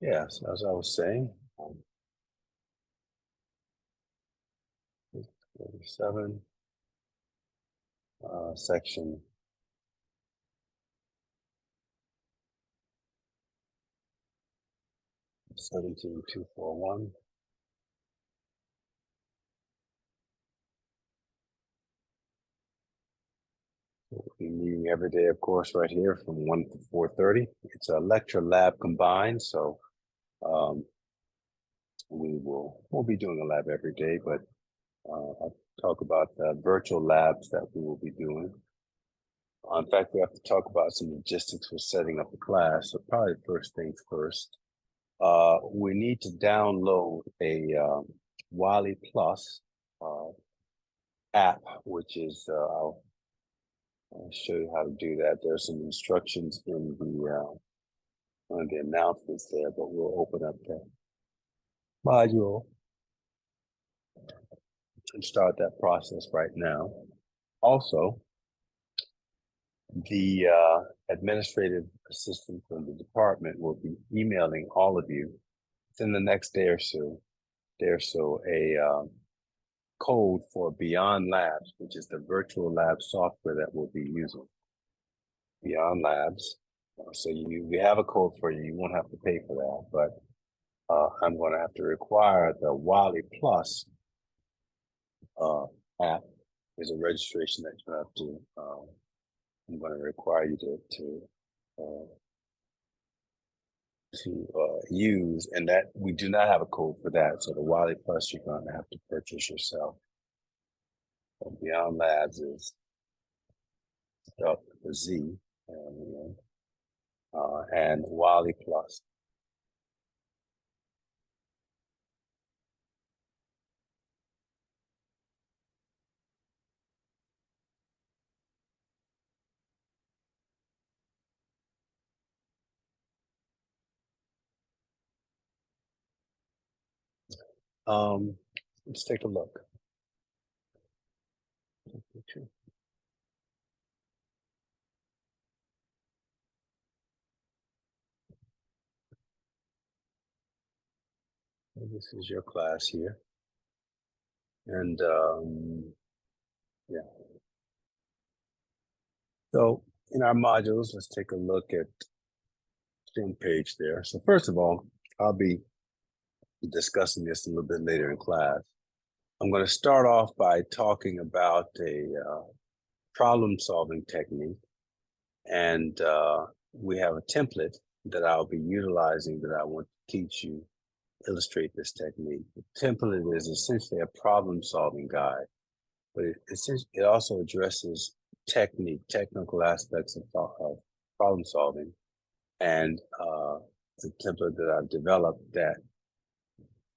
Yes, as I was saying, 47, section 17241. We'll be meeting every day, of course, right here from 1 to 4:30. It's a lecture lab combined, so um, we'll be doing a lab every day, but I'll talk about the virtual labs that we will be doing. In fact, we have to talk about some logistics for setting up the class. So probably first things first, we need to download a Wiley Plus uh, app, which is I'll show you how to do that. There's some instructions in on the announcements there, but we'll open up the module and start that process right now. Also, the administrative assistant from the department will be emailing all of you within the next day or so. A code for Beyond Labs, which is the virtual lab software that we'll be using. Beyond Labs. So we have a code for you. You won't have to pay for that, but I'm going to have to require the Wiley Plus app. There's a registration that you have to. I'm going to require you to use, and that we do not have a code for that. So the Wiley Plus you're going to have to purchase yourself. So Beyond Labs is up for Z, and Wiley Plus. Let's take a look. This is your class here. And yeah. So in our modules, let's take a look at the page there. So first of all, I'll be discussing this a little bit later in class. I'm going to start off by talking about a problem-solving technique. And we have a template that I'll be utilizing that I want to teach you, illustrate this technique. The template is essentially a problem-solving guide, but it also addresses technical aspects of problem solving. And it's a template that I've developed that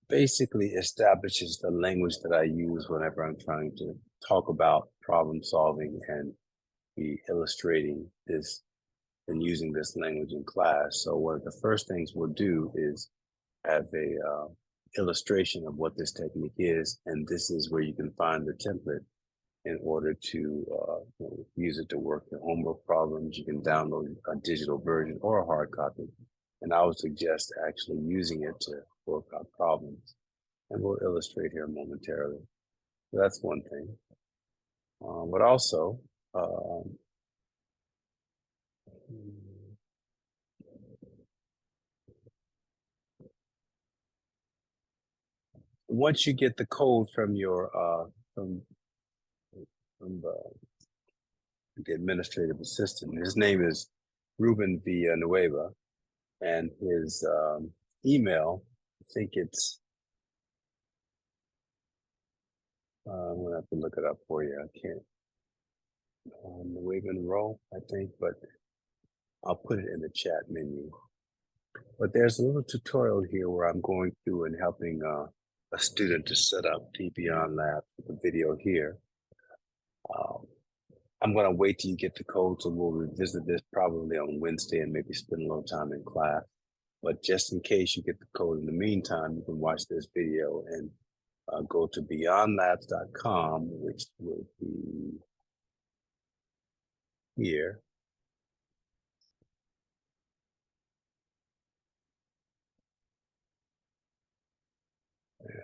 basically establishes the language that I use whenever I'm trying to talk about problem solving and be illustrating this and using this language in class. So one of the first things we'll do is have a illustration of what this technique is, and this is where you can find the template in order to use it to work your homework problems. You can download a digital version or a hard copy, and I would suggest actually using it to work out problems. And we'll illustrate here momentarily. So that's one thing. But also, once you get the code from your from the administrative assistant, his name is Ruben Villanueva, and his email, I think it's I'm gonna have to look it up for you. I can't. Nueva Row, I think, but I'll put it in the chat menu. But there's a little tutorial here where I'm going through and helping a student to set up TP Lab with the video here. I'm going to wait till you get the code, so we'll revisit this probably on Wednesday and maybe spend a little time in class. But just in case you get the code in the meantime, you can watch this video and go to beyondlabs.com, which will be here.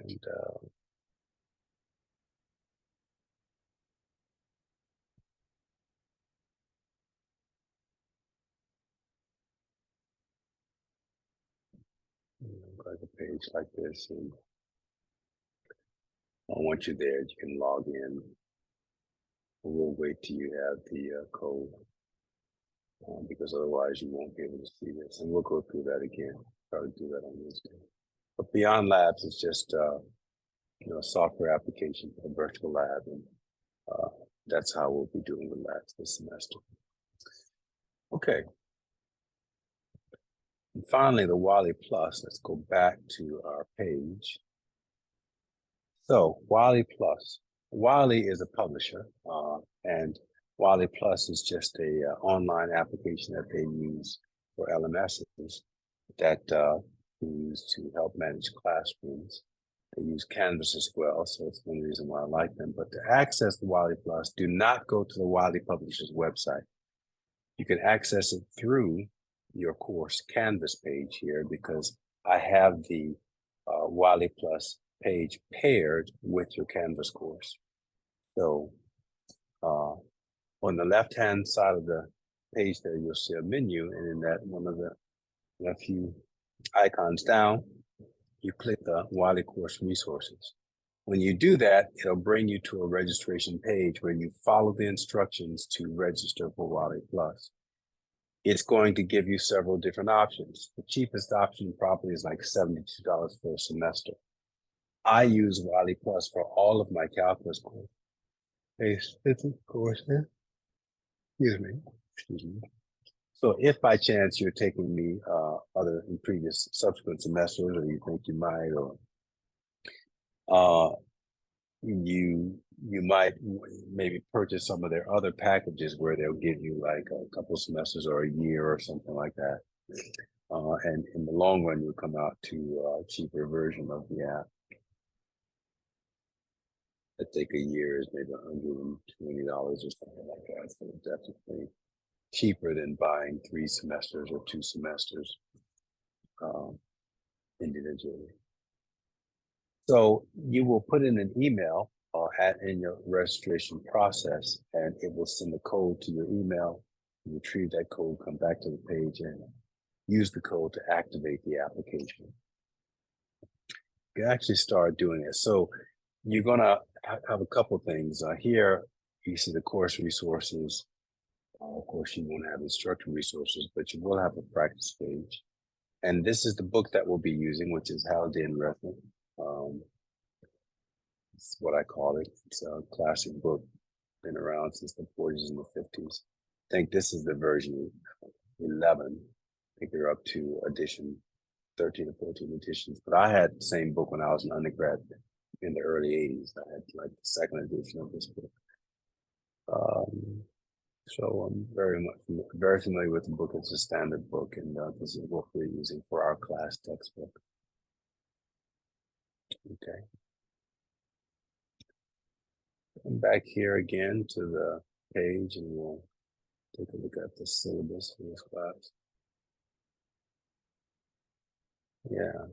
And like a page like this, and once you're there, you can log in. We'll wait till you have the code, because otherwise you won't be able to see this. And we'll go through that again. Probably do that on Wednesday. But Beyond Labs is just a software application for a virtual lab, and that's how we'll be doing the labs this semester. Okay. And finally, the Wiley Plus. Let's go back to our page. So Wiley Plus. Wiley is a publisher, and Wiley Plus is just a online application that they use for LMSs that they use to help manage classrooms. They use Canvas as well, so it's one reason why I like them. But to access the Wiley Plus, do not go to the Wiley Publisher's website. You can access it through your course Canvas page here, because I have the Wiley Plus page paired with your Canvas course. So on the left-hand side of the page there, you'll see a menu, and in that one of the few icons down, you click the Wiley course resources. When you do that, it'll bring you to a registration page where you follow the instructions to register for Wiley Plus. It's going to give you several different options. The cheapest option probably is like $72 for a semester. I use Wiley Plus for all of my calculus courses. Excuse me. So if by chance you're taking me other in previous subsequent semesters, or you think you might, or you might maybe purchase some of their other packages where they'll give you like a couple of semesters or a year or something like that. And in the long run, you'll come out to a cheaper version of the app. I think a year is maybe $120 or something like that. So definitely cheaper than buying 3 semesters or 2 semesters individually. So you will put in an email in your registration process, and it will send a code to your email. You retrieve that code, come back to the page, and use the code to activate the application. You can actually start doing it. So you're going to have a couple things. Here, you see the course resources. Of course, you won't have instructor resources, but you will have a practice page. And this is the book that we'll be using, which is Haldane Refn. It's what I call it. It's a classic book, been around since the 40s and the 50s. I think this is the version 11. I think they're up to edition 13 or 14 editions. But I had the same book when I was an undergrad in the early 80s. I had like the second edition of this book. So I'm very familiar with the book. It's a standard book, and this is what we're using for our class textbook. Okay. Come back here again to the page, and we'll take a look at the syllabus for this class. Yeah.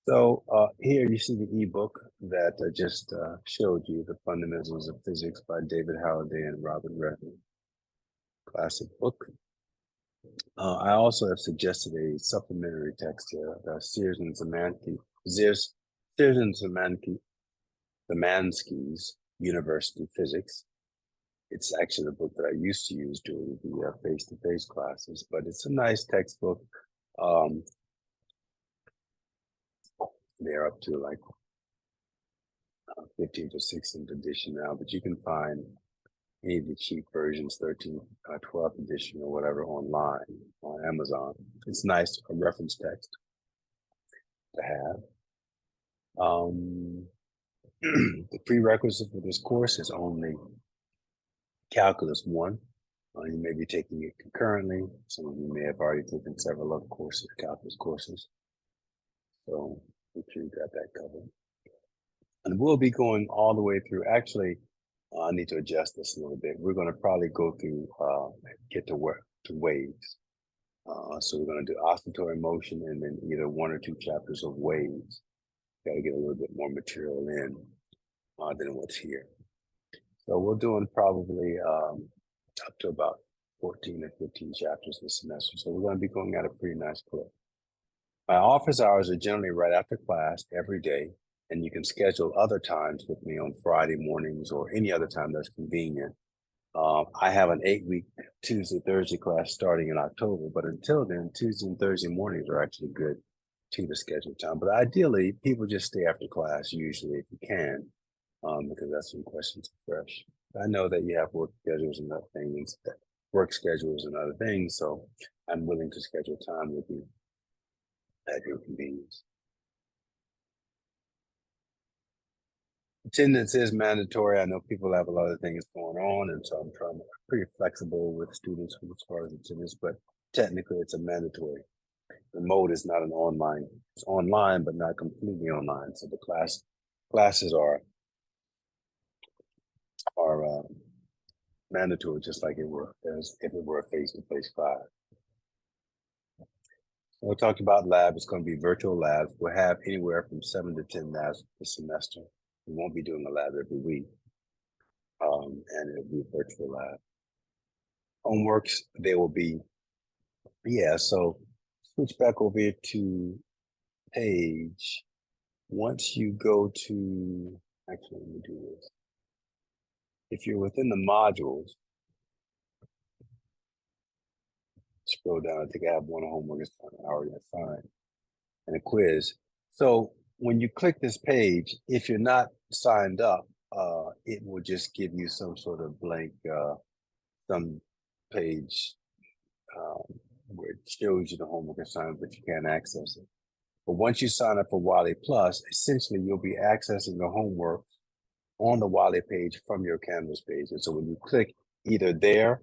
So here you see the ebook that I just showed you, The Fundamentals of Physics by David Halliday and Robert Refn. Classic book. I also have suggested a supplementary text here, Sears and Zemansky's University Physics. It's actually the book that I used to use during the face-to-face classes, but it's a nice textbook. They're up to like 15th or 16th edition now, but you can find any of the cheap versions, 13th, 12th edition or whatever online on Amazon. It's nice, a reference text to have. The prerequisite for this course is only Calculus 1. You may be taking it concurrently. Some of you may have already taken several other courses, calculus courses. So make sure you got that covered. And we'll be going all the way through. Actually, I need to adjust this a little bit. We're going to probably go through, get to waves. So we're going to do oscillatory motion and then either 1 or 2 chapters of waves. Got to get a little bit more material in than what's here. So we're doing probably up to about 14 or 15 chapters this semester. So we're going to be going at a pretty nice clip. My office hours are generally right after class every day, and you can schedule other times with me on Friday mornings or any other time that's convenient. I have an 8-week Tuesday, Thursday class starting in October, but until then, Tuesday and Thursday mornings are actually good to the scheduled time. But ideally, people just stay after class usually if you can, because that's when questions are fresh. I know that you have work schedules and other things, work schedules and other things, so I'm willing to schedule time with you at your convenience. Attendance is mandatory. I know people have a lot of things going on, and so I'm trying to be pretty flexible with students as far as attendance, but technically it's a mandatory. The mode is not an online. It's online, but not completely online. So the classes are mandatory, just like it were as if it were a face-to-face class. We talked about lab. It's going to be virtual labs. We'll have anywhere from 7 to 10 labs this semester. We won't be doing a lab every week, and it'll be a virtual lab. Homeworks, they will be, yeah, so switch back over here to page. Once you go to, actually, let me do this. If you're within the modules, scroll down. I think I have one homework assignment already assigned and a quiz. So when you click this page, if you're not signed up, it will just give you some sort of blank, some page where it shows you the homework assignment, but you can't access it. But once you sign up for Wiley Plus, essentially you'll be accessing the homework on the Wiley page from your Canvas page. And so when you click either there,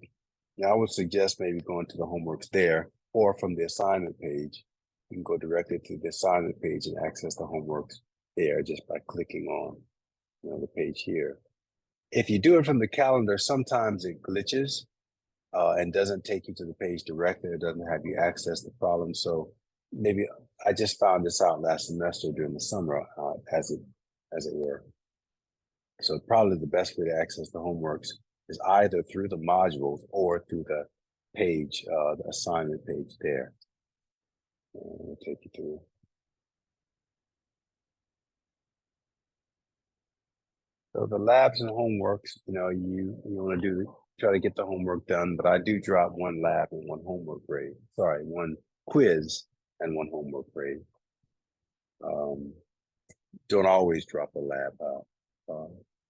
now I would suggest maybe going to the homeworks there, or from the assignment page, you can go directly to the assignment page and access the homeworks there just by clicking on the page here. If you do it from the calendar, sometimes it glitches and doesn't take you to the page directly. It doesn't have you access the problem. So maybe I just found this out last semester during the summer, as it were. So probably the best way to access the homeworks is either through the modules or through the page, the assignment page there. We'll take you through. So the labs and homeworks, you want to try to get the homework done, but I do drop one lab and one homework grade. Sorry, one quiz and one homework grade. Don't always drop a lab out,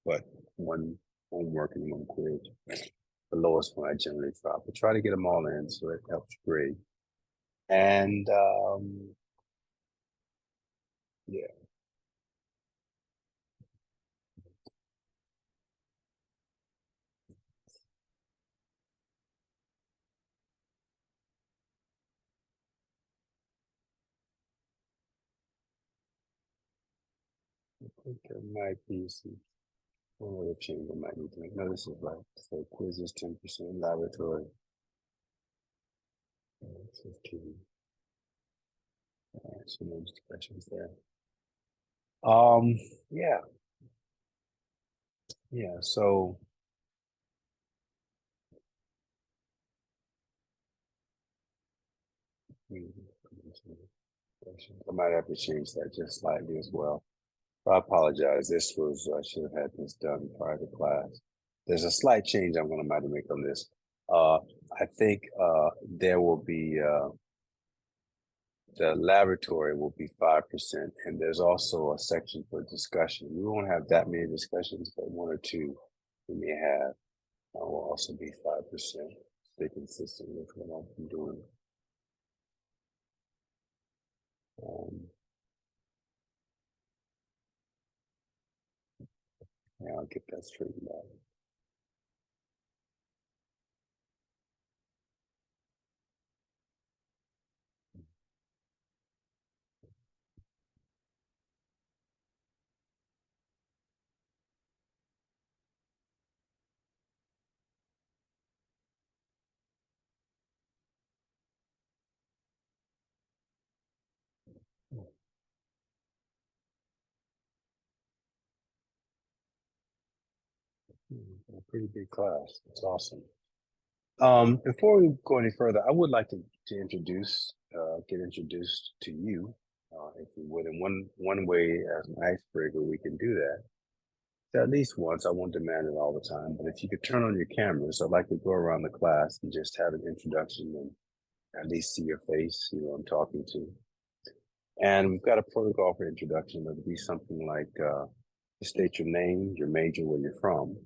but one homework and one quiz. The lowest one I generally drop, but try to get them all in so it helps grade. And yeah. I think there might be some other change I might need to make. No, this is right. So quiz is 10%, laboratory 15. All right, so no discussions there. Yeah. Yeah, so I might have to change that just slightly as well. I apologize. This was, I should have had this done prior to class. There's a slight change I'm going to might make on this. I think there will be, the laboratory will be 5%, and there's also a section for discussion. We won't have that many discussions, but one or two we may have will also be 5%. Stay consistent with what I've been doing. Yeah, I'll get that straightened out. A pretty big class. That's awesome. Before we go any further, I would like to get introduced to you, if you would. And one way as an icebreaker we can do that. So at least once. I won't demand it all the time, but if you could turn on your cameras, I'd like to go around the class and just have an introduction and at least see your face, I'm talking to. And we've got a protocol for introduction. It'll be something like state your name, your major, where you're from,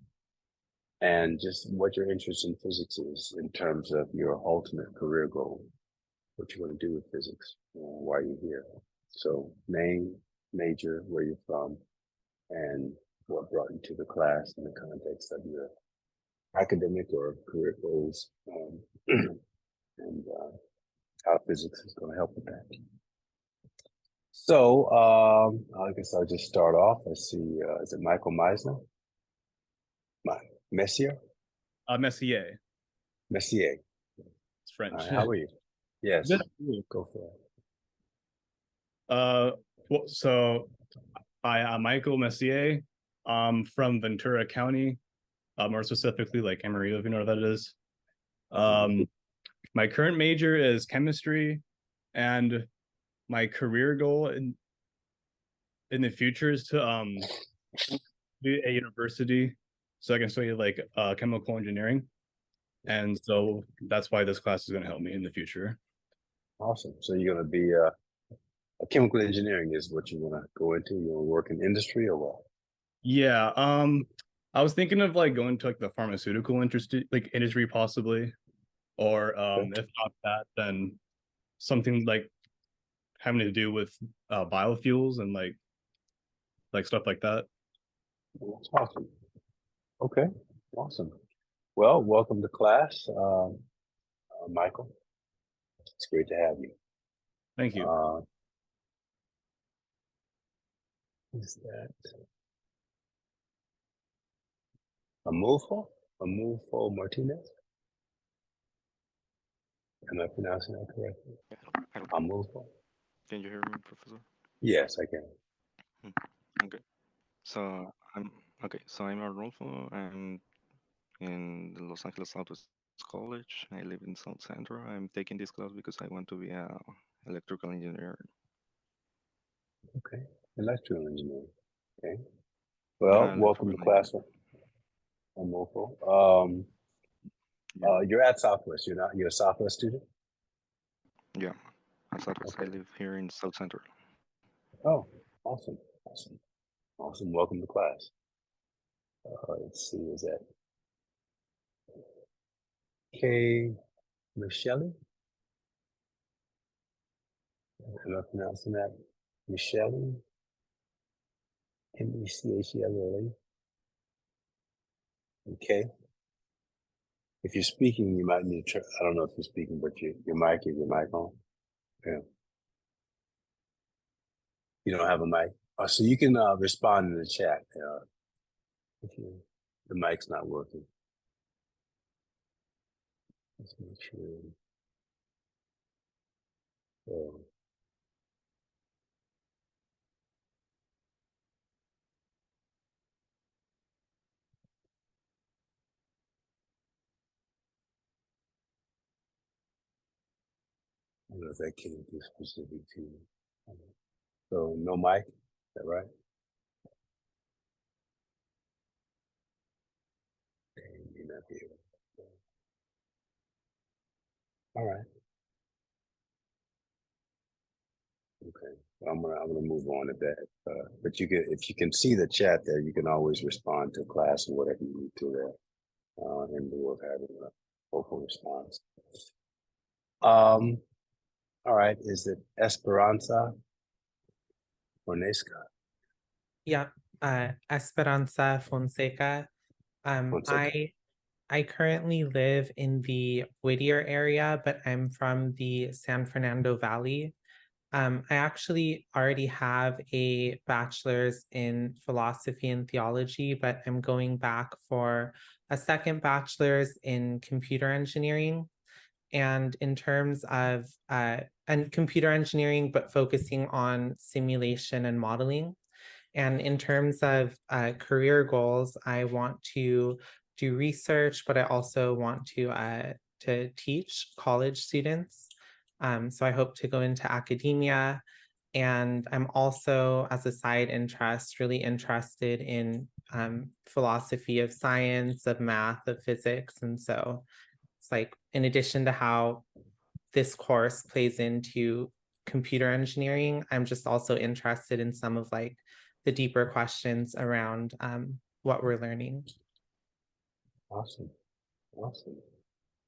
and just what your interest in physics is in terms of your ultimate career goal, what you want to do with physics, why you're here. So name, major, where you're from, and what brought you to the class in the context of your academic or career goals, and how physics is going to help with that. So I guess I'll just start off. I see, is it Michael Meisner? Messier? Messier. Messier. It's French. How are you? Yes, Good. go for it. So I'm Michael Messier. I'm from Ventura County, more specifically like Amarillo, if you know where that is. My current major is chemistry, and my career goal in the future is to do a university so I can study like chemical engineering. And so that's why this class is going to help me in the future. Awesome. So you're going to be a chemical engineering is what you want to go into? You want to work in industry or what? Yeah. I was thinking of like going to like the pharmaceutical industry possibly, or if not that, then something like having to do with biofuels and like stuff like that. That's awesome. Okay, awesome. Well, welcome to class, Michael. It's great to have you. Thank you. Is that Amulfo? Amulfo Martinez? Am I pronouncing that correctly? Amulfo? Can you hear me, Professor? Yes, I can. Okay. So I'm I'm Arnulfo. I'm in the Los Angeles Southwest College. I live in South Central. I'm taking this class because I want to be a electrical engineer. Okay, electrical engineering. Okay. Well, welcome to class, Amulfo. You're at Southwest. You're a Southwest student? Yeah, at Southwest. Okay. I live here in South Central. Oh, awesome. Awesome. Welcome to class. Let's see, is that K. Michelle? Am I pronouncing that? Michelle? Mechelle? Okay. If you're speaking, you might need to I don't know if you're speaking, but your mic is your mic on? Yeah. You don't have a mic? So you can respond in the chat if the mic's not working. Let's make sure. I don't know if that came through specific to you. So no mic, is that right? You may not be able. All right. Okay. I'm gonna move on to that. But if you can see the chat there, you can always respond to class or whatever you need to there, in lieu of having a vocal response. All right. Is it Esperanza Fornesca? Yeah, Esperanza Fonseca. Fonseca. I currently live in the Whittier area, but I'm from the San Fernando Valley. I actually already have a bachelor's in philosophy and theology, but I'm going back for a second bachelor's in computer engineering. And in terms of and computer engineering, but focusing on simulation and modeling. And in terms of career goals, I want to do research, but I also want to teach college students. So I hope to go into academia. And I'm also, as a side interest, really interested in philosophy of science, of math, of physics. And so it's like, in addition to how this course plays into computer engineering, I'm just also interested in some of like the deeper questions around what we're learning. Awesome. Awesome.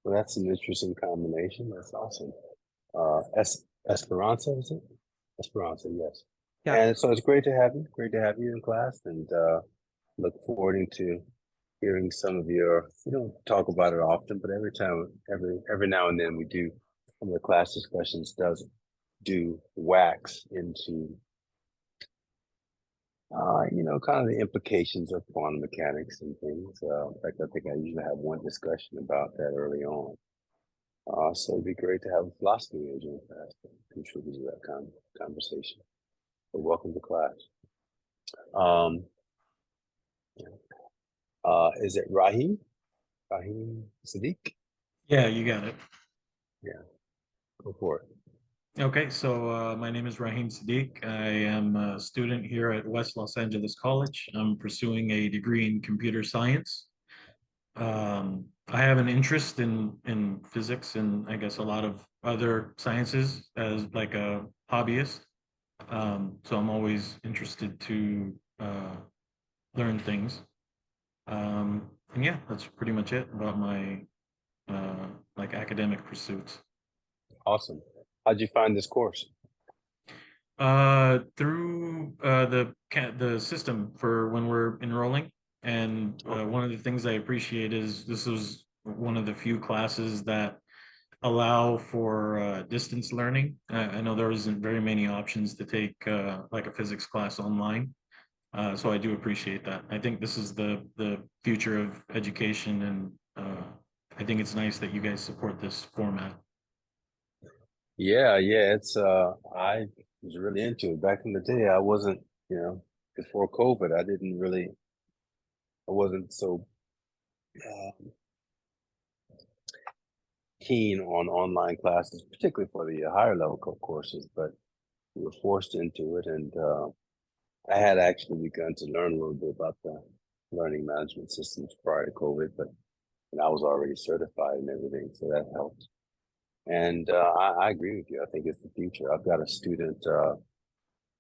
Well, that's an interesting combination. That's awesome. Esperanza, is it? Esperanza, yes. Yeah. And so it's great to have you. Great to have you in class, and look forward to hearing some of your. We don't talk about it often, but every now and then we do. Some of the class discussions does do wax into kind of the implications of quantum mechanics and things. In fact, I think I usually have one discussion about that early on. So it'd be great to have a philosophy major in class to contribute to that kind of conversation. So welcome to class. Is it Rahim? Rahim Sadiq? Yeah, you got it. Yeah, go for it. Okay, so my name is Rahim Sadiq. I am a student here at West Los Angeles College. I'm pursuing a degree in computer science. I have an interest in physics and I guess a lot of other sciences as like a hobbyist. So I'm always interested to learn things. And yeah, that's pretty much it about my like academic pursuits. Awesome. How'd you find this course? Through the system for when we're enrolling, and one of the things I appreciate is this was one of the few classes that allow for distance learning. I know there isn't very many options to take like a physics class online, so I do appreciate that. I think this is the future of education, and I think it's nice that you guys support this format. Yeah, it's I was really into it. Back in the day, I wasn't, before COVID, I wasn't so keen on online classes, particularly for the higher level courses, but we were forced into it. And I had actually begun to learn a little bit about the learning management systems prior to COVID, but I was already certified and everything, so that helped. And I agree with you. I think it's the future. I've got a student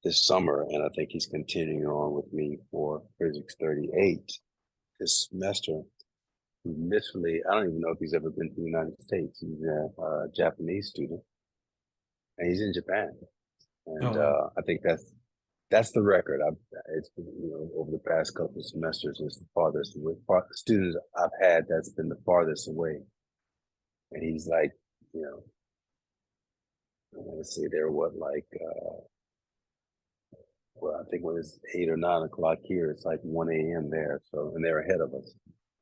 this summer, and I think he's continuing on with me for Physics 38 this semester. Literally, I don't even know if he's ever been to the United States. He's a Japanese student, and he's in Japan. And I think that's the record. It's been, over the past couple of semesters, it's the farthest away. Students I've had that's been the farthest away. And he's like, I want to say they're well, I think when it's 8 or 9 o'clock here, it's like 1 a.m. there. So, and they're ahead of us.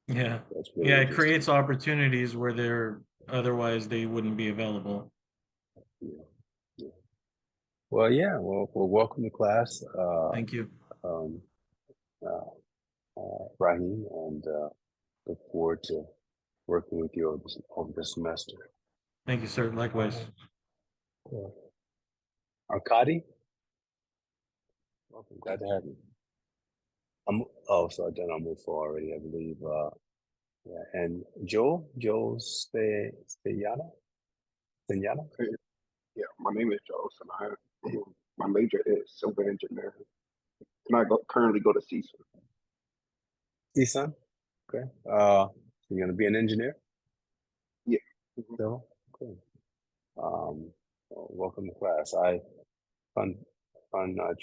Yeah. That's really Yeah, it interesting. creates opportunities where they're otherwise they wouldn't be available. Yeah. Well, yeah. Well, welcome to class. Thank you. Raheem, and look forward to working with you over the semester. Thank you, sir. Likewise. Arkady? Welcome. Glad to have you. Sorry, done on move forward already, I believe. Yeah, and Joel Steyana? Yeah, my name is Joseph. My major is civil engineering. And I currently go to CSUN. CSUN? Okay. So you're gonna be an engineer? Yeah. So cool. Well, welcome to class. Fun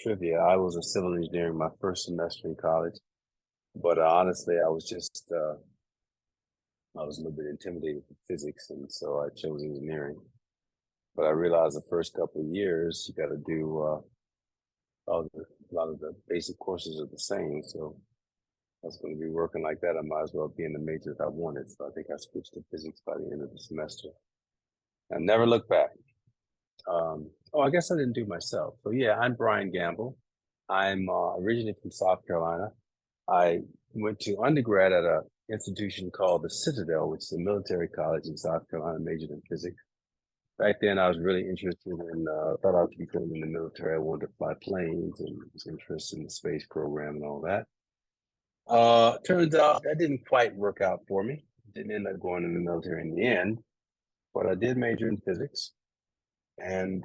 trivia. I was a civil engineer in my first semester in college, but honestly, I was a little bit intimidated with physics, and so I chose engineering. But I realized the first couple of years, you got to do a lot of the basic courses are the same. So I was going to be working like that. I might as well be in the major if I wanted. So I think I switched to physics by the end of the semester. I never looked back. I guess I didn't do myself. So yeah, I'm Brian Gamble. I'm originally from South Carolina. I went to undergrad at a institution called the Citadel, which is a military college in South Carolina, majored in physics. Back then, I was really interested in, thought I would be going in the military. I wanted to fly planes and was interested in the space program and all that. Turns out that didn't quite work out for me. Didn't end up going in the military in the end, but I did major in physics and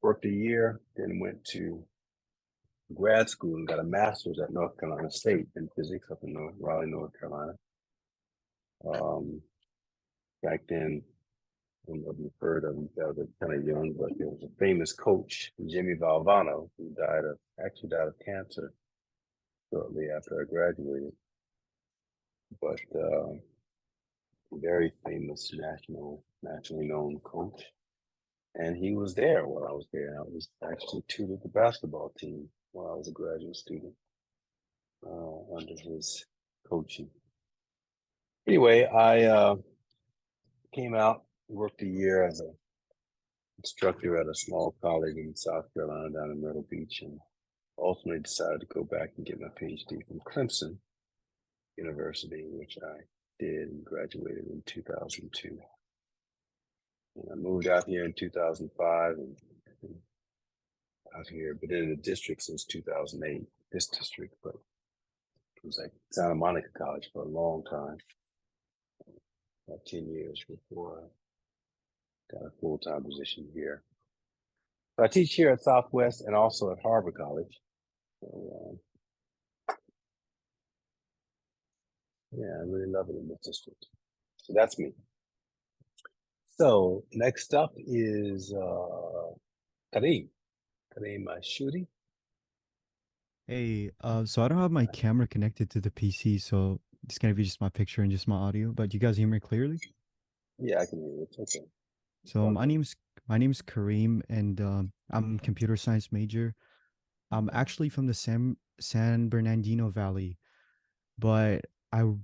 worked a year, then went to grad school and got a master's at North Carolina State in physics up in Raleigh, North Carolina. Back then, I don't know if you've heard of him, I was kind of young, but there was a famous coach, Jimmy Valvano, who actually died of cancer shortly after I graduated. But very famous nationally known coach. And he was there while I was there. I was actually tutored the basketball team while I was a graduate student under his coaching. Anyway, I came out, worked a year as an instructor at a small college in South Carolina down in Myrtle Beach, and ultimately decided to go back and get my PhD from Clemson University, which I did and graduated in 2002. And I moved out here in 2005 and out here, but in the district since 2008, this district, but it was like Santa Monica College for a long time, about 10 years before I got a full-time position here. So I teach here at Southwest and also at Harvard College. So, yeah, I really love it in this district. So that's me. So next up is Kareem Ashuri. Hey, so I don't have my camera connected to the PC, so it's gonna be just my picture and just my audio. But you guys hear me clearly? Yeah, I can hear you. It's okay. So my name's Kareem, and I'm computer science major. I'm actually from the San Bernardino Valley, but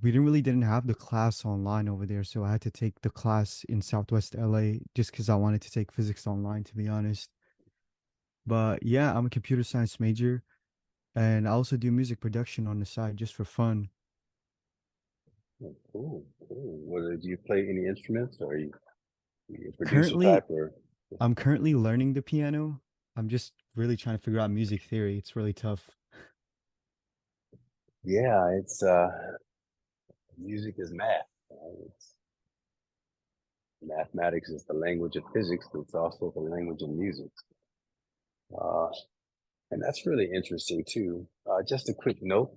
we didn't have the class online over there, so I had to take the class in Southwest LA just because I wanted to take physics online, to be honest. But yeah, I'm a computer science major, and I also do music production on the side just for fun. Oh, cool. What, do you play any instruments, or are you a producer Currently, type, or? I'm currently learning the piano. I'm just really trying to figure out music theory. It's really tough. Yeah, it's music is math. It's, mathematics is the language of physics, but it's also the language of music. And that's really interesting too. Just a quick note,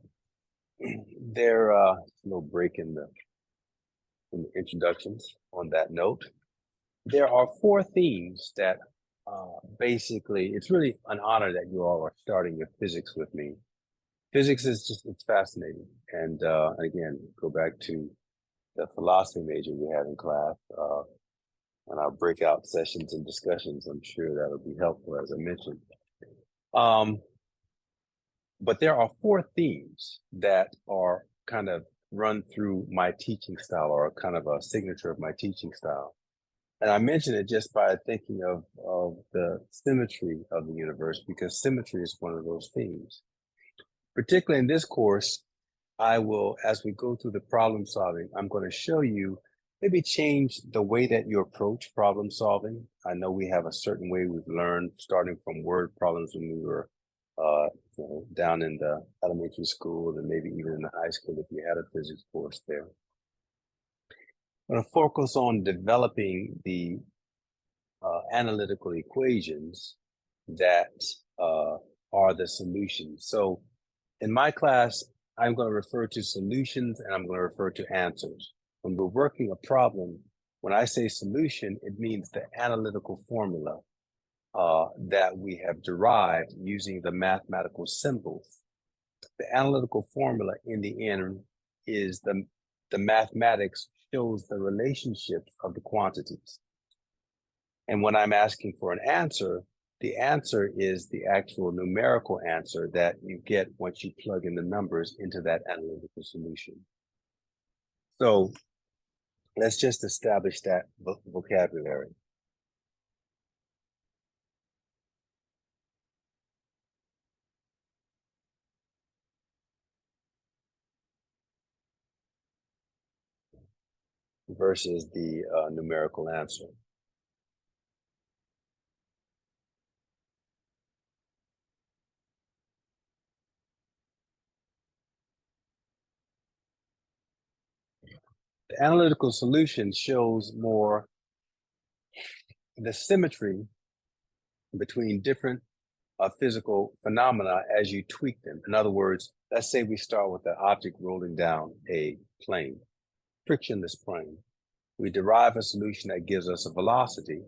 there a little break in the introductions on that note. There are 4 themes that basically, it's really an honor that you all are starting your physics with me. Physics is just, it's fascinating. And again, go back to the philosophy major we had in class and our breakout sessions and discussions. I'm sure that'll be helpful, as I mentioned. But there are 4 themes that are kind of run through my teaching style, or kind of a signature of my teaching style. And I mention it just by thinking of the symmetry of the universe, because symmetry is one of those themes. Particularly in this course, I will, as we go through the problem solving, I'm going to show you, maybe change the way that you approach problem solving. I know we have a certain way we've learned, starting from word problems when we were down in the elementary school, and maybe even in the high school if you had a physics course there. I'm going to focus on developing the analytical equations that are the solutions. So in my class, I'm going to refer to solutions and I'm going to refer to answers. When we're working a problem, when I say solution, it means the analytical formula that we have derived using the mathematical symbols. The analytical formula in the end is the mathematics shows the relationships of the quantities. And when I'm asking for an answer, the answer is the actual numerical answer that you get once you plug in the numbers into that analytical solution. So let's just establish that vocabulary. versus the numerical answer. The analytical solution shows more the symmetry between different physical phenomena as you tweak them. In other words, let's say we start with an object rolling down a plane, frictionless plane. We derive a solution that gives us a velocity.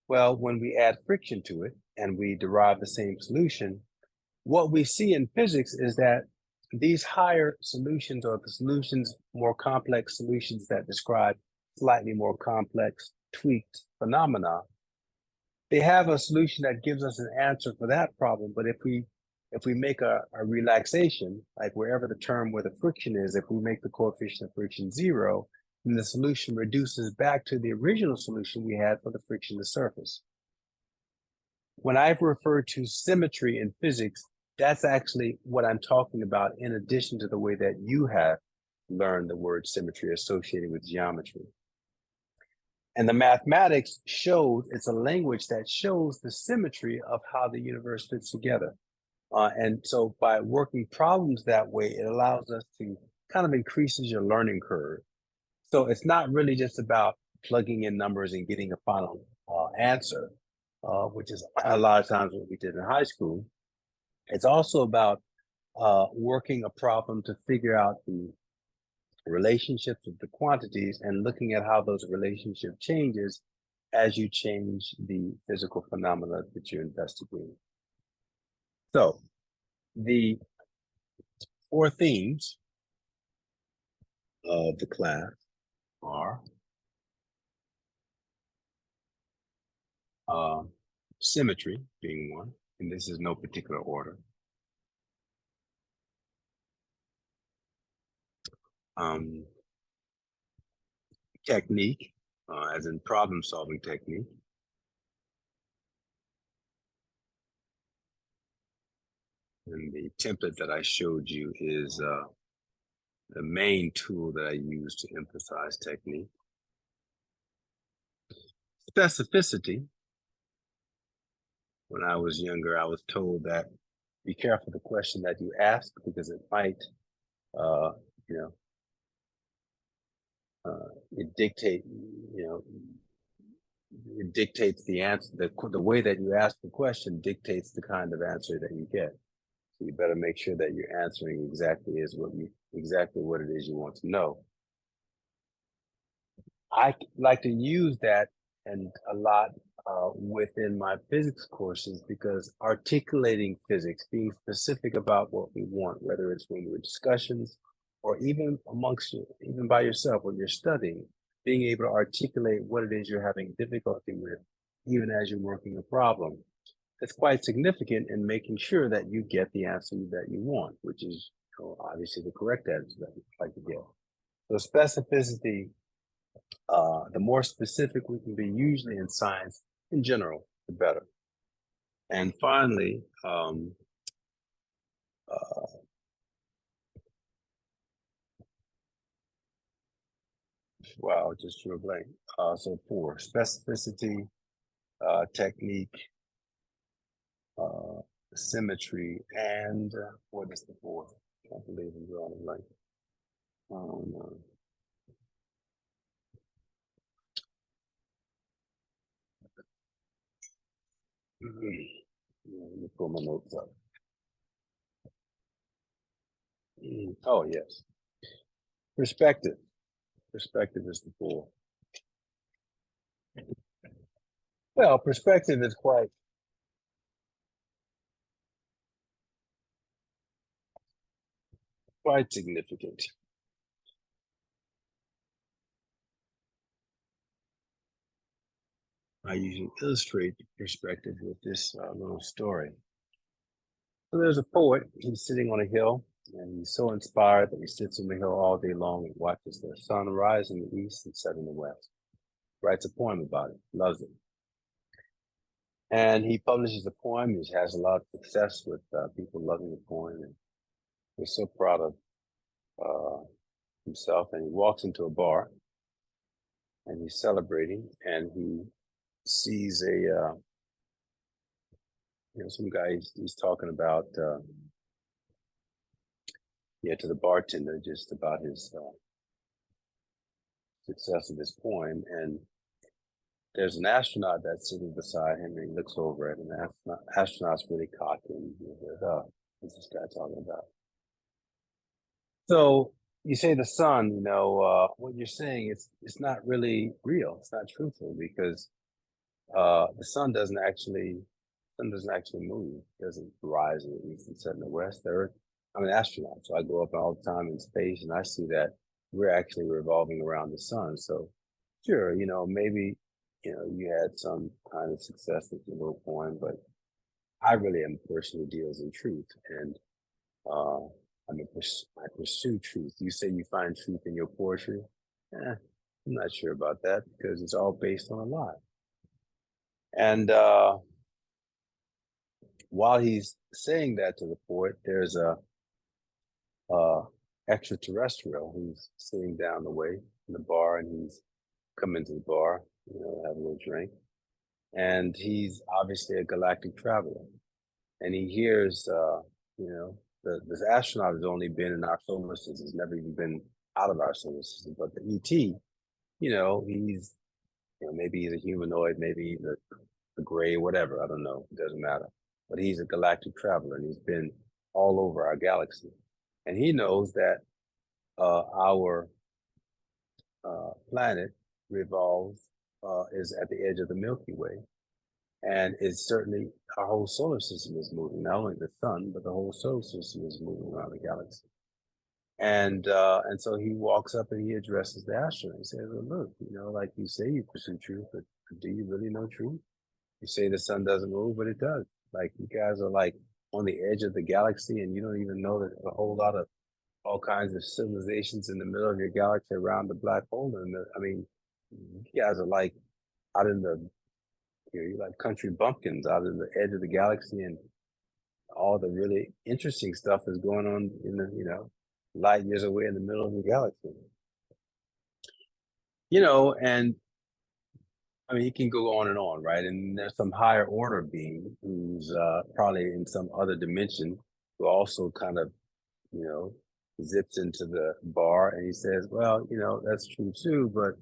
Well, when we add friction to it and we derive the same solution, what we see in physics is that these higher solutions, or the solutions, more complex solutions that describe slightly more complex tweaked phenomena, they have a solution that gives us an answer for that problem. But if we make a relaxation, like wherever the term where the friction is, if we make the coefficient of friction 0, then the solution reduces back to the original solution we had for the frictionless surface. When I've referred to symmetry in physics, that's actually what I'm talking about, in addition to the way that you have learned the word symmetry associated with geometry. And the mathematics shows, it's a language that shows the symmetry of how the universe fits together. And so by working problems that way, it allows us to kind of increases your learning curve. So it's not really just about plugging in numbers and getting a final answer, which is a lot of times what we did in high school. It's also about working a problem to figure out the relationships of the quantities and looking at how those relationship changes as you change the physical phenomena that you're investigating. So the 4 themes of the class are symmetry being one, and this is no particular order. Technique, as in problem solving technique. And the template that I showed you is the main tool that I use to emphasize technique. Specificity. When I was younger, I was told that be careful the question that you ask, because it might, it dictates the answer. The way that you ask the question dictates the kind of answer that you get. So you better make sure that you're answering exactly what it is you want to know. I like to use that and a lot within my physics courses, because articulating physics, being specific about what we want, whether it's when we're discussions or even amongst you, even by yourself when you're studying, being able to articulate what it is you're having difficulty with, even as you're working a problem, it's quite significant in making sure that you get the answer that you want, which is obviously the correct answer that you'd like to get. So specificity, the more specific we can be, usually in science in general, the better. And finally, wow, just drew a blank. So 4, specificity, technique, symmetry, and what is the 4th? I can't believe I'm drawing a blank. Oh no. Let me pull my notes up. Oh yes. Perspective. Perspective is the 4. Well, perspective is quite significant. I usually illustrate perspective with this little story. So there's a poet, he's sitting on a hill, and he's so inspired that he sits on the hill all day long and watches the sun rise in the east and set in the west. Writes a poem about it, loves it. And he publishes the poem. He has a lot of success with people loving the poem, and he's so proud of himself. And he walks into a bar, and he's celebrating, and he sees a some guy he's talking about to the bartender just about his success of his poem, and there's an astronaut that's sitting beside him, and he looks over at him. The astronaut's really cocky, and he says, "Oh, what's this guy talking about?" So you say the sun, what you're saying, it's not really real. It's not truthful because the sun doesn't actually move. It doesn't rise in the east and set in the west. The Earth, I'm an astronaut, so I go up all the time in space, and I see that we're actually revolving around the sun. So sure, maybe you had some kind of success with your little poem, but I really am a person who deals in truth, and uh, I pursue truth. You say you find truth in your poetry. I'm not sure about that because it's all based on a lie. And while he's saying that to the poet, there's a extraterrestrial who's sitting down the way in the bar, and he's come into the bar, have a little drink, and he's obviously a galactic traveler, and he hears, this astronaut has only been in our solar system, has never even been out of our solar system, but the ET, he's, maybe he's a humanoid, maybe he's a gray, whatever, I don't know, it doesn't matter, but he's a galactic traveler, and he's been all over our galaxy, and he knows that our planet revolves, is at the edge of the Milky Way. And it's certainly, our whole solar system is moving, not only the sun, but the whole solar system is moving around the galaxy. And so he walks up and he addresses the astronaut. He says, well, look, like you say you pursue truth, but do you really know truth? You say the sun doesn't move, but it does. Like, you guys are like on the edge of the galaxy, and you don't even know that a whole lot of all kinds of civilizations in the middle of your galaxy around the black hole. And you guys are like out in the, you're like country bumpkins out in the edge of the galaxy, and all the really interesting stuff is going on in the, light years away in the middle of the galaxy. And you can go on and on, right? And there's some higher order being who's probably in some other dimension who also kind of, zips into the bar, and he says, well, that's true too, but,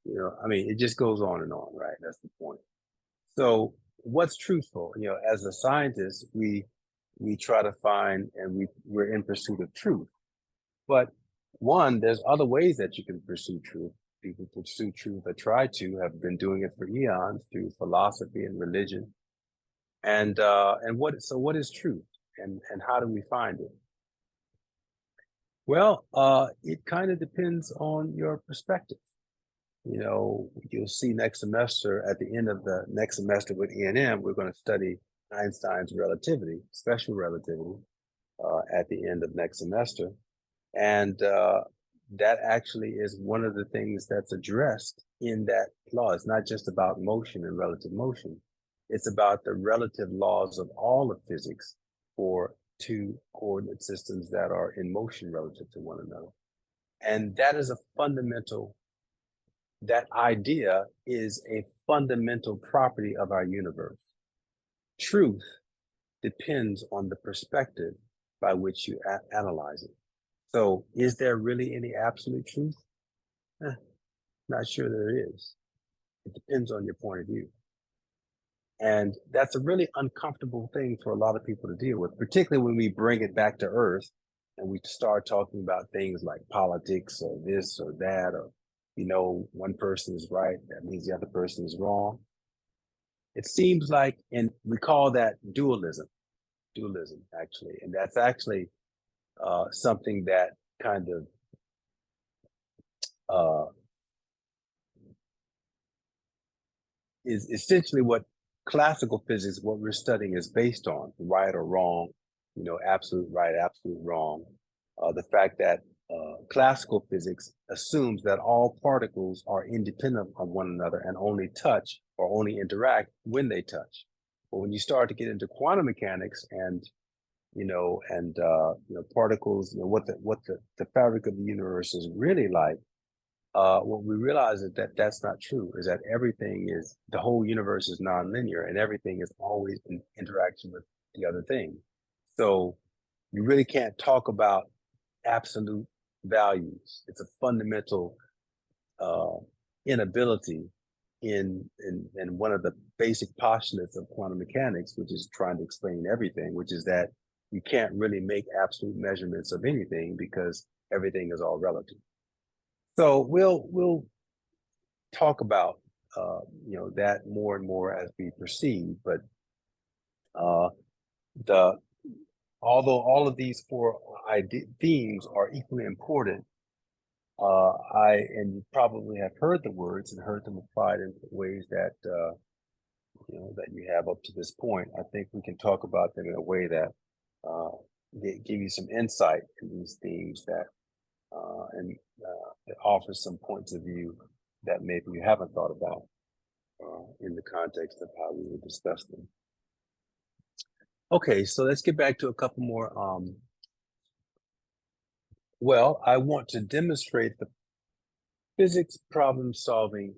it just goes on and on, right? That's the point. So what's truthful? As a scientist, we try to find, and we're in pursuit of truth. But one, there's other ways that you can pursue truth. People pursue truth or try to, have been doing it for eons through philosophy and religion. And what is truth, and how do we find it? Well, it kind of depends on your perspective. You'll see next semester, at the end of the next semester with E&M, we're going to study Einstein's relativity, special relativity, at the end of next semester. And that actually is one of the things that's addressed in that law. It's not just about motion and relative motion. It's about the relative laws of all of physics for two coordinate systems that are in motion relative to one another. And that is that idea is a fundamental property of our universe. Truth depends on the perspective by which you analyze it. So is there really any absolute truth? Not sure there is. It depends on your point of view. And that's a really uncomfortable thing for a lot of people to deal with, particularly when we bring it back to earth and we start talking about things like politics or this or that, or, one person is right, that means the other person is wrong. It seems like, and we call that dualism actually. And that's actually something that kind of is essentially what classical physics, what we're studying, is based on: right or wrong, absolute right, absolute wrong. The fact that classical physics assumes that all particles are independent of one another and only touch or only interact when they touch. But when you start to get into quantum mechanics and particles, what the fabric of the universe is really like, what we realize is that that's not true, is that the whole universe is nonlinear and everything is always in interaction with the other thing. So you really can't talk about absolute values. It's a fundamental inability in one of the basic postulates of quantum mechanics, which is trying to explain everything, which is that you can't really make absolute measurements of anything because everything is all relative. So we'll talk about that more and more as we proceed. But although all of these four themes are equally important, and you probably have heard the words and heard them applied in ways that that you have up to this point. I think we can talk about them in a way that give you some insight in these themes and it offers some points of view that maybe you haven't thought about in the context of how we would discuss them. Okay, so let's get back to a couple more. Well, I want to demonstrate the physics problem solving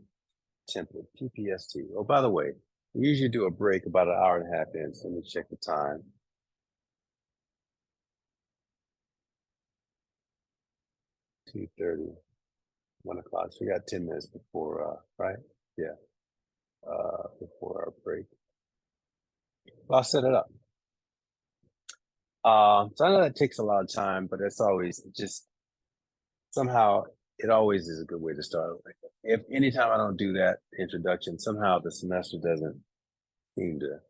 template, PPST. Oh, by the way, we usually do a break about an hour and a half in, so let me check the time. 2:30, 1 o'clock. So we got 10 minutes before, right? Yeah, before our break. Well, I'll set it up. So I know that takes a lot of time, but it's always just somehow it always is a good way to start. If anytime I don't do that introduction, somehow the semester doesn't seem to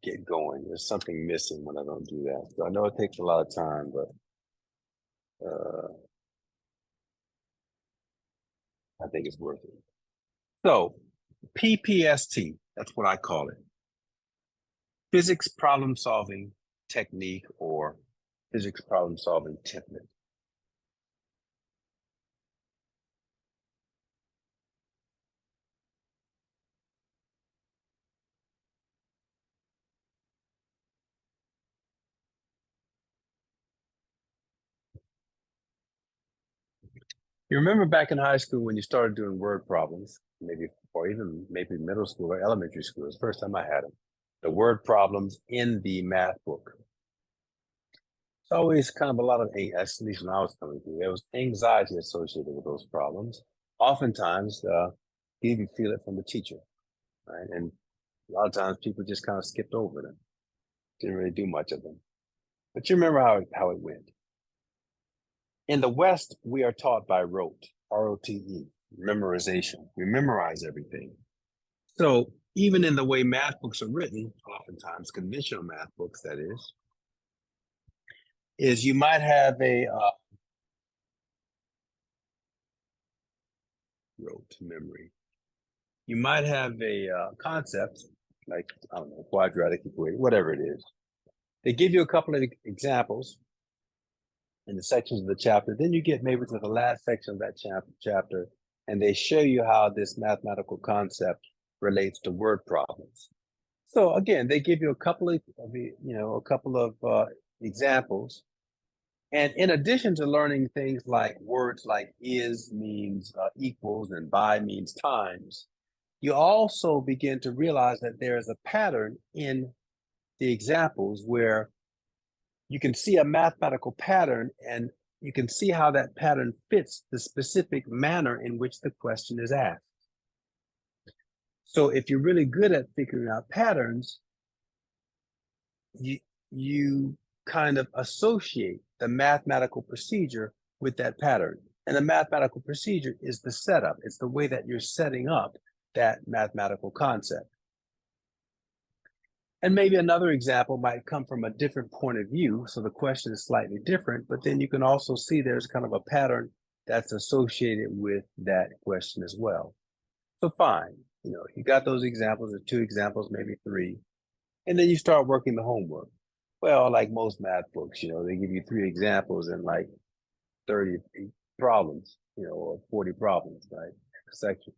get going. There's something missing when I don't do that. So I know it takes a lot of time, but I think it's worth it. So PPST, that's what I call it. Physics problem solving technique or physics problem solving template. You remember back in high school when you started doing word problems, maybe, or even maybe middle school or elementary school, it was the first time I had them, the word problems in the math book. It's always kind of a lot of, at least when I was coming through, there was anxiety associated with those problems. Oftentimes, you even feel it from the teacher, right? And a lot of times people just kind of skipped over them, didn't really do much of them. But you remember how it went. In the West, we are taught by rote, R-O-T-E, memorization. We memorize everything. So even in the way math books are written, oftentimes conventional math books, that is you might have a rote memory. You might have a concept like, I don't know, quadratic equation, whatever it is. They give you a couple of examples in the sections of the chapter. Then you get maybe to the last section of that chapter, and they show you how this mathematical concept relates to word problems. So again, they give you a couple of examples. And in addition to learning things like words like is means equals and by means times, you also begin to realize that there is a pattern in the examples where you can see a mathematical pattern and you can see how that pattern fits the specific manner in which the question is asked. So if you're really good at figuring out patterns, you kind of associate the mathematical procedure with that pattern. And the mathematical procedure is the setup. It's the way that you're setting up that mathematical concept. And maybe another example might come from a different point of view. So the question is slightly different, but then you can also see there's kind of a pattern that's associated with that question as well. So fine, you got those examples, or 2 examples, maybe 3, and then you start working the homework. Well, like most math books, they give you 3 examples and like 30 problems, or 40 problems, right? A section.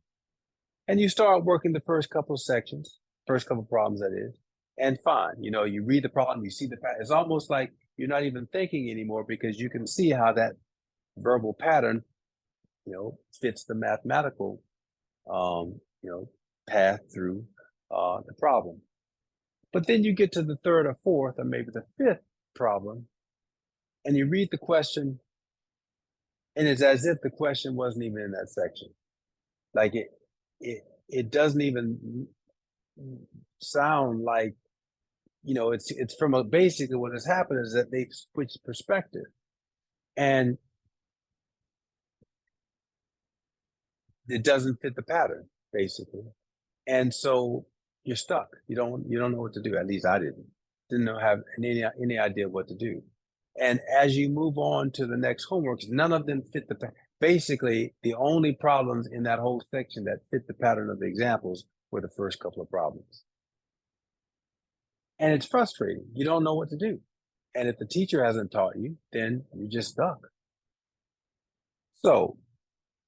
And you start working the first couple of sections, first couple of problems, that is. And fine, you read the problem, you see the pattern. It's almost like you're not even thinking anymore because you can see how that verbal pattern fits the mathematical, path through the problem. But then you get to the third or fourth or maybe the fifth problem, and you read the question, and it's as if the question wasn't even in that section. Like it doesn't even sound like, it's from a, basically what has happened is that they've switched perspective, and it doesn't fit the pattern, basically. And so you're stuck. You don't know what to do. At least I didn't have any idea what to do. And as you move on to the next homeworks, none of them fit the basically the only problems in that whole section that fit the pattern of the examples were the first couple of problems. And it's frustrating. You don't know what to do. And if the teacher hasn't taught you, then you're just stuck. So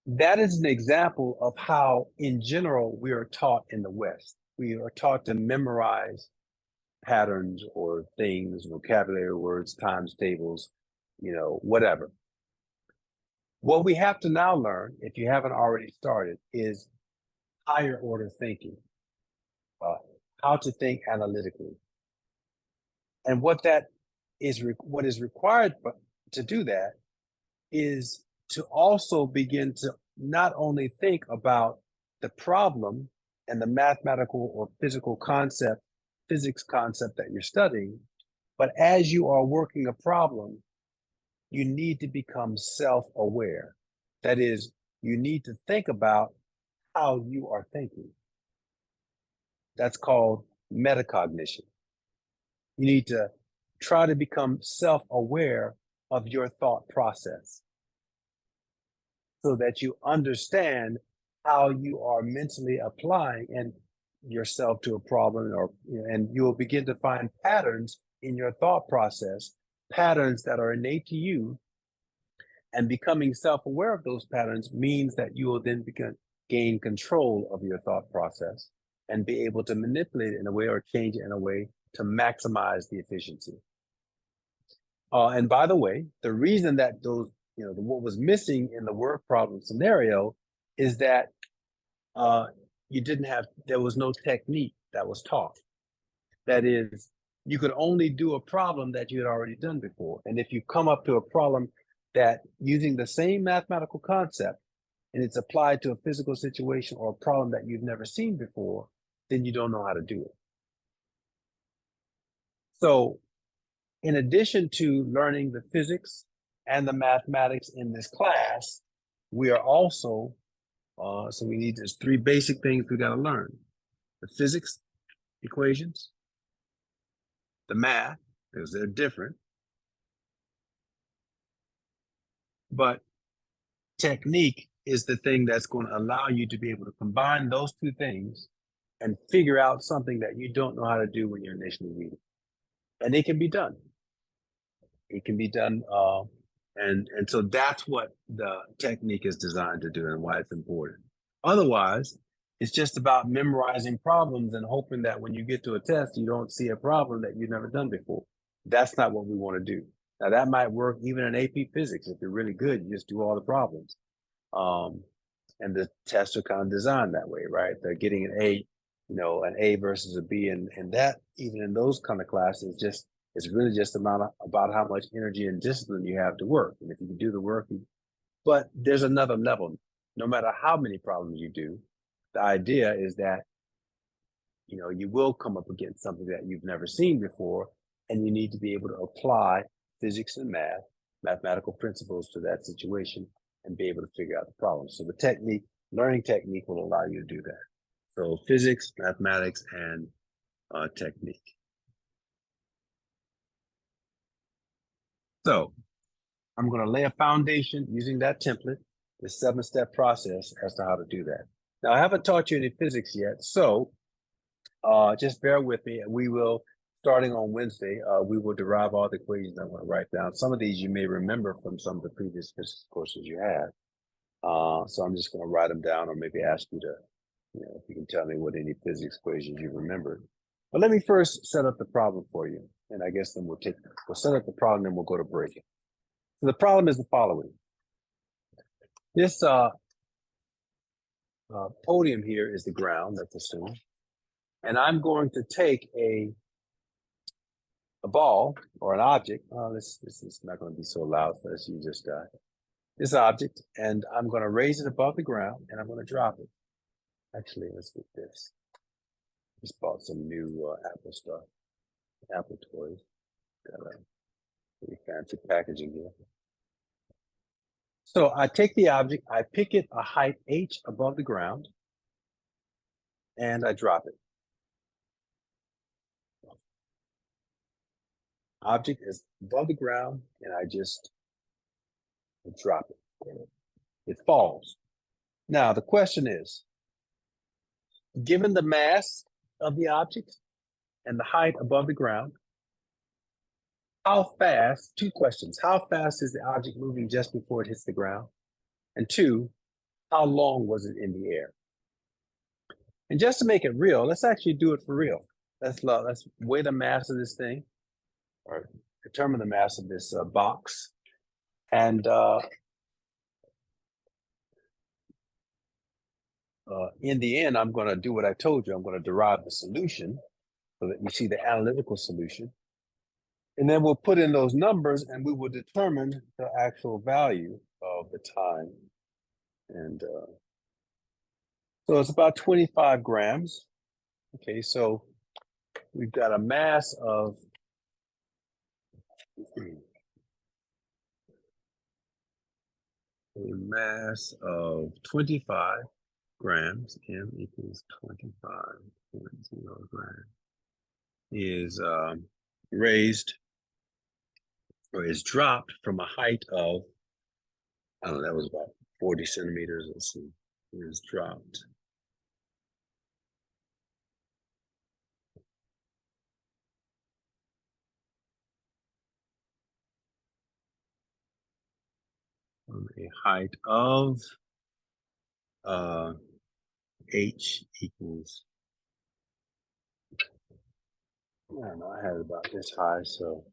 that is an example of how, in general, we are taught in the West. We are taught to memorize patterns or things, vocabulary words, times tables, whatever. What we have to now learn, if you haven't already started, is higher order thinking, how to think analytically. And what is required to do that is to also begin to not only think about the problem and the mathematical or physics concept that you're studying, but as you are working a problem, you need to become self-aware. That is, you need to think about how you are thinking. That's called metacognition. You need to try to become self-aware of your thought process so that you understand how you are mentally applying yourself to a problem, and you will begin to find patterns in your thought process, patterns that are innate to you. And becoming self-aware of those patterns means that you will then gain control of your thought process and be able to manipulate it in a way or change it in a way to maximize the efficiency. And by the way, the reason that what was missing in the word problem scenario is that there was no technique that was taught. That is, you could only do a problem that you had already done before. And if you come up to a problem that using the same mathematical concept and it's applied to a physical situation or a problem that you've never seen before, then you don't know how to do it. So in addition to learning the physics and the mathematics in this class, we are also, so we need these three basic things we got to learn: the physics equations, the math, because they're different, but technique is the thing that's going to allow you to be able to combine those two things and figure out something that you don't know how to do when you're initially reading. And it can be done. It can be done. And so that's what the technique is designed to do and why it's important. Otherwise, it's just about memorizing problems and hoping that when you get to a test, you don't see a problem that you've never done before. That's not what we want to do. Now, that might work even in AP physics. If you're really good, you just do all the problems. And the tests are kind of designed that way, right? They're getting an A, an A versus a B. And that, even in those kind of classes, it's really just about how much energy and discipline you have to work. And if you can do the work, but there's another level. No matter how many problems you do, the idea is that, you will come up against something that you've never seen before, and you need to be able to apply physics and mathematical principles to that situation and be able to figure out the problem. So the learning technique will allow you to do that. So physics, mathematics, and technique. So I'm going to lay a foundation using that template, the 7-step process as to how to do that. Now, I haven't taught you any physics yet, so just bear with me. We will, starting on Wednesday, we will derive all the equations I'm going to write down. Some of these you may remember from some of the previous physics courses you had. So I'm just going to write them down, or maybe ask you to, if you can tell me what any physics equations you remember. But let me first set up the problem for you. And I guess then we'll set up the problem, then we'll go to break it. So the problem is the following. This podium here is the ground, let's assume. And I'm going to take a ball or an object. This is not going to be so loud, so let's use this guy. This object, and I'm going to raise it above the ground, and I'm going to drop it. Actually, let's get this. Just bought some new Apple stuff, Apple toys. Got a pretty fancy packaging here. So I take the object, I pick it a height h above the ground, and I drop it. Object is above the ground, and I just drop it. It falls. Now the question is, given the mass of the object and the height above the ground, how fast, two questions, how fast is the object moving just before it hits the ground? And two, how long was it in the air? And just to make it real, let's actually do it for real. Let's weigh the mass of this thing, or determine the mass of this box. And in the end, I'm going to do what I told you. I'm going to derive the solution so that you see the analytical solution. And then we'll put in those numbers and we will determine the actual value of the time. And so it's about 25 grams. Okay, so we've got a mass of a mass of 25 grams. M equals 25.0 grams is raised or is dropped from a height of, I don't know, that was about 40 centimeters. Let's see, it is dropped. From a height of h equals, I don't know, I had it about this high, so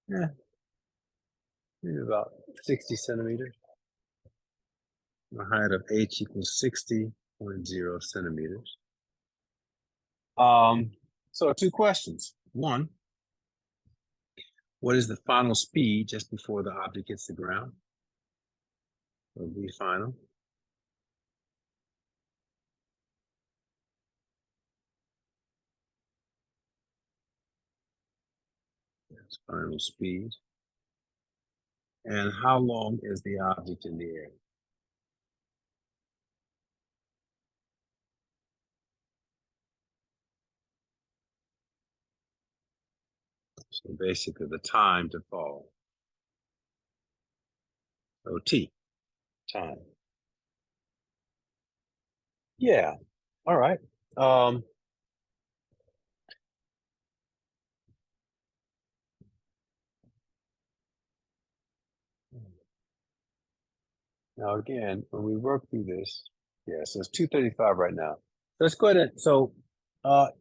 yeah, maybe about 60 centimeters. The height of h equals 60.0 centimeters. So two questions. One, what is the final speed just before the object hits the ground? So V final. That's final speed. And how long is the object in the air? So basically the time to fall. So T, time. Yeah, all right. Now again, when we work through this, yeah, so it's 235 right now. Let's go ahead and, so,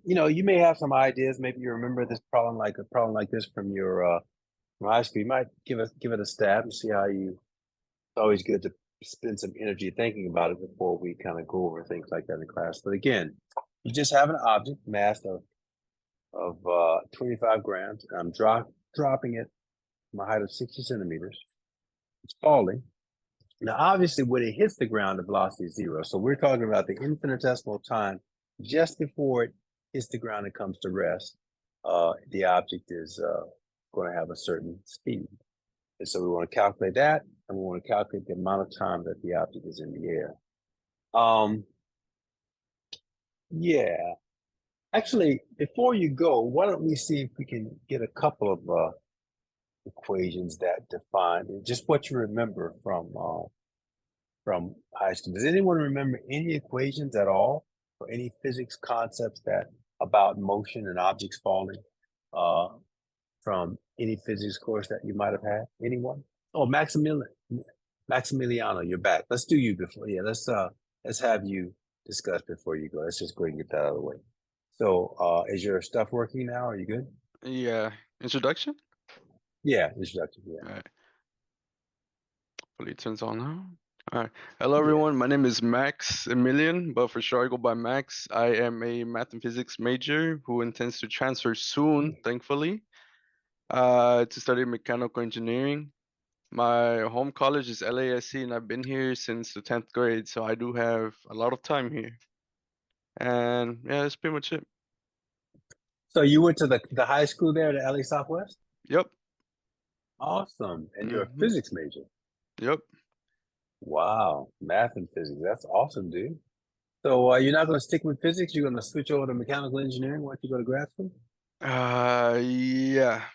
you know, you may have some ideas. Maybe you remember this problem, like a problem like this from your from high school. You might give it a stab and see how you, it's always good to spend some energy thinking about it before we kind of go over things like that in class. But again, you just have an object mass of 25 grams. I'm dropping it from a height of 60 centimeters. It's falling. Now, obviously, when it hits the ground, the velocity is zero. So we're talking about the infinitesimal time just before it hits the ground and comes to rest. The object is going to have a certain speed. And so we want to calculate that, and we want to calculate the amount of time that the object is in the air. Yeah. Actually, before you go, why don't we see if we can get a couple of equations that define just what you remember from high school. Does anyone remember any equations at all or any physics concepts that about motion and objects falling from any physics course that you might have had? Anyone? Oh, Maximiliano, you're back. Let's do you before. Yeah, let's have you discuss before you go. Let's just go ahead and get that out of the way. So is your stuff working now? Are you good? Yeah. Introduction? Yeah, introduction. Yeah. All right. Hopefully it turns on now. All right. Hello, Yeah. everyone. My name is Max Emilian, but for sure I go by Max. I am a math and physics major who intends to transfer soon, thankfully, to study mechanical engineering. My home college is LASC, and I've been here since the 10th grade, so I do have a lot of time here. And yeah, that's pretty much it. So you went to the high school there at LA Southwest? Yep. Awesome. And you're a Mhm. physics major. Yep. Wow. Math and physics. That's awesome, dude. So you're not going to stick with physics? You're going to switch over to mechanical engineering once you go to grad school? Yeah.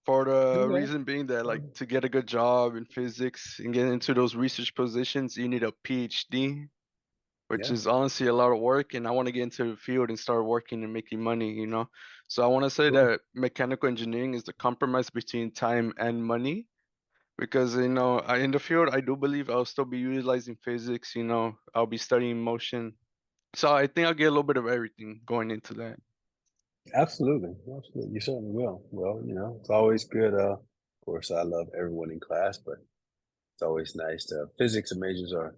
For the Okay. reason being that, like, to get a good job in physics and get into those research positions, you need a PhD, which Yeah. is honestly a lot of work. And I want to get into the field and start working and making money, you know? So I want to say Sure. that mechanical engineering is the compromise between time and money. Because, you know, in the field, I do believe I'll still be utilizing physics, you know, I'll be studying motion. So I think I'll get a little bit of everything going into that. Absolutely. Absolutely. You certainly will. Well, you know, it's always good. Of course, I love everyone in class, but it's always nice to physics majors are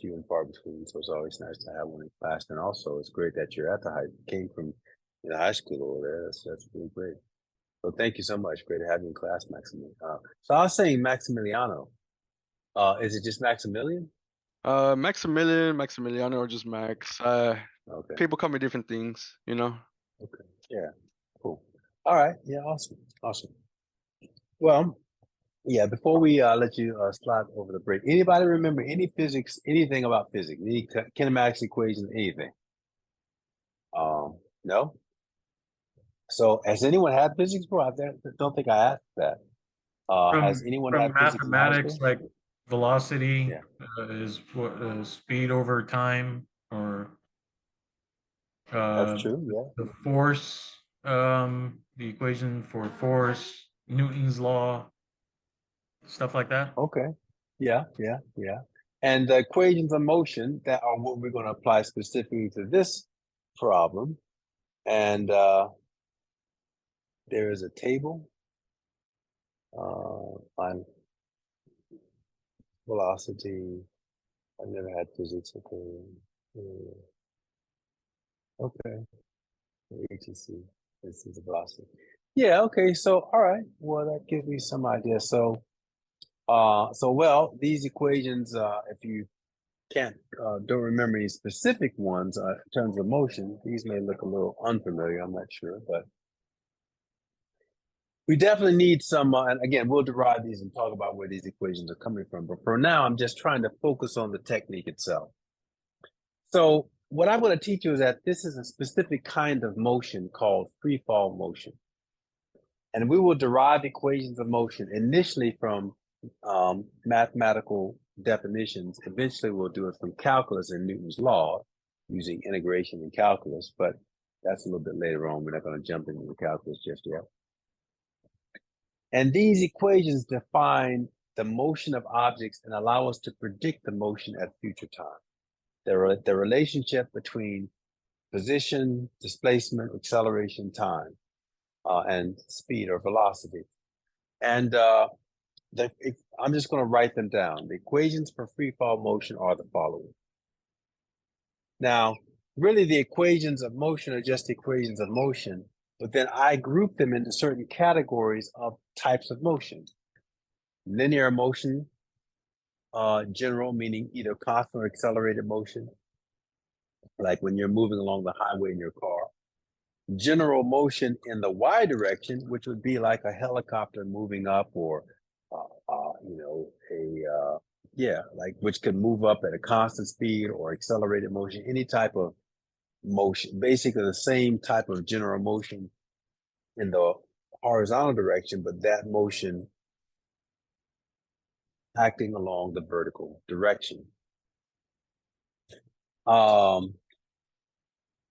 few and far between. So it's always nice to have one in class. And also it's great that you're at the came from high school over there. That's really great. So thank you so much. Great to have you in class, Maximilian. So I was saying Maximiliano. Is it just Maximilian? Maximilian, Maximiliano, or just Max. Okay. People call me different things, you know? Okay. Yeah. Cool. All right. Yeah. Awesome. Awesome. Well, yeah. Before we let you slide over the break, anybody remember anything about physics, any kinematics equations, anything? No. So has anyone had physics before? Don't think I asked that. Has anyone From had physics in high mathematics, school? like velocity Yeah. is what speed over time, or That's uh, true. Yeah. the force, the equation for force, Newton's law, stuff like that. Okay. Yeah. Yeah. Yeah. And the equations of motion that are what we're going to apply specifically to this problem. And there is a table on velocity. I've never had physics. Okay. HEC. This is the velocity. Yeah. Okay. So, all right. Well, that gives me some idea. So, well, these equations, if you don't remember any specific ones in terms of motion, these may look a little unfamiliar. I'm not sure, but we definitely need some. And again, we'll derive these and talk about where these equations are coming from. But for now, I'm just trying to focus on the technique itself. So what I'm going to teach you is that this is a specific kind of motion called free fall motion. And we will derive equations of motion initially from mathematical definitions. Eventually, we'll do it from calculus and Newton's law using integration and calculus, but that's a little bit later on. We're not going to jump into the calculus just yet. And these equations define the motion of objects and allow us to predict the motion at future time. The relationship between position, displacement, acceleration, time, and speed or velocity. And I'm just going to write them down. The equations for free fall motion are the following. Now, really, the equations of motion are just equations of motion, but then I group them into certain categories of types of motion. Linear motion, general, meaning either constant or accelerated motion, like when you're moving along the highway in your car. General motion in the y direction, which would be like a helicopter moving up, or like which could move up at a constant speed or accelerated motion, any type of motion, basically the same type of general motion in the horizontal direction, but that motion acting along the vertical direction.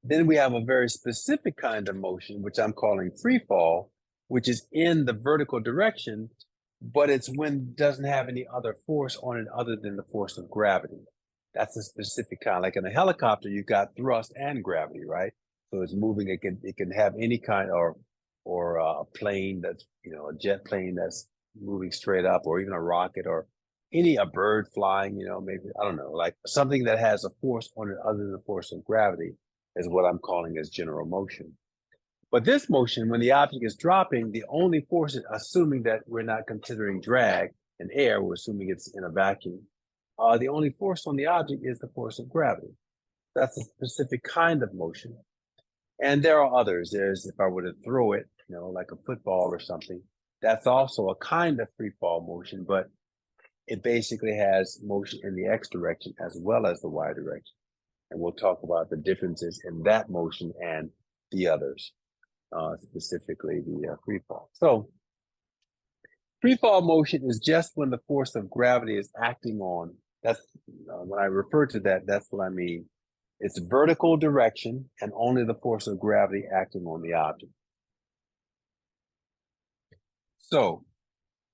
Then we have a very specific kind of motion, which I'm calling free fall, which is in the vertical direction, but it's when it doesn't have any other force on it other than the force of gravity. That's a specific kind. Like in a helicopter, you've got thrust and gravity, right? So it's moving. It can have any kind or a plane that's, a jet plane that's moving straight up, or even a rocket, or a bird flying, maybe, I don't know, like something that has a force on it other than the force of gravity is what I'm calling as general motion. But this motion, when the object is dropping, the only force, assuming that we're not considering drag and air, we're assuming it's in a vacuum, the only force on the object is the force of gravity. That's a specific kind of motion. And there are others. There's, if I were to throw it, like a football or something, that's also a kind of free fall motion, but it basically has motion in the X direction as well as the Y direction. And we'll talk about the differences in that motion and the others, specifically the free fall. So free fall motion is just when the force of gravity is acting on, that's when I refer to that, that's what I mean. It's vertical direction and only the force of gravity acting on the object. So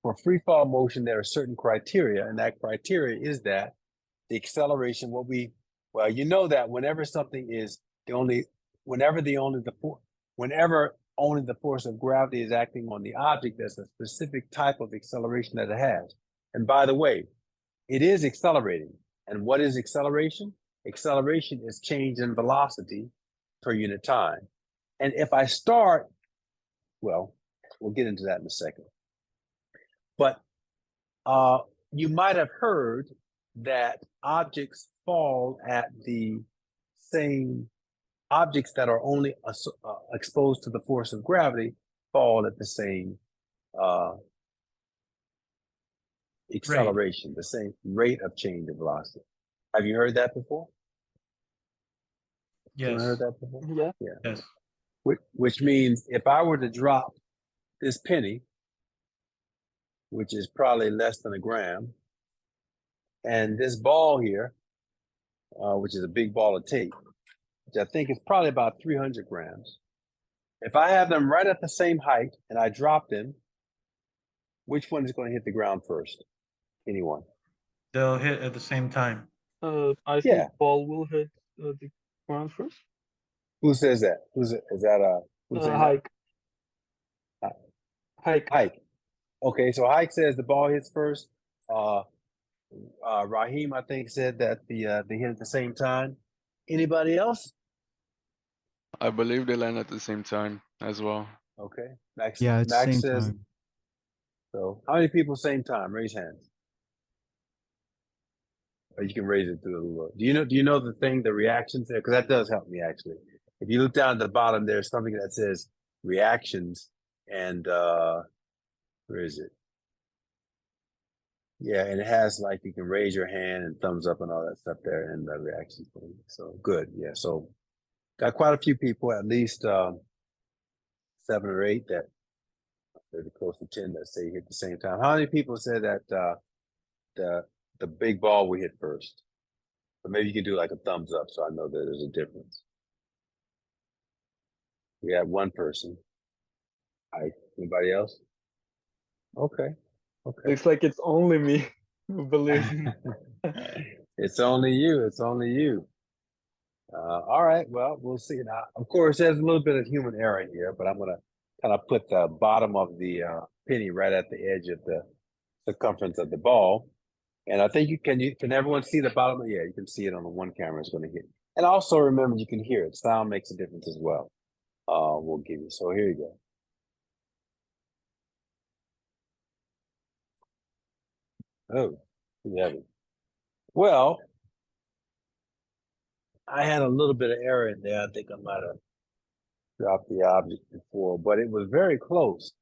for free fall motion, there are certain criteria, and that criteria is that the acceleration, that whenever something is whenever only the force of gravity is acting on the object, there's a specific type of acceleration that it has. And by the way, it is accelerating. And what is acceleration? Acceleration is change in velocity per unit time. And if I start, well, we'll get into that in a second. But you might have heard that objects fall at the same, objects that are only exposed to the force of gravity fall at the same acceleration, the same rate of change of velocity. Have you heard that before? Yes. You heard that before? Yeah. Yes. Which means if I were to drop this penny, which is probably less than a gram, and this ball here, which is a big ball of tape, which I think is probably about 300 grams. If I have them right at the same height and I drop them, which one is going to hit the ground first? Anyone? They'll hit at the same time. I think Paul will hit the ground first. Who says that? Who's that? Who's saying Hike. that? Hike. Hike. Okay, so Hike says the ball hits first. Raheem, I think, said that they hit at the same time. Anybody else? I believe they land at the same time as well. Okay. Max, Yeah, it's Max same says. time. So how many people same time? Raise hands. Or you can raise it through the look. Do you know the thing, the reactions there? Because that does help me actually. If you look down at the bottom, there's something that says reactions, and where is it? Yeah, and it has like you can raise your hand and thumbs up and all that stuff there in the reactions thing. So good, yeah. So got quite a few people, at least 7 or 8 that maybe close to 10 that say hit the same time. How many people said that the big ball we hit first? But maybe you can do like a thumbs up so I know that there's a difference. We have one person. Anybody else? Okay. Looks like it's only me who believes in it. It's only you. It's only you. All right. Well, we'll see. Now, of course, there's a little bit of human error here, but I'm going to kind of put the bottom of the penny right at the edge of the circumference of the ball. And I think can everyone see the bottom? Yeah, you can see it on the one camera. It's going to hit. And also remember, you can hear it. Sound makes a difference as well. We'll give you. So here you go. Oh, yeah. Well, I had a little bit of error in there. I think I might have dropped the object before, but it was very close.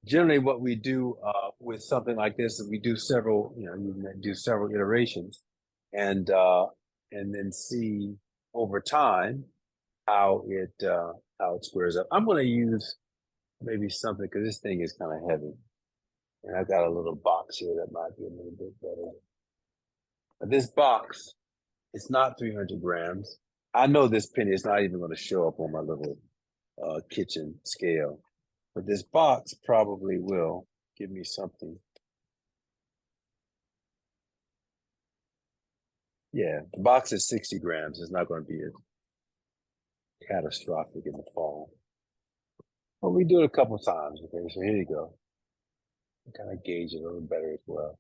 Generally, what we do with something like this is we do several, you do several iterations, and then see over time how it squares up. I'm going to use maybe something because this thing is kind of heavy. And I've got a little box here that might be a little bit better. But this box, it's not 300 grams. I know this penny is not even going to show up on my little kitchen scale. But this box probably will give me something. Yeah, the box is 60 grams. It's not going to be it. catastrophic in the fall. But we do it a couple times. Okay, so here you go. Kind of gauge it a little better as well.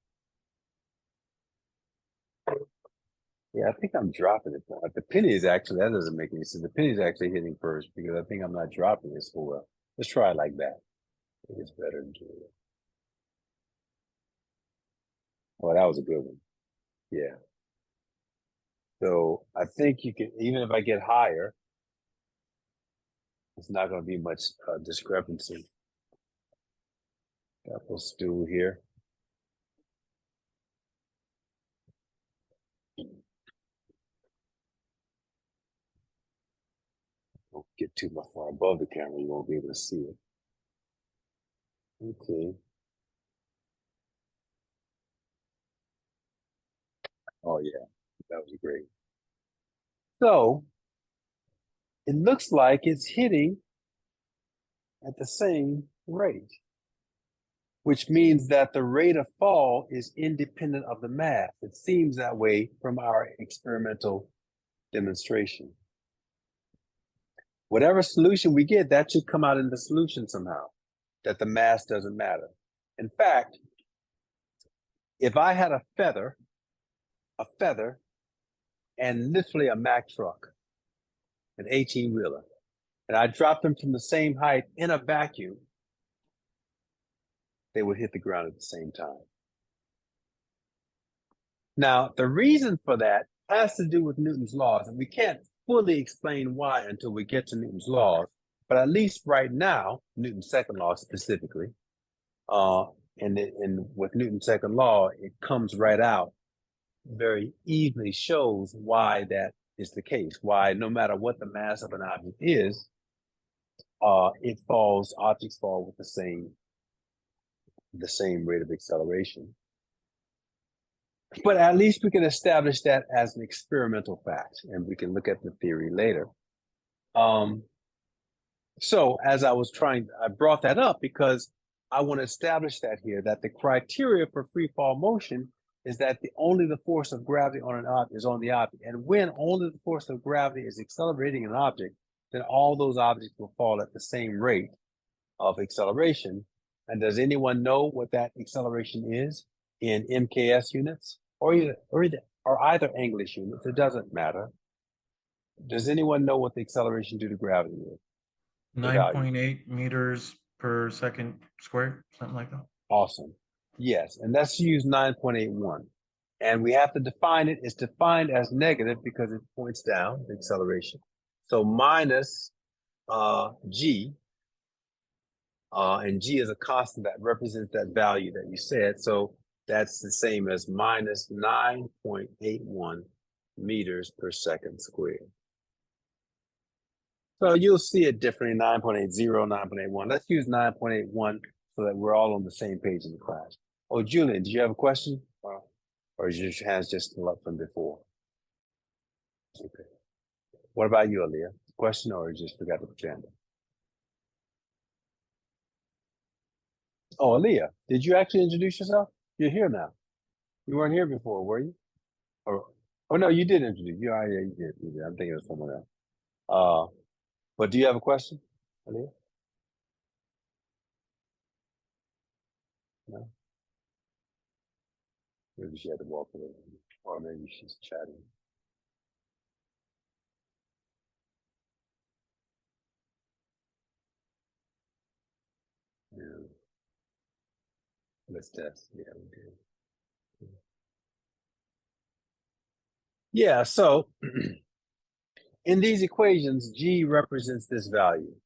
Yeah, I think I'm dropping it. The penny is actually, that doesn't make any sense. The penny is actually hitting first because I think I'm not dropping it so well. Let's try it like that. I think it's better than doing it. Oh, that was a good one. Yeah. So I think you can, even if I get higher, it's not going to be much discrepancy. Apple stool here. Don't get too far above the camera, you won't be able to see it. Okay. Oh yeah, that was great. So it looks like it's hitting at the same rate, which means that the rate of fall is independent of the mass. It seems that way from our experimental demonstration. Whatever solution we get, that should come out in the solution somehow, that the mass doesn't matter. In fact, if I had a feather, and literally a Mack truck, an 18-wheeler, and I dropped them from the same height in a vacuum, they would hit the ground at the same time. Now, the reason for that has to do with Newton's laws, and we can't fully explain why until we get to Newton's laws, but at least right now, Newton's second law specifically, and with Newton's second law, it comes right out, very easily shows why that is the case, why no matter what the mass of an object is, objects fall with the same rate of acceleration. But at least we can establish that as an experimental fact, and we can look at the theory later. So as I brought that up because I want to establish that here, that the criteria for free fall motion is that only the force of gravity on an object is on the object. And when only the force of gravity is accelerating an object, then all those objects will fall at the same rate of acceleration. And does anyone know what that acceleration is in MKS units or either English units? It doesn't matter. Does anyone know what the acceleration due to gravity is? 9.8 meters per second squared, something like that. Awesome. Yes, and let's use 9.81. And we have to define it. It's defined as negative because it points down, the acceleration. So minus g, and g is a constant that represents that value that you said. So that's the same as minus 9.81 meters per second squared. So you'll see it differently, 9.80, 9.81. Let's use 9.81 so that we're all on the same page in the class. Oh, Julian, did you have a question? Or is your hands just still up from before? Okay. What about you, Aaliyah? Question, or you just forgot to put your hand up? Oh, Aaliyah, did you actually introduce yourself? You're here now. You weren't here before, were you? Oh no, you did introduce. Yeah, you did. I'm thinking of someone else. But do you have a question, Aaliyah? No. Maybe she had to walk away, or maybe she's chatting. Yeah. Let's test. Yeah, we did. Yeah, so in these equations, G represents this value.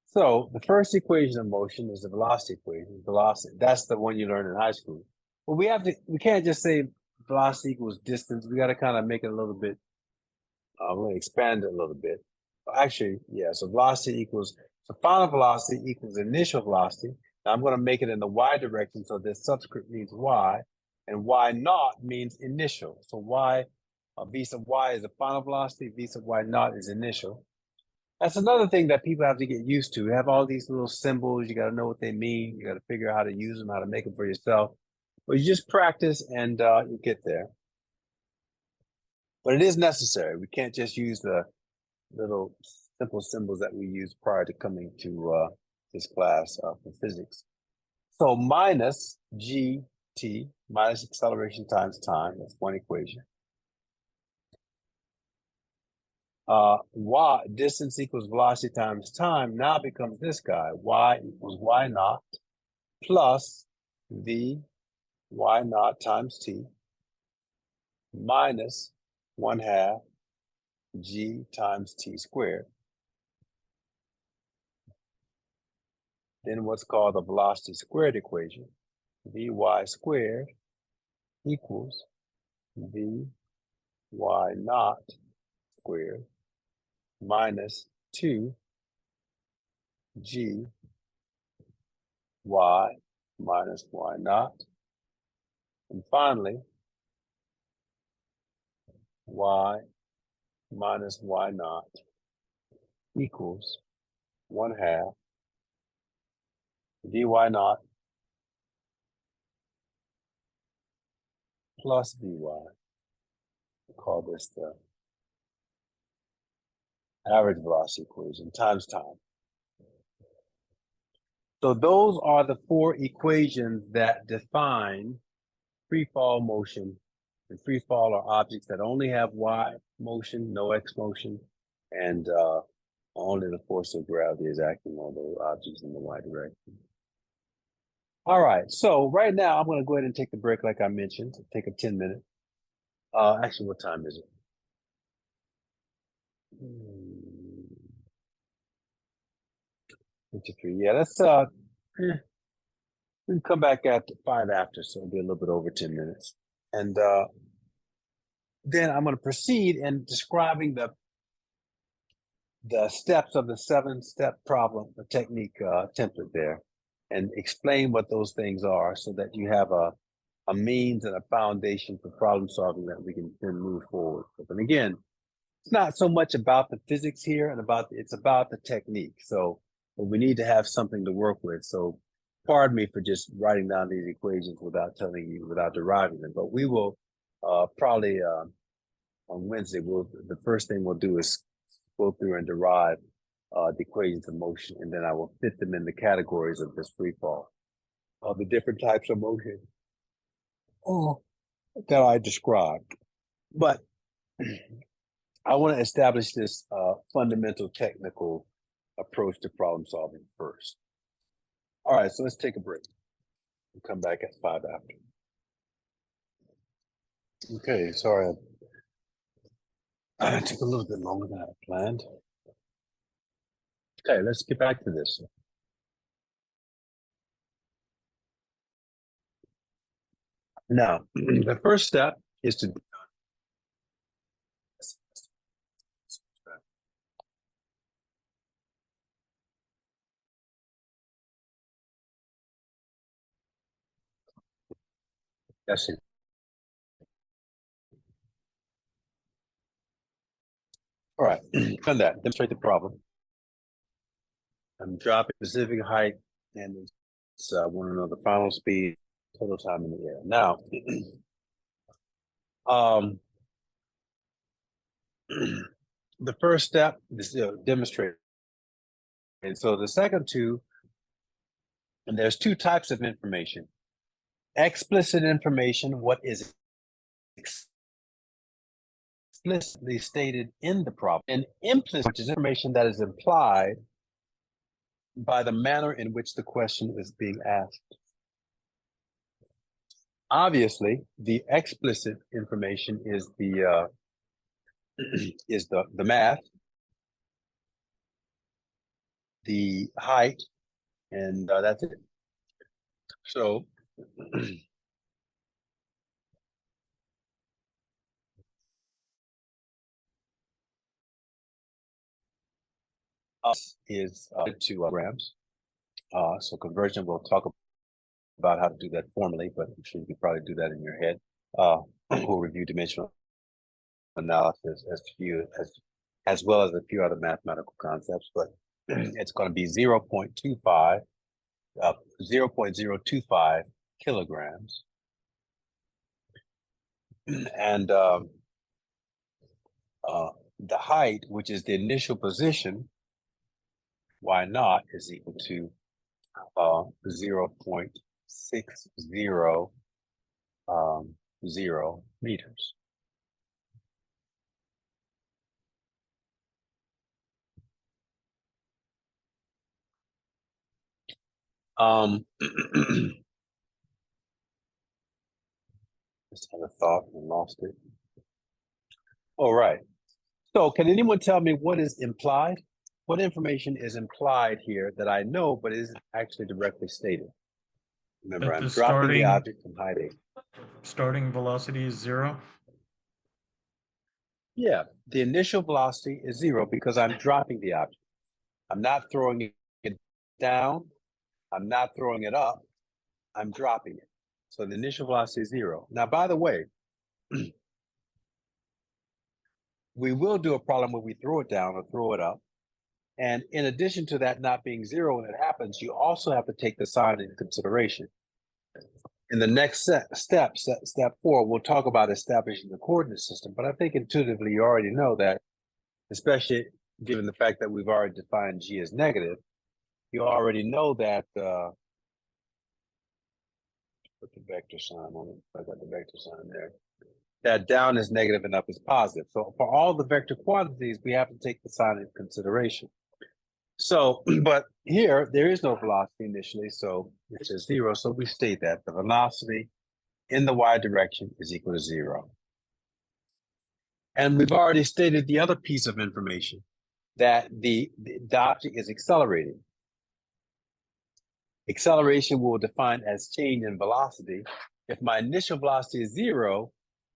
So the first equation of motion is the velocity equation. Velocity, that's the one you learned in high school. But we can't just say velocity equals distance. We got to kind of make it a little bit, I'm going to expand it a little bit. Actually, yeah, so final velocity equals initial velocity. Now I'm going to make it in the y direction, so this subscript means y, and y naught means initial. So v sub y is the final velocity, v sub y naught is initial. That's another thing that people have to get used to. You have all these little symbols, you got to know what they mean, you got to figure out how to use them, how to make them for yourself. But you just practice and you get there. But it is necessary. We can't just use the little simple symbols that we used prior to coming to this class for physics. So minus gt minus acceleration times time, that's one equation. Y, distance equals velocity times time, now becomes this guy, y equals y naught plus v y naught times t minus 1/2 g times t squared. Then what's called the velocity squared equation, vy squared equals vy naught squared minus 2 g y minus y naught. And finally, y minus y naught equals 1/2 vy naught plus vy. We call this the average velocity equation times time. So those are the four equations that define free fall motion. And free fall are objects that only have y motion, no x motion, and only the force of gravity is acting on those objects in the y direction. All right, so right now I'm going to go ahead and take a break, like I mentioned, take a 10-minute. Actually, what time is it? 53. Yeah, let's we can come back at 5 after, so it'll be a little bit over 10 minutes. And then I'm going to proceed in describing the steps of the 7-step problem technique template there, and explain what those things are so that you have a means and a foundation for problem solving that we can then move forward with. And again, it's not so much about the physics here and it's about the technique. So we need to have something to work with. So pardon me for just writing down these equations without telling you, without deriving them, but we will probably on Wednesday, the first thing we'll do is go through and derive the equations of motion, and then I will fit them in the categories of this free fall, the different types of motion that I described. But I want to establish this fundamental technical approach to problem solving first. All right, so let's take a break. We'll come back at 5 after. Okay, sorry. It took a little bit longer than I planned. Okay, let's get back to this. Now, the first step is to that's it. All right, done that. Demonstrate the problem. I'm dropping specific height, and it's I want to know the final speed, total time in the air. Now, the first step is demonstrate. And so the second two, and there's two types of information. Explicit information, what is explicitly stated in the problem, and implicit, which is information that is implied by the manner in which the question is being asked. Obviously, the explicit information is the math, the height, and that's it. So is to grams. So conversion, we'll talk about how to do that formally, but I'm sure you could probably do that in your head. We'll review dimensional analysis as well as a few other mathematical concepts, but it's going to be 0.025 kilograms. And the height, which is the initial position, y naught is equal to 0.600 meters. Just had a thought and lost it. All right. So can anyone tell me what is implied? What information is implied here that I know but isn't actually directly stated? Remember, That I'm the dropping the starting object from height A. starting velocity is 0. Yeah, the initial velocity is 0 because I'm dropping the object. I'm not throwing it down. I'm not throwing it up. I'm dropping it. So the initial velocity is 0. Now, by the way, we will do a problem where we throw it down or throw it up. And in addition to that not being 0 when it happens, you also have to take the sign into consideration. In the next step 4, we'll talk about establishing the coordinate system. But I think intuitively you already know that, especially given the fact that we've already defined g as negative, you already know that, put the vector sign on it. I got the vector sign there. That down is negative and up is positive. So for all the vector quantities, we have to take the sign into consideration. So, but here, there is no velocity initially, so it's a 0. So we state that the velocity in the y direction is equal to 0. And we've already stated the other piece of information, that the object is accelerating. Acceleration will define as change in velocity. If my initial velocity is 0,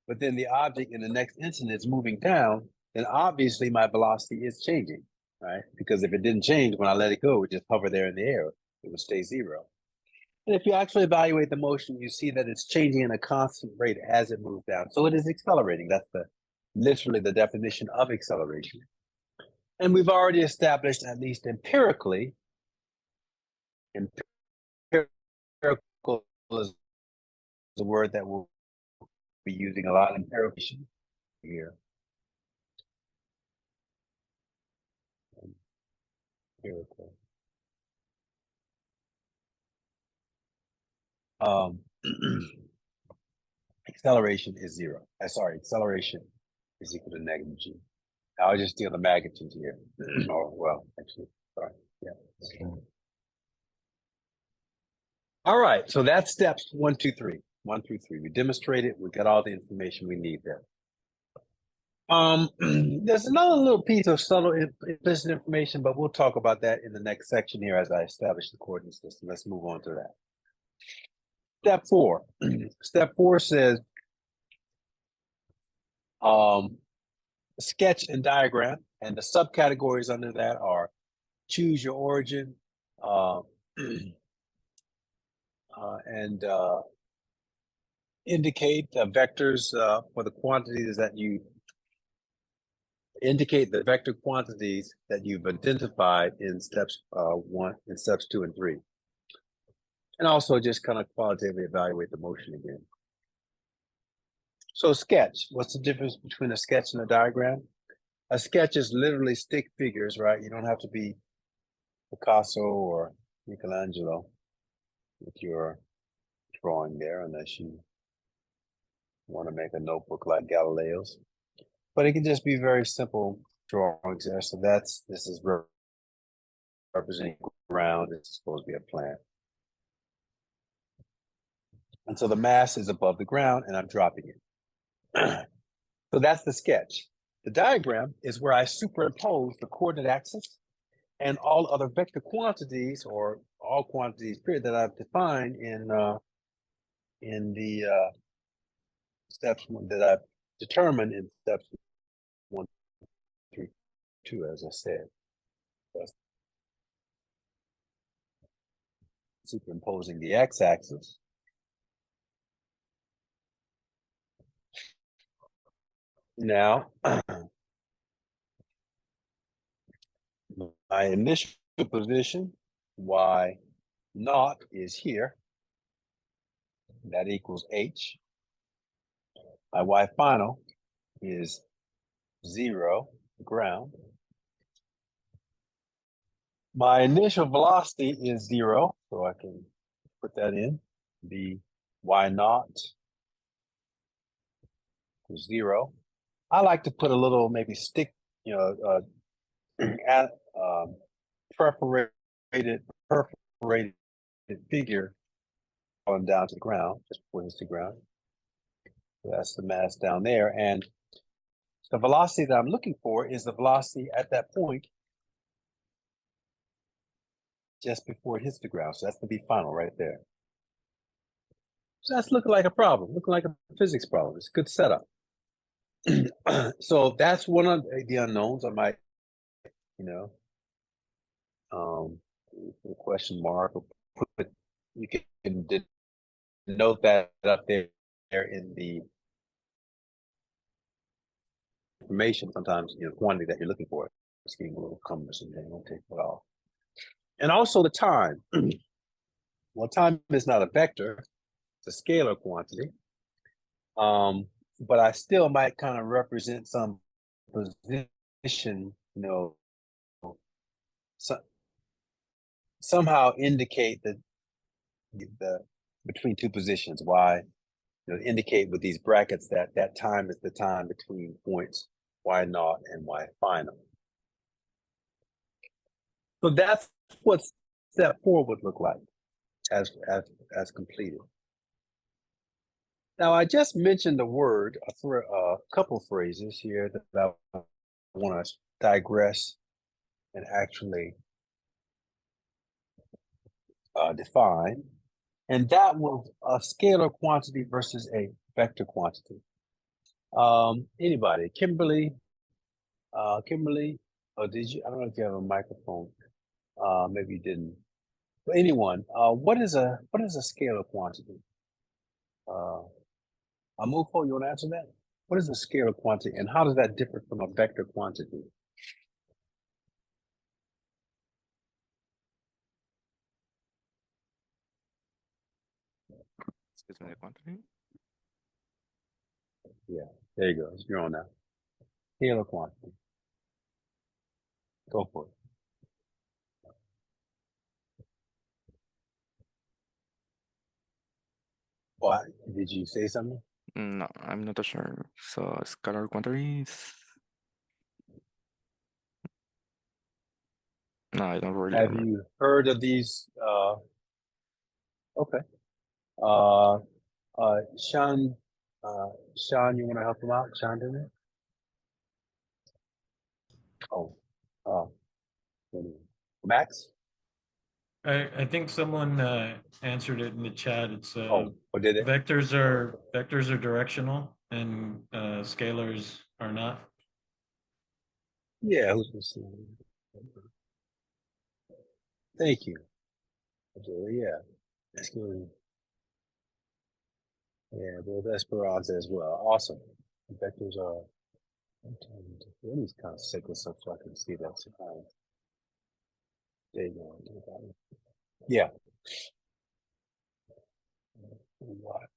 but then the object in the next instant is moving down, then obviously my velocity is changing, right? Because if it didn't change when I let it go, it would just hover there in the air. It would stay 0. And if you actually evaluate the motion, you see that it's changing in a constant rate as it moves down. So it is accelerating. That's literally the definition of acceleration. And we've already established, at least empirically, empirical is the word that we'll be using a lot in empirical here. Empirical. Acceleration is 0. Acceleration is equal to negative g. I'll just deal the magnitude here. Oh, well, actually, sorry. Yeah. All right, so that's steps 1, 2, 3. 1 through 3. We demonstrated, we got all the information we need there. There's another little piece of subtle implicit information, but we'll talk about that in the next section here as I establish the coordinate system. Let's move on to that. Step 4. Step 4 says sketch and diagram, and the subcategories under that are choose your origin, and indicate the vectors for the quantities that you indicate the vector quantities that you've identified in steps 2 and 3. And also just kind of qualitatively evaluate the motion again. So sketch, what's the difference between a sketch and a diagram? A sketch is literally stick figures, right? You don't have to be Picasso or Michelangelo with your drawing there unless you want to make a notebook like Galileo's. But it can just be very simple drawings there. So this is representing ground. It's supposed to be a plant. And so the mass is above the ground and I'm dropping it. So that's the sketch. The diagram is where I superimpose the coordinate axis and all other vector quantities or all quantities period that I've defined in the steps that I've determined in steps 1 through 2, as I said. That's superimposing the x-axis. Now, my initial position, y naught, is here. That equals h. My y final is 0, ground. My initial velocity is 0, so I can put that in. The y naught is 0. I like to put a little maybe stick, at perforated figure on down to the ground, just before it hits the ground. So that's the mass down there, and the velocity that I'm looking for is the velocity at that point just before it hits the ground. So that's the V final right there. So that's looking like a problem, looking like a physics problem. It's a good setup. So that's one of the unknowns. I might, put a question mark or put, you can note that up there in the information. Sometimes, quantity that you're looking for, it's getting a little cumbersome. Then we'll take it off. And also the time. Well, time is not a vector, it's a scalar quantity. But I still might kind of represent some position, somehow indicate the between two positions. Why, indicate with these brackets that that time is the time between points y naught and y final. So that's what step 4 would look like as completed. Now, I just mentioned a word for a couple phrases here that I want to digress and actually define, and that was a scalar quantity versus a vector quantity. Anybody? Kimberly, or did you? I don't know if you have a microphone. Maybe you didn't. But anyone, what is a scalar quantity? Amufo, you want to answer that? What is a scalar quantity, and how does that differ from a vector quantity? Excuse me, the quantity. Yeah, there you go. You're on now. Scalar quantity. Go for it. What? Did you say something? No, I'm not sure. So scalar quantities. No, I don't really Have remember. you heard of these? Okay. Sean, you want to help him out? Sean, didn't it? Oh, Max? I think someone answered it in the chat. It's What did it? vectors are directional and scalars are not. Yeah, who's this? Thank you. Yeah, that's good. Yeah, well, Esperanza as well. Awesome. Vectors are. Let me kind of sick this up so I can see that. There you go. Yeah. What?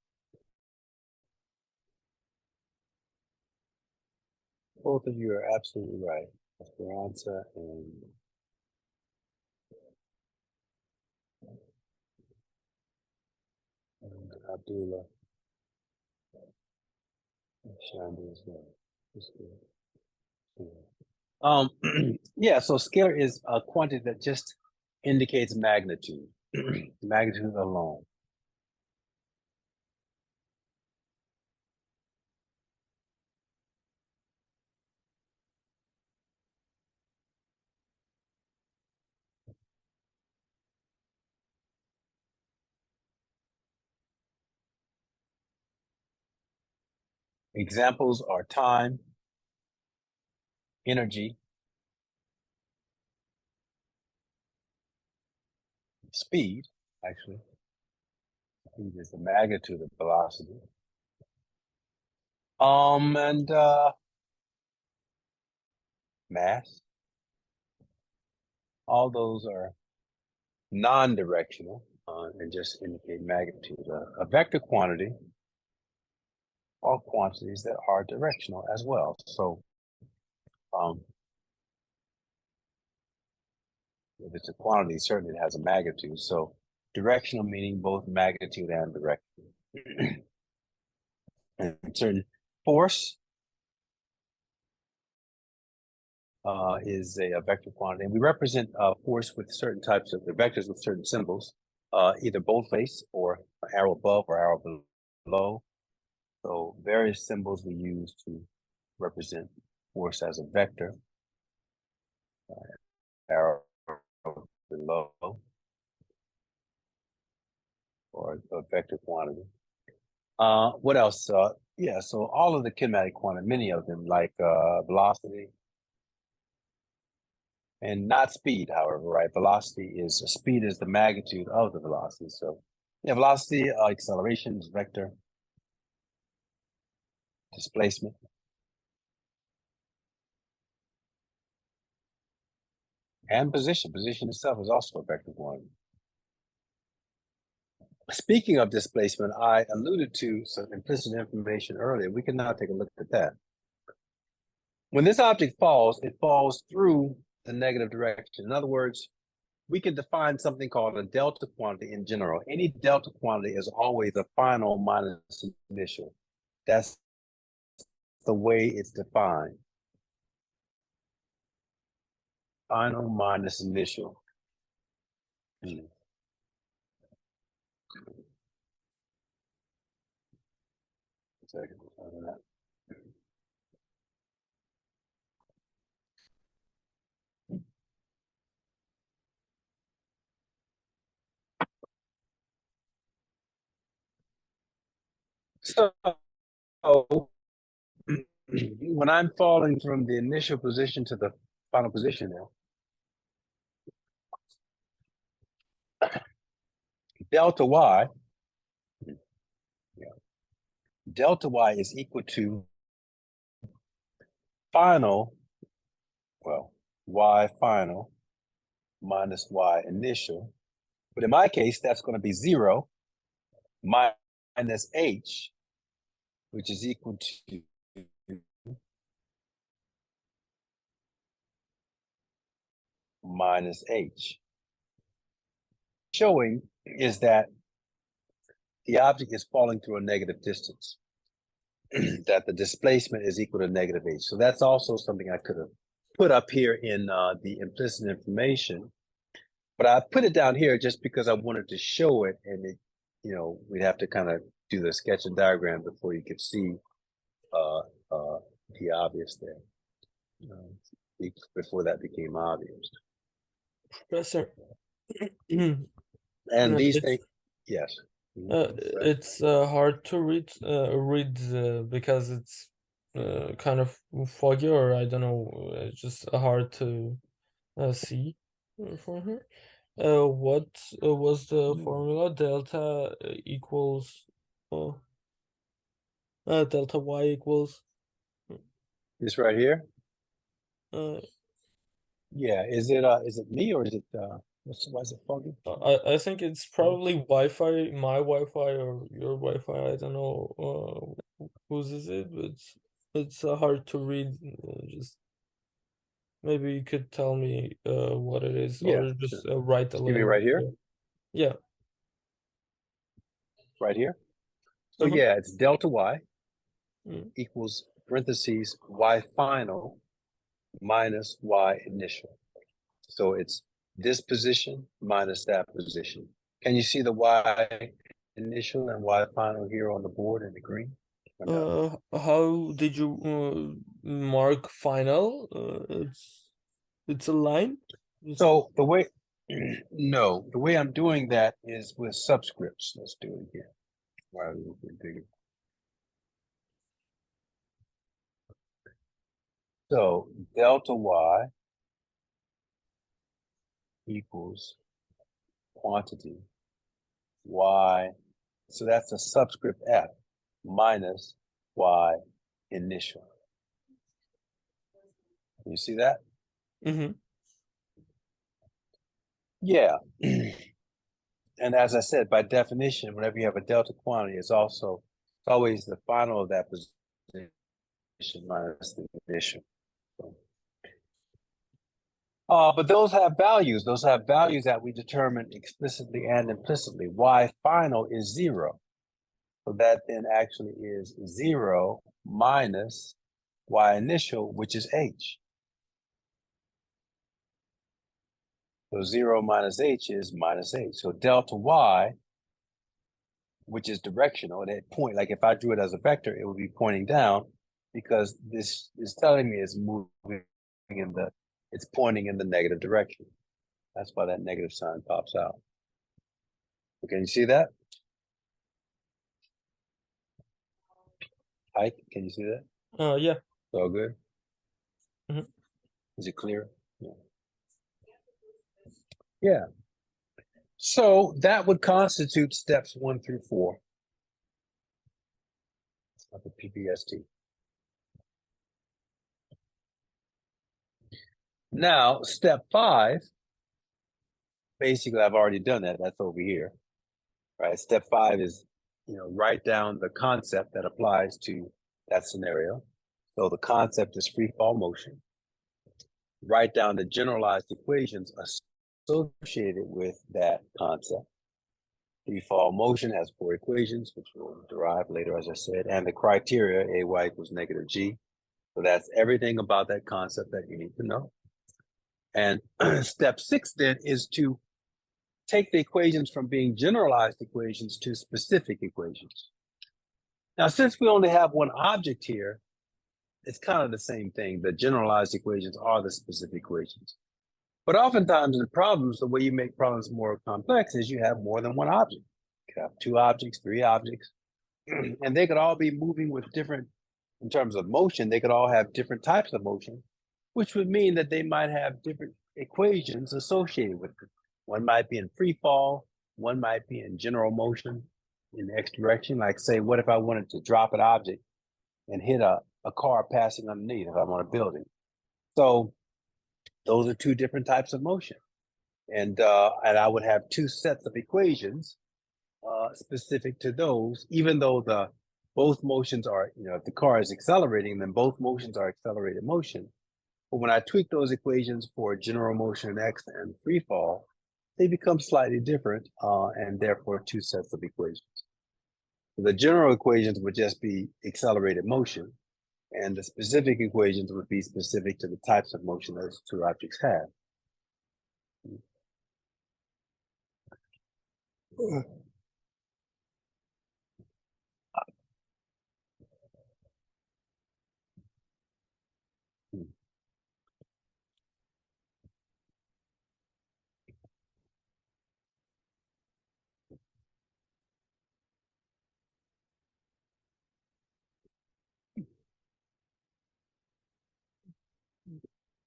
Both of you are absolutely right. Esperanza and Abdullah. Shandi as well. Yeah, so scalar is a quantity that just indicates magnitude, magnitude alone. Examples are time, energy, speed, actually. Speed is the magnitude of velocity. And mass. All those are non-directional and just indicate magnitude. A vector quantity, all quantities that are directional as well. So If it's a quantity, certainly it has a magnitude. So directional meaning both magnitude and direction. And certain force is a vector quantity, and we represent force with certain types of the vectors with certain symbols, either boldface or arrow above or arrow below. So various symbols we use to represent force as a vector. Arrow below or a vector quantity. What else? Yeah, so all of the kinematic quantity, many of them, like velocity, and not speed, however, right? Speed is the magnitude of the velocity. So yeah, velocity, acceleration is vector, displacement. And position. Position itself is also a vector quantity. Speaking of displacement, I alluded to some implicit information earlier. We can now take a look at that. When this object falls, it falls through the negative direction. In other words, we can define something called a delta quantity in general. Any delta quantity is always a final minus initial. That's the way it's defined. Final minus initial. Second. So when I'm falling from the initial position to the final position now, delta y, delta y is equal to final, well, y final minus y initial. But in my case, that's going to be 0 minus h, which is equal to minus h. Showing is that the object is falling through a negative distance, that the displacement is equal to negative h. So that's also something I could have put up here in the implicit information, but I put it down here just because I wanted to show it, and it, we'd have to kind of do the sketch and diagram before you could see the obvious there, before that became obvious. Professor. And these things, yes. It's hard to read because it's kind of foggy, or I don't know, it's just hard to see for her. What was the formula? Delta equals delta y equals this right here. Yeah, is it me or is it why is it foggy? I think it's probably Wi-Fi, my Wi-Fi or your Wi-Fi. I don't know whose is it, but it's hard to read. Just maybe you could tell me what it is, or just write a little. Give me right here. Yeah. Right here. So yeah, it's delta y equals parentheses y final minus y initial. So it's this position minus that position. Can you see the y initial and y final here on the board in the green? How did you mark final? It's a line. So the way no, the way I'm doing that is with subscripts. Let's do it again. Wow, so delta y equals quantity y, so that's a subscript f minus y initial. You see that? Mm-hmm. Yeah. And as I said, by definition, whenever you have a delta quantity, it's always the final of that position minus the initial. So, But those have values. Those have values that we determine explicitly and implicitly. Y final is 0. So that then actually is 0 minus Y initial, which is H. So 0 minus H is minus H. So delta Y, which is directional, that point, like if I drew it as a vector, it would be pointing down because this is telling me it's moving it's pointing in the negative direction. That's why that negative sign pops out. Can you see that? Ike, can you see that? Yeah. It's all good? Mhm. Is it clear? Yeah. Yeah. So that would constitute steps 1 through 4 of the PPST. Now, step 5, basically I've already done that. That's over here, right? Step 5 is, write down the concept that applies to that scenario. So the concept is free fall motion. Write down the generalized equations associated with that concept. Free fall motion has 4 equations, which we'll derive later, as I said, and the criteria, AY equals negative G. So that's everything about that concept that you need to know. And step 6 then is to take the equations from being generalized equations to specific equations. Now, since we only have one object here, it's kind of the same thing. The generalized equations are the specific equations. But oftentimes in problems, the way you make problems more complex is you have more than one object. You could have 2 objects, 3 objects, and they could all be moving with different, in terms of motion, they could all have different types of motion, which would mean that they might have different equations associated with them. One might be in free fall, one might be in general motion in the X direction. Like say, what if I wanted to drop an object and hit a car passing underneath if I'm on a building? So those are 2 different types of motion. And I would have 2 sets of equations specific to those, even though both motions are, if the car is accelerating, then both motions are accelerated motion. But when I tweak those equations for general motion X and free fall, they become slightly different and therefore 2 sets of equations. The general equations would just be accelerated motion, and the specific equations would be specific to the types of motion those 2 objects have.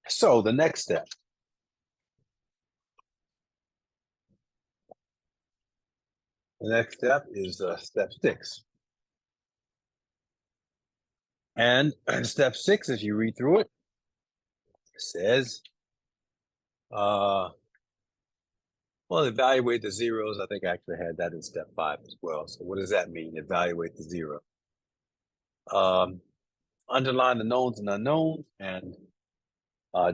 So the next step. The next step is step 6. And step 6, if you read through it, says, well, evaluate the zeros. I think I actually had that in step 5 as well. So what does that mean? Evaluate the zero. Underline the knowns and unknowns and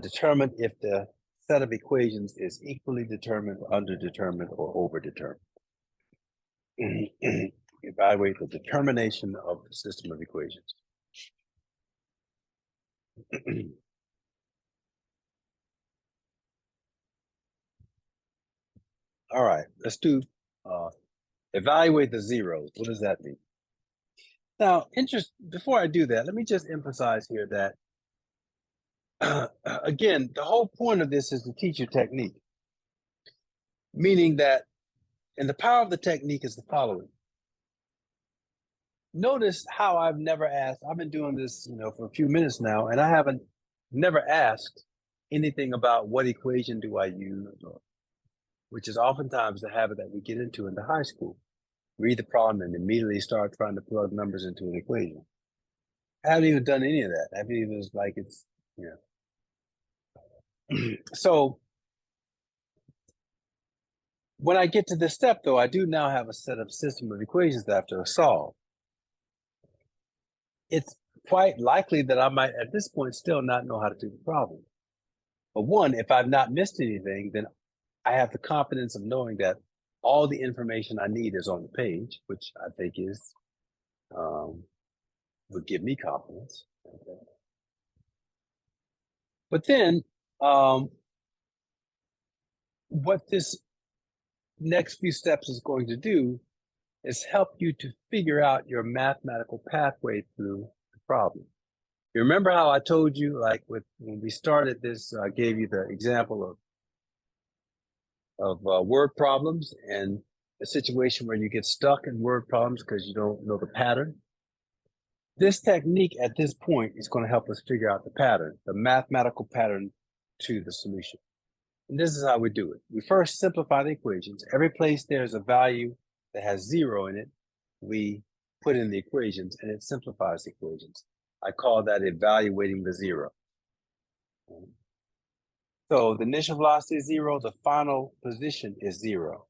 determine if the set of equations is equally determined, underdetermined, or overdetermined. Evaluate the determination of the system of equations. All right, let's do evaluate the zeros. What does that mean? Now, before I do that, let me just emphasize here that, again, the whole point of this is to teach you technique, meaning that, and the power of the technique is the following. Notice how I've never asked, I've been doing this, for a few minutes now, and I haven't never asked anything about what equation do I use, which is oftentimes the habit that we get into in the high school. Read the problem and immediately start trying to plug numbers into an equation. I haven't even done any of that. I haven't even like it's, So when I get to this step, though, I do now have a set of system of equations that I have to solve. It's quite likely that I might, at this point, still not know how to do the problem. But one, if I've not missed anything, then I have the confidence of knowing that all the information I need is on the page, which I think is would give me confidence. Okay. But then what this next few steps is going to do is help you to figure out your mathematical pathway through the problem. You remember how I told you, like when we started this, I gave you the example of word problems and a situation where you get stuck in word problems because you don't know the pattern. This technique at this point is going to help us figure out the pattern, the mathematical pattern to the solution. And this is how we do it. We first simplify the equations. Every place there's a value that has 0 in it, we put in the equations and it simplifies the equations. I call that evaluating the 0. So the initial velocity is 0, the final position is 0.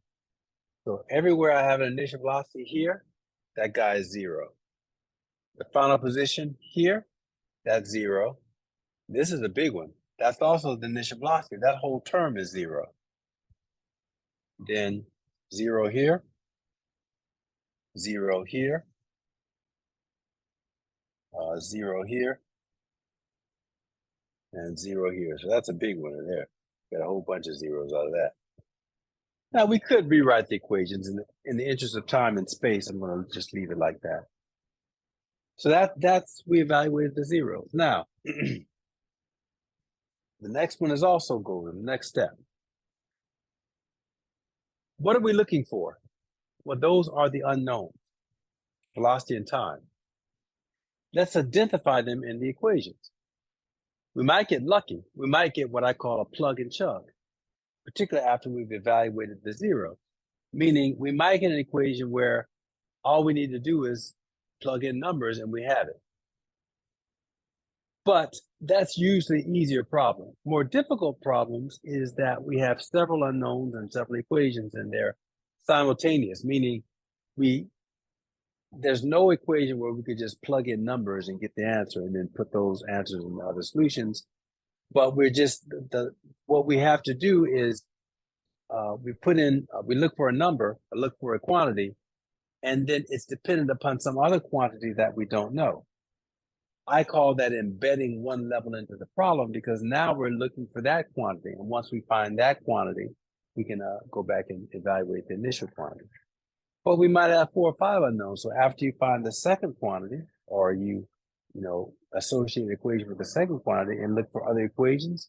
So everywhere I have an initial velocity here, that guy is 0. The final position here, that's 0. This is a big one. That's also the initial velocity. That whole term is 0. Then 0 here, 0 here, 0 here, and 0 here. So that's a big one in there. Got a whole bunch of zeros out of that. Now we could rewrite the equations in the interest of time and space. I'm going to just leave it like that. So that's we evaluated the zeros. Now the next one is also golden. The next step. What are we looking for? Well, those are the unknowns, velocity and time. Let's identify them in the equations. We might get lucky. We might get what I call a plug and chug, particularly after we've evaluated the zero, meaning we might get an equation where all we need to do is plug in numbers and we have it. But that's usually an easier problem. More difficult problems is that we have several unknowns and several equations and they're simultaneous, meaning there's no equation where we could just plug in numbers and get the answer and then put those answers in other solutions. But we're just, what we have to do is we look for a number, look for a quantity, and then it's dependent upon some other quantity that we don't know. I call that embedding one level into the problem because now we're looking for that quantity. And once we find that quantity, we can go back and evaluate the initial quantity. But we might have 4 or 5 unknowns. So after you find the second quantity, or you associate an equation with the second quantity and look for other equations,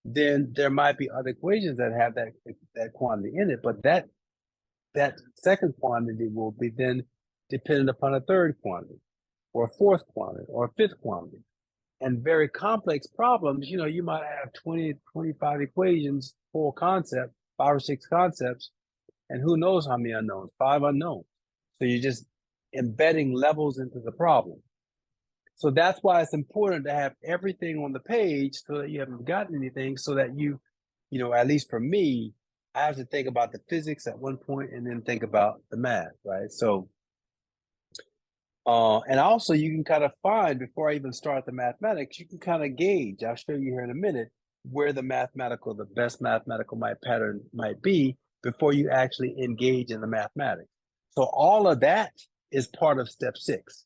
then there might be other equations that have that quantity in it. But that second quantity will be then dependent upon a third quantity, or a fourth quantity, or a fifth quantity. And very complex problems, you might have 20, 25 equations, 4 concepts, 5 or 6 concepts, and who knows how many unknowns, 5 unknowns. So you're just embedding levels into the problem. So that's why it's important to have everything on the page so that you haven't forgotten anything, so that at least for me, I have to think about the physics at one point and then think about the math, right? So, and also you can kind of find, before I even start the mathematics, you can kind of gauge, I'll show you here in a minute, where the best mathematical pattern might be before you actually engage in the mathematics. So all of that is part of step 6,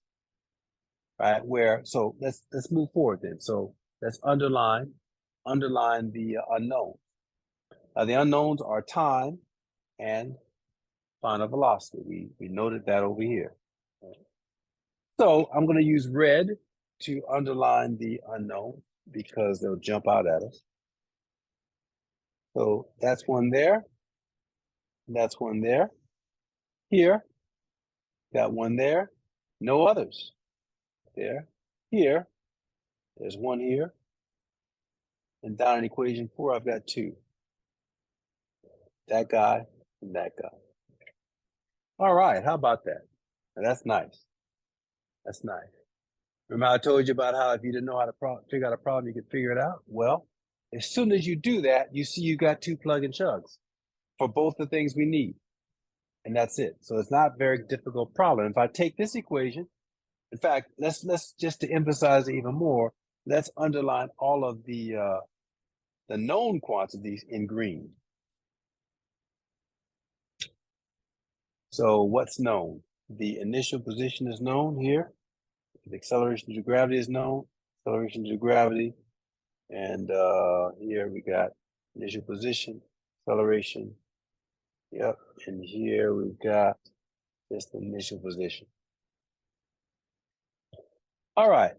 right? So let's move forward then. So let's underline the unknown. Now the unknowns are time and final velocity. We noted that over here. So I'm going to use red to underline the unknown because they'll jump out at us. So that's one there. That's one there. Here, got one there. No others. There. Here, there's one here. And down in equation 4, I've got 2. That guy and that guy. All right, how about that? Now, that's nice. That's nice. Remember I told you about how if you didn't know how to figure out a problem, you could figure it out? Well, as soon as you do that, you see you got 2 plug and chugs for both the things we need. And that's it. So it's not a very difficult problem. If I take this equation, in fact, let's just to emphasize it even more, let's underline all of the the known quantities in green. So what's known? The initial position is known here. The acceleration due to gravity is known. Acceleration due to gravity. And here we got initial position, acceleration. Yep. And here we've got just the initial position. All right.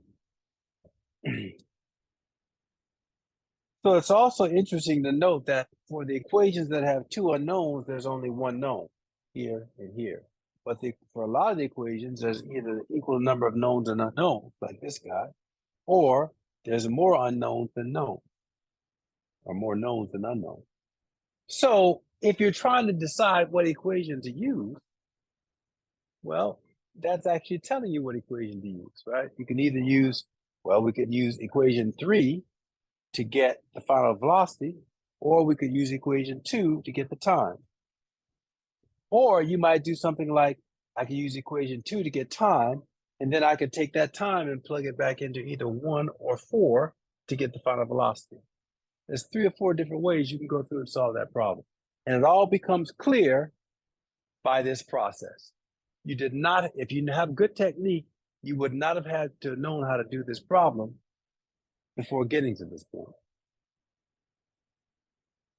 So it's also interesting to note that for the equations that have two unknowns, there's only one known here and here. But for a lot of the equations, there's either an equal number of knowns and unknowns, like this guy, or there's more unknowns than known, or more knowns than unknown. So if you're trying to decide what equation to use, well, that's actually telling you what equation to use, right? You can either use, well, we could use equation 3 to get the final velocity, or we could use equation 2 to get the time. Or you might do something like, I could use equation 2 to get time, and then I could take that time and plug it back into either 1 or 4 to get the final velocity. There's 3 or 4 different ways you can go through and solve that problem. And it all becomes clear by this process. You did not, if you have good technique, you would not have had to have known how to do this problem before getting to this point.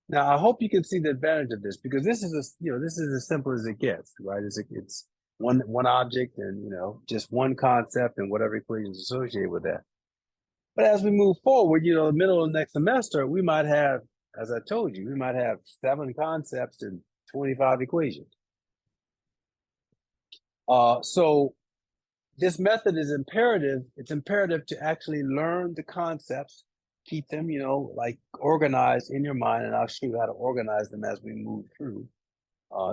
Now, I hope you can see the advantage of this, because this is this is as simple as it gets, right? It's one object and just one concept and whatever equations associated with that. But as we move forward, the middle of next semester, we might have, as I told you, we might have 7 concepts and 25 equations. So this method is imperative. It's imperative to actually learn the concepts, keep them, like organized in your mind, and I'll show you how to organize them as we move through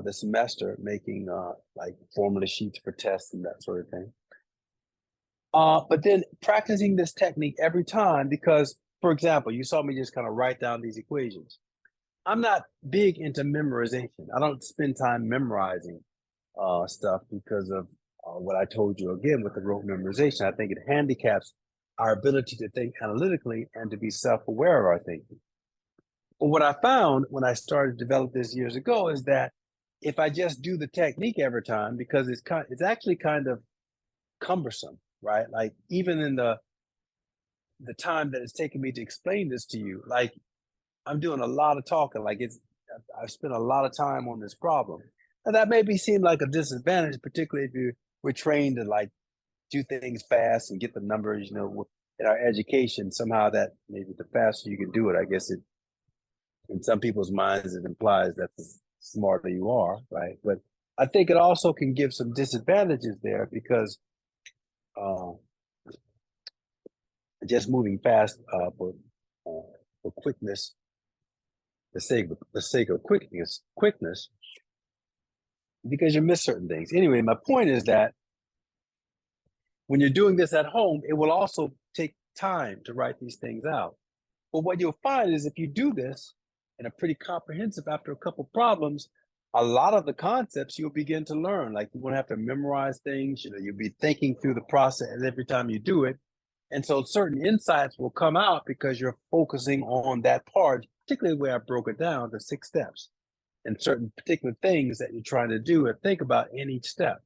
the semester, making like formula sheets for tests and that sort of thing. But then practicing this technique every time, because, for example, you saw me just kind of write down these equations. I'm not big into memorization. I don't spend time memorizing stuff because of what I told you again with the rote memorization. I think it handicaps our ability to think analytically and to be self-aware of our thinking. But what I found when I started to develop this years ago is that if I just do the technique every time, because it's actually kind of cumbersome, right? Like even in the time that it's taken me to explain this to you, like I'm doing a lot of talking, like I've spent a lot of time on this problem. And that maybe seem like a disadvantage, particularly if you were trained to like do things fast and get the numbers, in our education. Somehow that maybe the faster you can do it, I guess it, in some people's minds, it implies that the smarter you are, right? But I think it also can give some disadvantages there, because just moving fast for quickness, the sake of quickness, because you miss certain things. Anyway, my point is that when you're doing this at home, it will also take time to write these things out. But what you'll find is if you do this in a pretty comprehensive, after a couple problems, a lot of the concepts you'll begin to learn. Like you won't have to memorize things, you'll be thinking through the process every time you do it. And so certain insights will come out because you're focusing on that part, particularly where I broke it down to 6 steps and certain particular things that you're trying to do and think about in each step.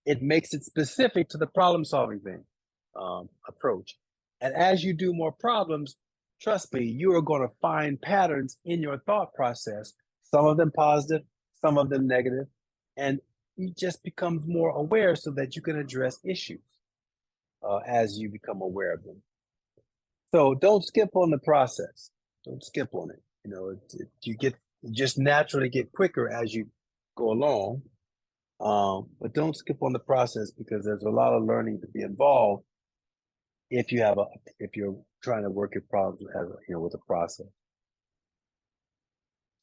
It makes it specific to the problem solving thing approach. And as you do more problems, trust me, you are going to find patterns in your thought process, some of them positive, some of them negative, and you just become more aware so that you can address issues as you become aware of them. So don't skip on the process. Don't skip on it. You just naturally get quicker as you go along. But don't skip on the process, because there's a lot of learning to be involved if you're trying to work your problems with a process.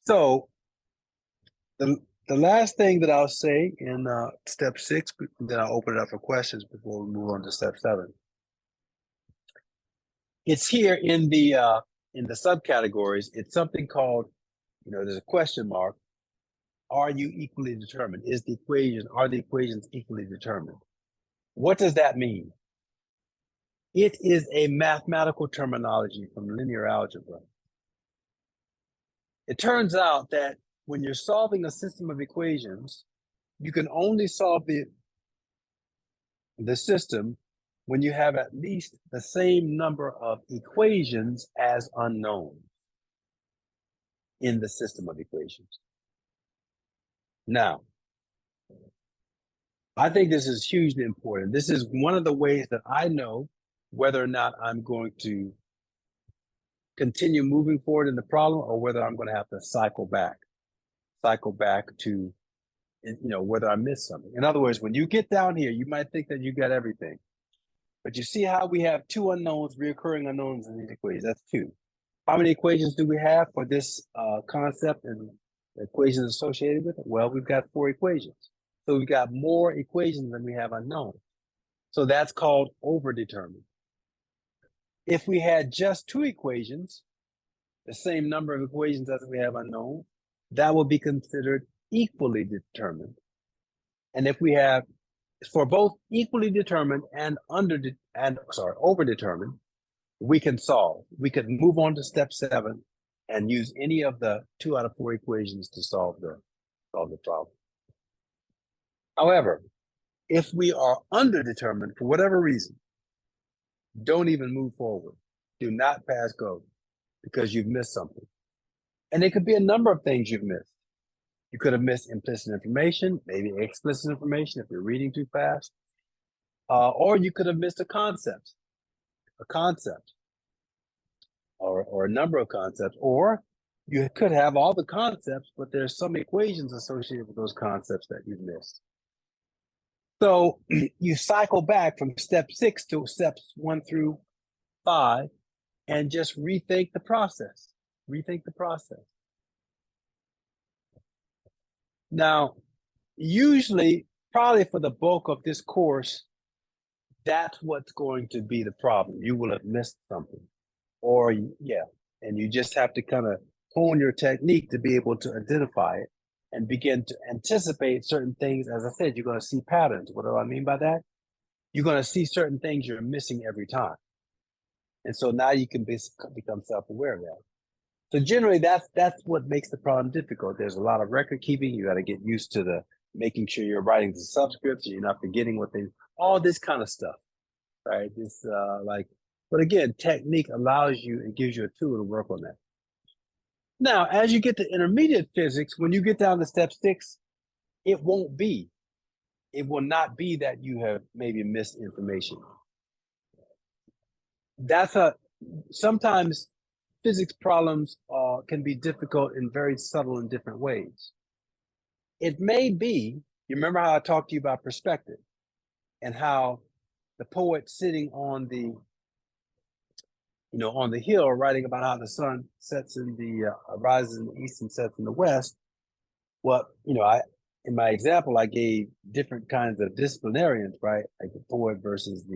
So the last thing that I'll say in step 6, then I'll open it up for questions before we move on to step 7. It's here in the subcategories. It's something called, there's a question mark. Are you equally determined? Are the equations equally determined? What does that mean? It is a mathematical terminology from linear algebra. It turns out that when you're solving a system of equations, you can only solve the system when you have at least the same number of equations as unknowns in the system of equations. Now, I think this is hugely important. This is one of the ways that I know whether or not I'm going to continue moving forward in the problem or whether I'm going to have to cycle back to, whether I missed something. In other words, when you get down here, you might think that you got everything, but you see how we have two unknowns, recurring unknowns in these equations. That's two. How many equations do we have for this concept and equations associated with it? Well, we've got 4 equations. So we've got more equations than we have unknowns. So that's called overdetermined. If we had just 2 equations, the same number of equations as we have unknown, that will be considered equally determined. And if we have, for both equally determined and overdetermined, we can solve. We could move on to step 7 and use any of the 2 out of 4 equations to solve the problem. However, if we are underdetermined for whatever reason, don't even move forward. Do not pass go because you've missed something. And it could be a number of things you've missed. You could have missed implicit information, maybe explicit information if you're reading too fast. Or you could have missed a concept, or a number of concepts. Or you could have all the concepts, but there's some equations associated with those concepts that you've missed. So you cycle back from step 6 to steps 1 through 5 and just rethink the process. Now, usually, probably for the bulk of this course, that's what's going to be the problem. You will have missed something. And you just have to kind of hone your technique to be able to identify it and begin to anticipate certain things. As I said, you're going to see patterns. What do I mean by that? You're going to see certain things you're missing every time. And so now you can become self-aware of that. So generally, that's what makes the problem difficult. There's a lot of record keeping. You got to get used to making sure you're writing the subscripts, and you're not forgetting all this kind of stuff, right? But again, technique allows you and gives you a tool to work on that. Now, as you get to intermediate physics, when you get down to step 6, it will not be that you have maybe missed information. Sometimes physics problems can be difficult in very subtle and different ways. It may be, you remember how I talked to you about perspective and how the poet sitting on the hill writing about how the sun sets rises in the east and sets in the west. Well, in my example, I gave different kinds of disciplinarians, right? Like the poet versus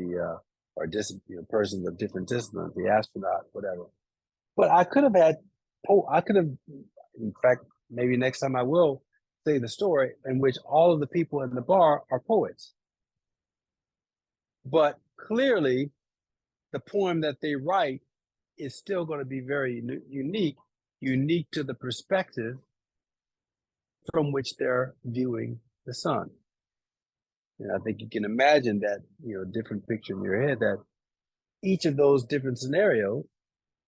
persons of different disciplines, the astronaut, whatever. But I could have, in fact, maybe next time I will say the story in which all of the people in the bar are poets. But clearly, the poem that they write is still going to be very unique to the perspective from which they're viewing the sun. And I think you can imagine that, different picture in your head, that each of those different scenarios,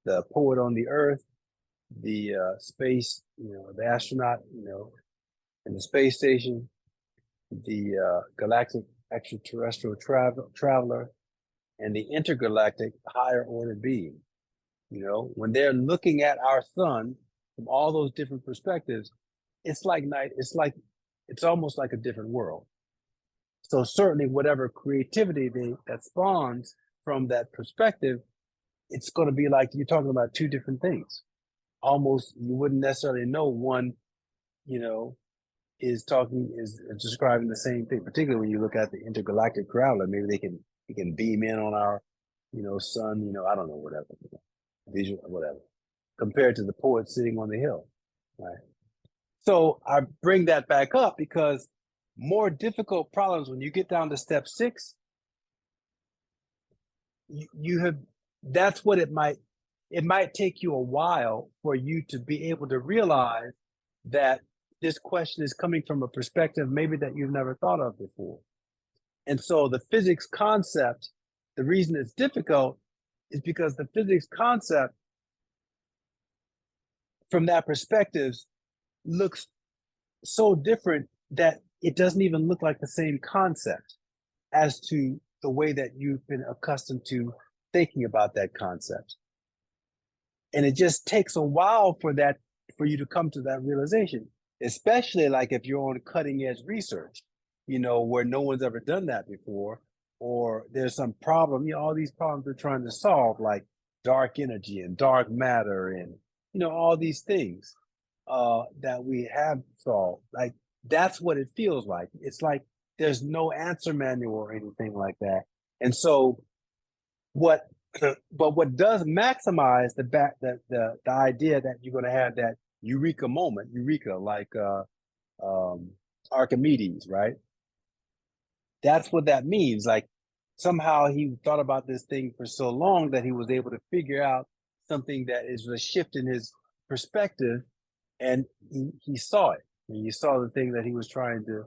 the poet on the earth, the space, the astronaut, in the space station, the galactic extraterrestrial traveler, and the intergalactic higher order being. When they're looking at our sun from all those different perspectives, it's almost like a different world. So certainly whatever creativity that spawns from that perspective, it's going to be like you're talking about 2 different things. Almost you wouldn't necessarily know one, is describing the same thing, particularly when you look at the intergalactic traveler. Maybe they can beam in on our, sun, I don't know, whatever, visual, whatever, compared to the poet sitting on the hill, right? So I bring that back up because more difficult problems, when you get down to step 6, that's what it might it might take you a while for you to be able to realize that this question is coming from a perspective maybe that you've never thought of before. And so the physics concept, the reason it's difficult is because the physics concept from that perspective looks so different that it doesn't even look like the same concept as to the way that you've been accustomed to thinking about that concept. And it just takes a while for you to come to that realization, especially like if you're on cutting edge research, where no one's ever done that before, or there's some problem, all these problems we're trying to solve, like dark energy and dark matter and, all these things that we have solved. Like, that's what it feels like. It's like there's no answer manual or anything like that. And so what does maximize the idea that you're going to have that eureka moment, like Archimedes, right? That's what that means. Like, somehow he thought about this thing for so long that he was able to figure out something that is a shift in his perspective, and he saw it. And he saw the thing that he was trying to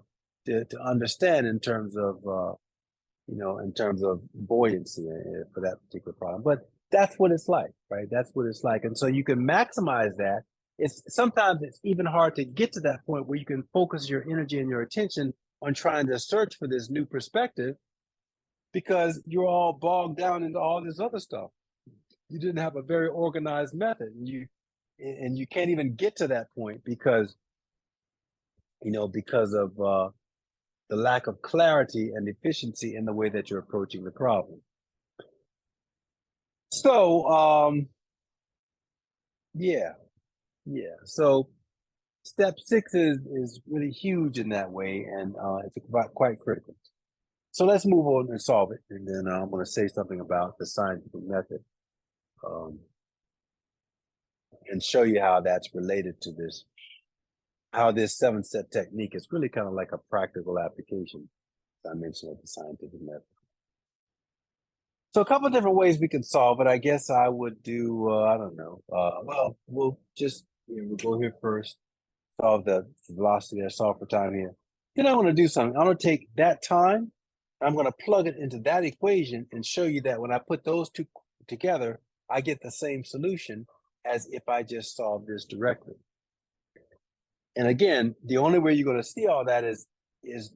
understand in terms of in terms of buoyancy for that particular problem. But that's what it's like, right? That's what it's like. And so you can maximize that. Sometimes it's even hard to get to that point where you can focus your energy and your attention on trying to search for this new perspective, because you're all bogged down into all this other stuff. You didn't have a very organized method, and you can't even get to that point because of the lack of clarity and efficiency in the way that you're approaching the problem. So, yeah. So step 6 is really huge in that way, and it's quite critical. So let's move on and solve it, and then I'm going to say something about the scientific method and show you how that's related to this, how this 7-step technique is really kind of like a practical application, as I mentioned, of the scientific method. So a couple of different ways we can solve it. I guess I would do, I don't know. Well, we'll just, we'll go here first, solve the velocity there, solve for time here. Then I'm going to do something. I'm going to take that time, I'm going to plug it into that equation and show you that when I put those two together, I get the same solution as if I just solve this directly. And again, the only way you're going to see all that is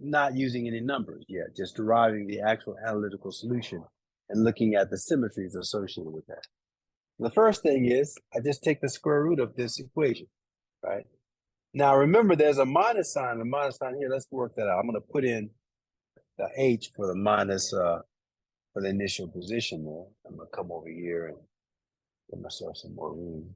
not using any numbers yet, just deriving the actual analytical solution and looking at the symmetries associated with that. The first thing is I just take the square root of this equation, right? Now remember, there's a minus sign here. Let's work that out. I'm going to put in the H for the minus for the initial position there. I'm going to come over here and give myself some more room.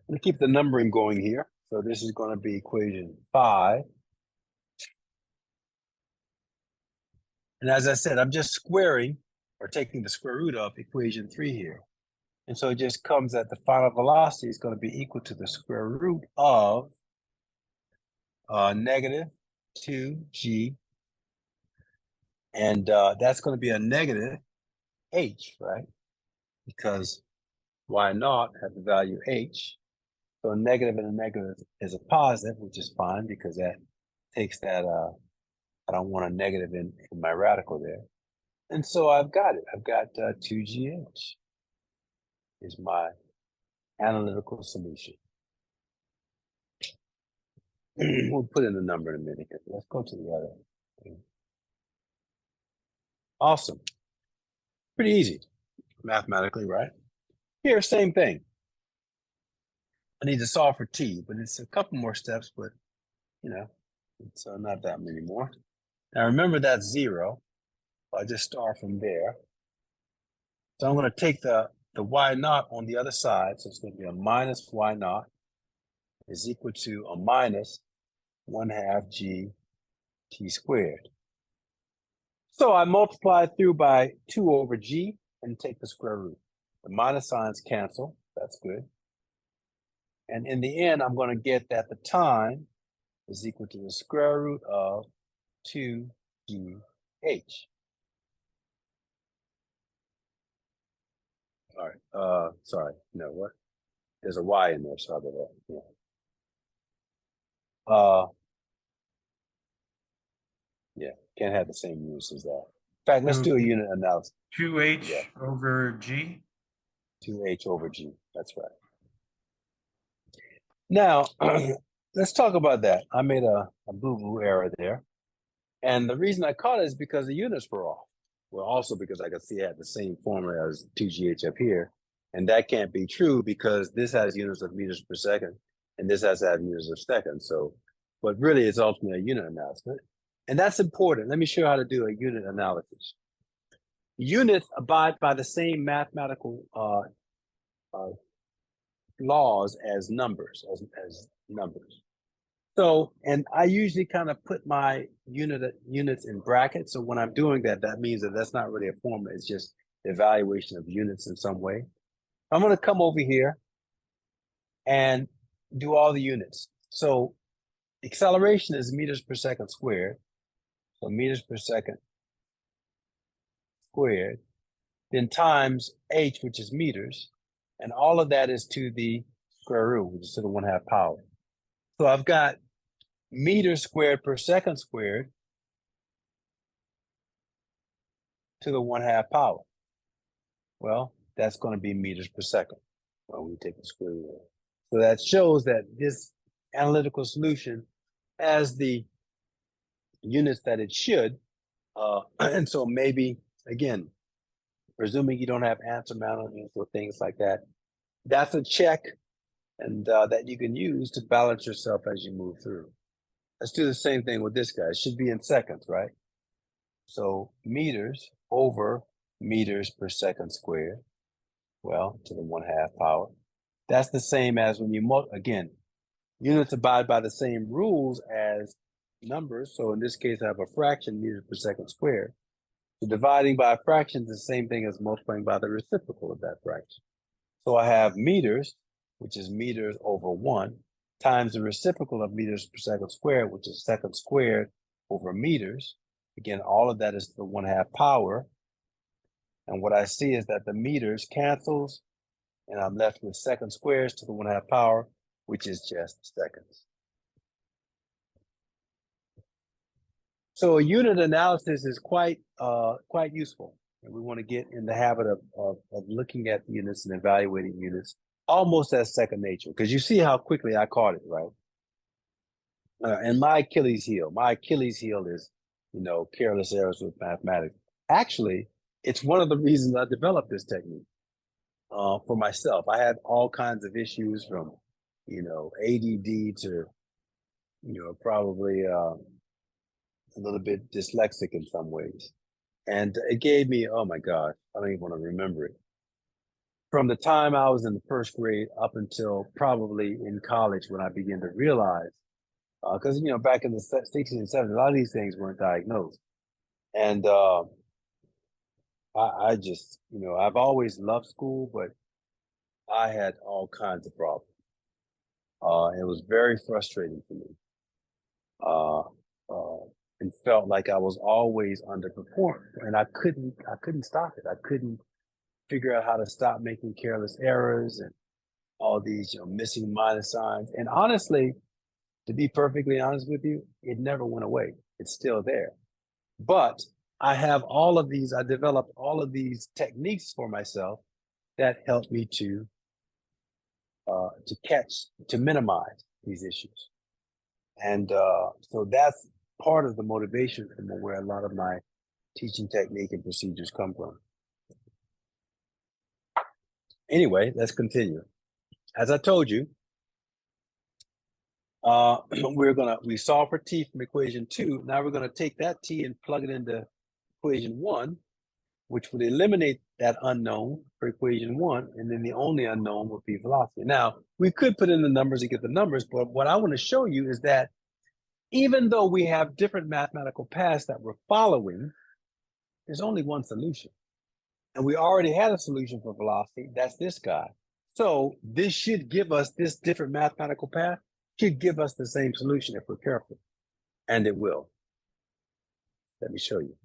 I'm going to keep the numbering going here. So this is going to be equation 5. And as I said, I'm just squaring or taking the square root of equation 3 here. And so it just comes that the final velocity is going to be equal to the square root of negative 2g. And that's going to be a negative h, right? Because why not have the value h? So a negative and a negative is a positive, which is fine because that takes that, I don't want a negative in my radical there. And so I've got it. I've got 2gh is my analytical solution. We'll put in the number in a minute. Let's go to the other thing. Awesome. Pretty easy mathematically, right? Here, same thing. I need to solve for t, but it's a couple more steps, but it's not that many more. Now remember that's 0. I just start from there. So I'm going to take the the y naught on the other side, so it's going to be a minus y naught is equal to a minus 1/2 g t squared. So I multiply through by 2 over g and take the square root. The minus signs cancel. That's good. And in the end, I'm going to get that the time is equal to the square root of 2gh. All right. Sorry. No, what? There's a y in there. Sorry about that. Yeah. Yeah. Can't have the same units as that. In fact, let's do a unit analysis. 2h Yeah. over g. 2h over g. That's right. Now, let's talk about that. I made a boo-boo error there. And the reason I caught it is because the units were off. Well, also because I could see I had the same formula as 2gh up here. And that can't be true because this has units of meters per second and this has to have units of seconds. So, but really it's ultimately a unit analysis. And that's important. Let me show you how to do a unit analysis. Units abide by the same mathematical laws as numbers, as numbers. So, and I usually kind of put my units in brackets. So when I'm doing that, that means that that's not really a formula. It's just the evaluation of units in some way. I'm going to come over here and do all the units. So acceleration is meters per second squared. So meters per second squared, then times h, which is meters. And all of that is to the square root, which is to the 1/2 power. So I've got meters squared per second squared to the 1/2 power. Well, that's going to be meters per second when we take the square root. So that shows that this analytical solution has the units that it should. And so maybe, again, presuming you don't have answer mountains or things like that, that's a check and that you can use to balance yourself as you move through. Let's do the same thing with this guy. It should be in seconds, right? So meters over meters per second squared, well, to the 1/2 power. That's the same as when you, again, units abide by the same rules as numbers. So in this case, I have a fraction meters per second squared. So dividing by a fraction is the same thing as multiplying by the reciprocal of that fraction. So I have meters, which is meters over 1, times the reciprocal of meters per second squared, which is second squared over meters. Again, all of that is the 1/2 power. And what I see is that the meters cancels, and I'm left with second squares to the 1/2 power, which is just seconds. So a unit analysis is quite useful. And we want to get in the habit of looking at units and evaluating units almost as second nature, because you see how quickly I caught it, right? And my Achilles heel is, careless errors with mathematics. Actually, it's one of the reasons I developed this technique for myself. I had all kinds of issues from, ADD to, probably a little bit dyslexic in some ways. And it gave me, oh my God, I don't even want to remember it. From the time I was in the first grade up until probably in college when I began to realize, because, back in the 60s and 70s, a lot of these things weren't diagnosed. And I just, I've always loved school, but I had all kinds of problems. It was very frustrating for me. And felt like I was always underperforming, and I couldn't stop it. I couldn't figure out how to stop making careless errors and all these, missing minus signs. And honestly, to be perfectly honest with you, it never went away. It's still there. But I developed all of these techniques for myself that helped me to minimize these issues. And so that's part of the motivation from where a lot of my teaching technique and procedures come from. Anyway, let's continue. As I told you, we solve for t from equation 2. Now we're going to take that t and plug it into equation 1, which would eliminate that unknown for equation 1, and then the only unknown would be velocity. Now, we could put in the numbers to get the numbers, but what I want to show you is that even though we have different mathematical paths that we're following, there's only one solution. And we already had a solution for velocity. That's this guy. So this should give us, this different mathematical path should give us the same solution if we're careful. And it will. Let me show you.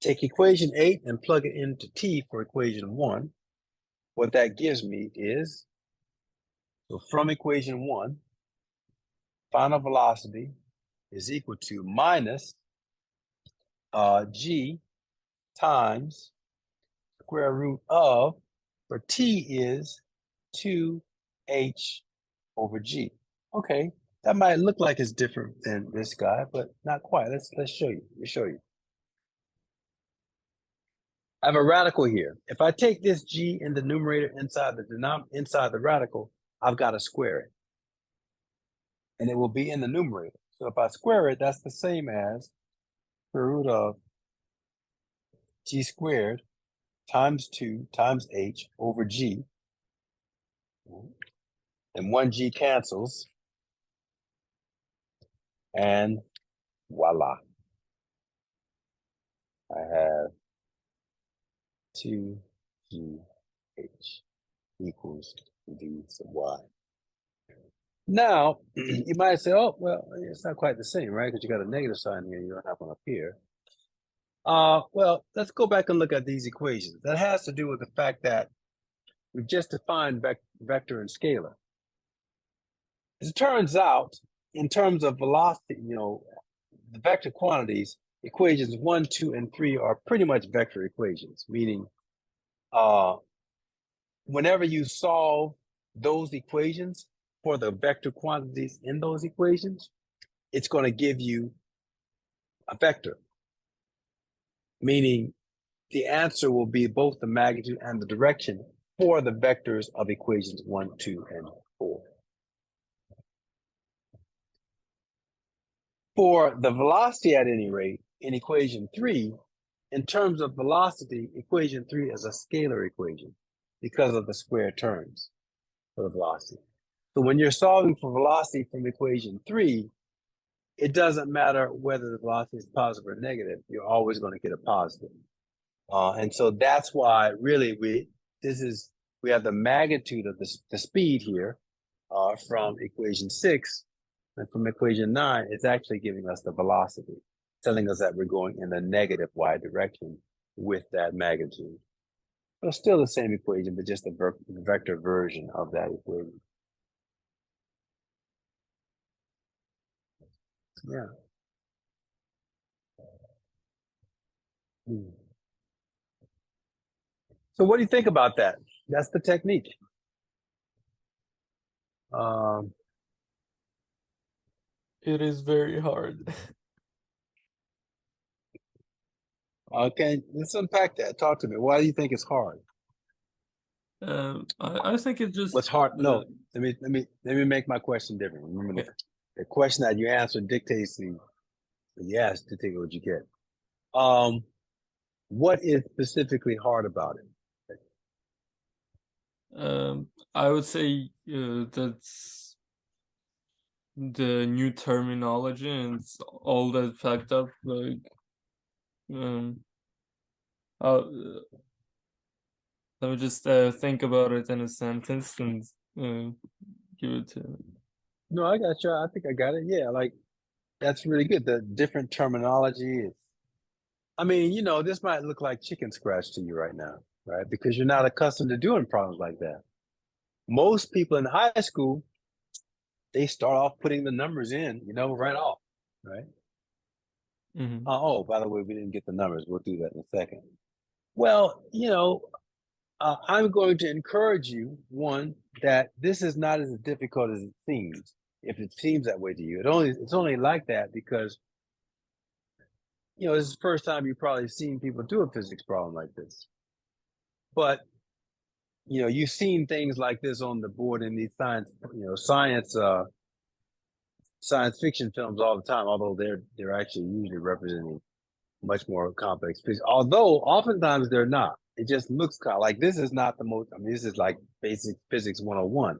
Take equation 8 and plug it into t for equation 1. What that gives me is, so from equation 1, final velocity is equal to minus g times square root of, for t is 2h over g. Okay, that might look like it's different than this guy, but not quite. Let's show you. Let me show you. I have a radical here. If I take this g in the numerator inside the radical, I've got to square it. And it will be in the numerator. So if I square it, that's the same as square root of g squared times 2 times h over g. And 1g cancels. And voila. I have 2gh equals v sub y. Now, you might say, oh, well, it's not quite the same, right? Because you got a negative sign here, you don't have one up here. Well, let's go back and look at these equations. That has to do with the fact that we've just defined vector and scalar. As it turns out, in terms of velocity, the vector quantities, equations 1, 2, and 3 are pretty much vector equations, meaning whenever you solve those equations for the vector quantities in those equations, it's going to give you a vector, meaning the answer will be both the magnitude and the direction for the vectors of equations 1, 2, and 4. For the velocity at any rate, in equation 3, in terms of velocity, equation 3 is a scalar equation because of the square terms for the velocity. So when you're solving for velocity from equation 3, it doesn't matter whether the velocity is positive or negative, you're always going to get a positive. And so that's why really we have the magnitude of the speed here from equation 6, and from equation 9, it's actually giving us the velocity, telling us that we're going in the negative y direction with that magnitude. So it's still the same equation, but just a vector version of that equation. Yeah. So what do you think about that? That's the technique. It is very hard. Okay, let's unpack that. Talk to me. Why do you think it's hard? I think it just What's hard? No, let me make my question different. Remember, the question that you answer dictates the yes dictates what you get. What is specifically hard about it? I would say that's the new terminology and it's all that fact up like let me just think about it in a sentence and give it to. No, I got you. I think I got it. Yeah, like that's really good. The different terminology. I mean, this might look like chicken scratch to you right now, right? Because you're not accustomed to doing problems like that. Most people in high school, they start off putting the numbers in, right off, right? Mm-hmm. Oh, by the way, we didn't get the numbers. We'll do that in a second. Well, I'm going to encourage you, one, that this is not as difficult as it seems. If it seems that way to you, it's only like that because, this is the first time you've probably seen people do a physics problem like this. But, you've seen things like this on the board in these science fiction films all the time, although they're actually usually representing much more complex physics. Although oftentimes they're not. It just looks kind of like this is not the most. I mean, this is like basic physics 101.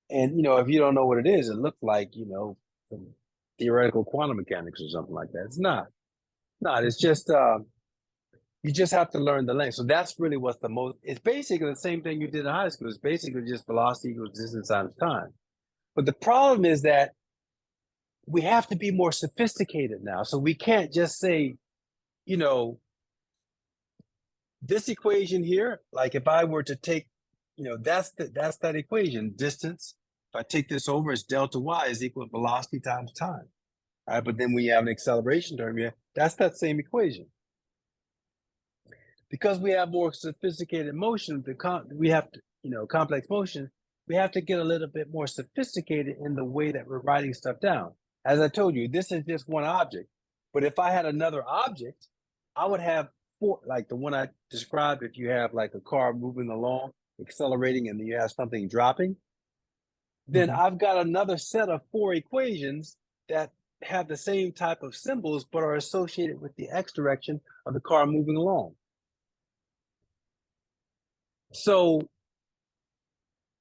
And if you don't know what it is, it looks like some theoretical quantum mechanics or something like that. It's not. Not. It's just you just have to learn the length. So that's really what's the most. It's basically the same thing you did in high school. It's basically just velocity equals distance times time. But the problem is that we have to be more sophisticated now. So we can't just say, this equation here, like if I were to take, that's that equation, distance. If I take this over, it's delta y is equal to velocity times time. All right, but then we have an acceleration term here. That's that same equation. Because we have more sophisticated motion, we have to, complex motion, we have to get a little bit more sophisticated in the way that we're writing stuff down. As I told you, this is just one object. But if I had another object, I would have four, like the one I described, if you have like a car moving along, accelerating, and then you have something dropping, then I've got another set of four equations that have the same type of symbols, but are associated with the x direction of the car moving along. So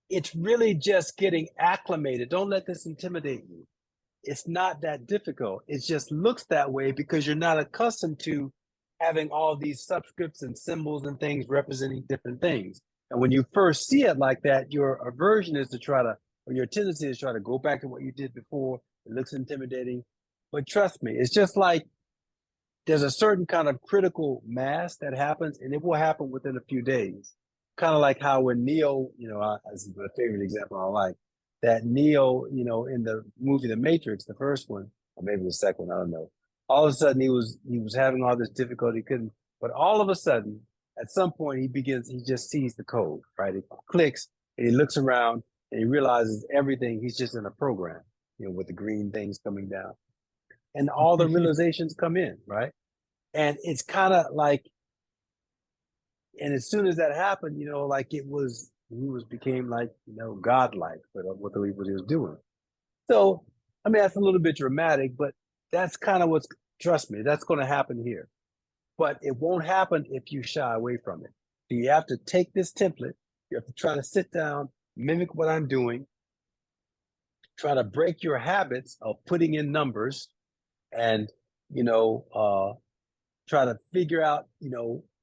it's really just getting acclimated. Don't let this intimidate you. It's not that difficult. It just looks that way because you're not accustomed to having all these subscripts and symbols and things representing different things. And when you first see it like that, your aversion is to try to, or your tendency is to try to go back to what you did before. It looks intimidating. But trust me, it's just like there's a certain kind of critical mass that happens, and it will happen within a few days. Kind of like how when Neo, this is my favorite example I like, that Neo, in the movie The Matrix, the first one, or maybe the second one, I don't know. All of a sudden he was having all this difficulty, couldn't, but all of a sudden, at some point he just sees the code, right? It clicks and he looks around and he realizes everything, he's just in a program, with the green things coming down. And all the realizations come in, right? And it's kind of like, and as soon as that happened, like he became like, godlike for what he was doing. So, I mean, that's a little bit dramatic, but that's kind of trust me, that's going to happen here. But it won't happen if you shy away from it. So you have to take this template, you have to try to sit down, mimic what I'm doing, try to break your habits of putting in numbers and, try to figure out,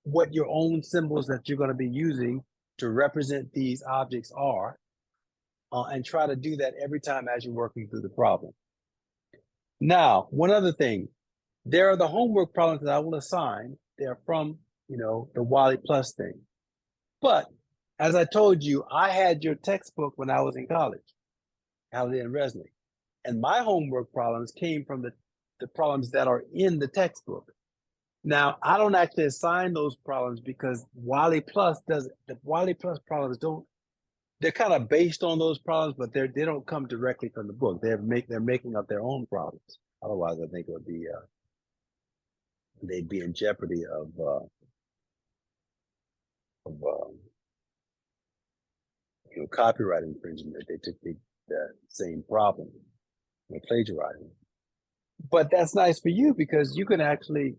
what your own symbols that you're going to be using to represent these objects are, and try to do that every time as you're working through the problem. Now, one other thing, there are the homework problems that I will assign. They're from, the Wally Plus thing. But as I told you, I had your textbook when I was in college, Halliday and Resnick. And my homework problems came from the problems that are in the textbook. Now, I don't actually assign those problems because Wally Plus doesn't. The Wally Plus problems don't. They're kind of based on those problems, but they don't come directly from the book. They're making up their own problems. Otherwise, I think it would be they'd be in jeopardy of copyright infringement. They took the same problem, plagiarizing. But that's nice for you because you can actually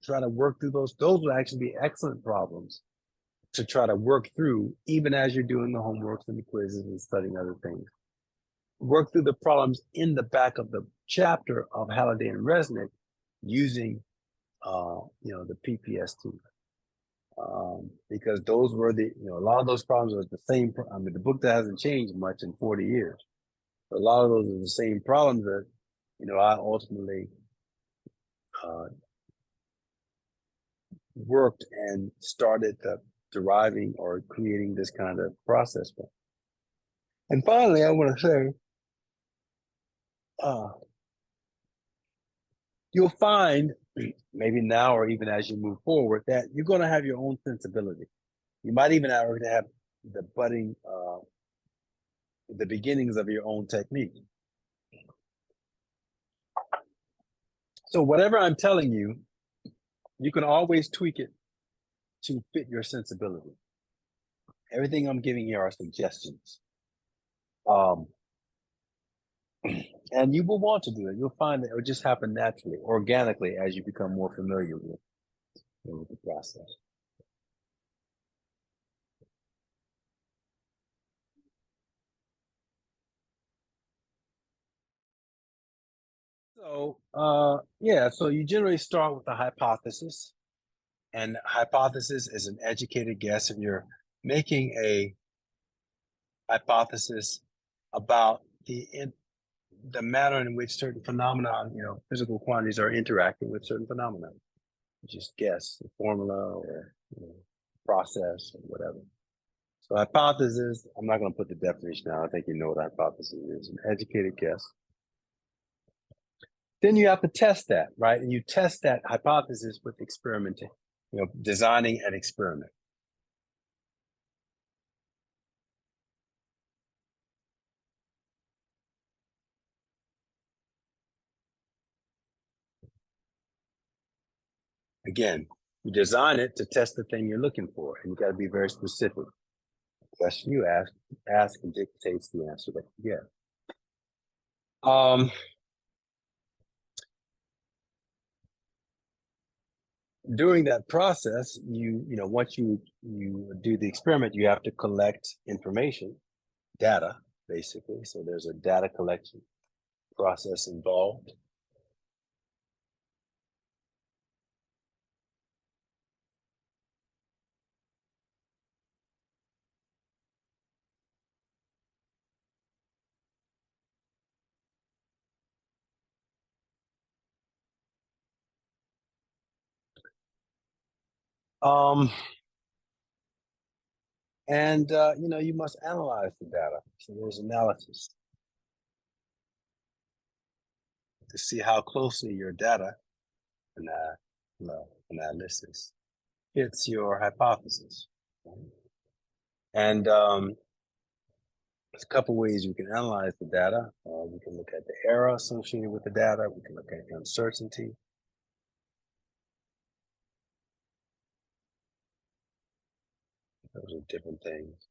try to work through those. Those will actually be excellent problems to try to work through, even as you're doing the homeworks and the quizzes and studying other things. Work through the problems in the back of the chapter of Halliday and Resnick using, the PPST. Because those were a lot of those problems are the same. I mean, the book that hasn't changed much in 40 years. A lot of those are the same problems that, I ultimately worked and started deriving or creating this kind of process from. And finally, I want to say, you'll find, maybe now or even as you move forward, that you're going to have your own sensibility. You might even already have the beginnings of your own technique. So whatever I'm telling you, you can always tweak it to fit your sensibility. Everything I'm giving here are suggestions. And you will want to do it. You'll find that it will just happen naturally, organically, as you become more familiar with the process. So, yeah, so you generally start with a hypothesis, and hypothesis is an educated guess, and you're making a hypothesis about the manner in which certain phenomena, physical quantities are interacting with certain phenomena. You just guess the formula or process or whatever. So hypothesis, I'm not going to put the definition out. I think you know what hypothesis is, an educated guess. Then you have to test that, right? And you test that hypothesis with experimenting, designing an experiment. Again, you design it to test the thing you're looking for, and you got to be very specific. The question you ask and dictates the answer that you get. During that process, once you do the experiment, you have to collect information, data, basically. So there's a data collection process involved. And you must analyze the data. So there's analysis to see how closely your data analysis fits your hypothesis. And there's a couple ways you can analyze the data. We can look at the error associated with the data. We can look at the uncertainty. Those are different things.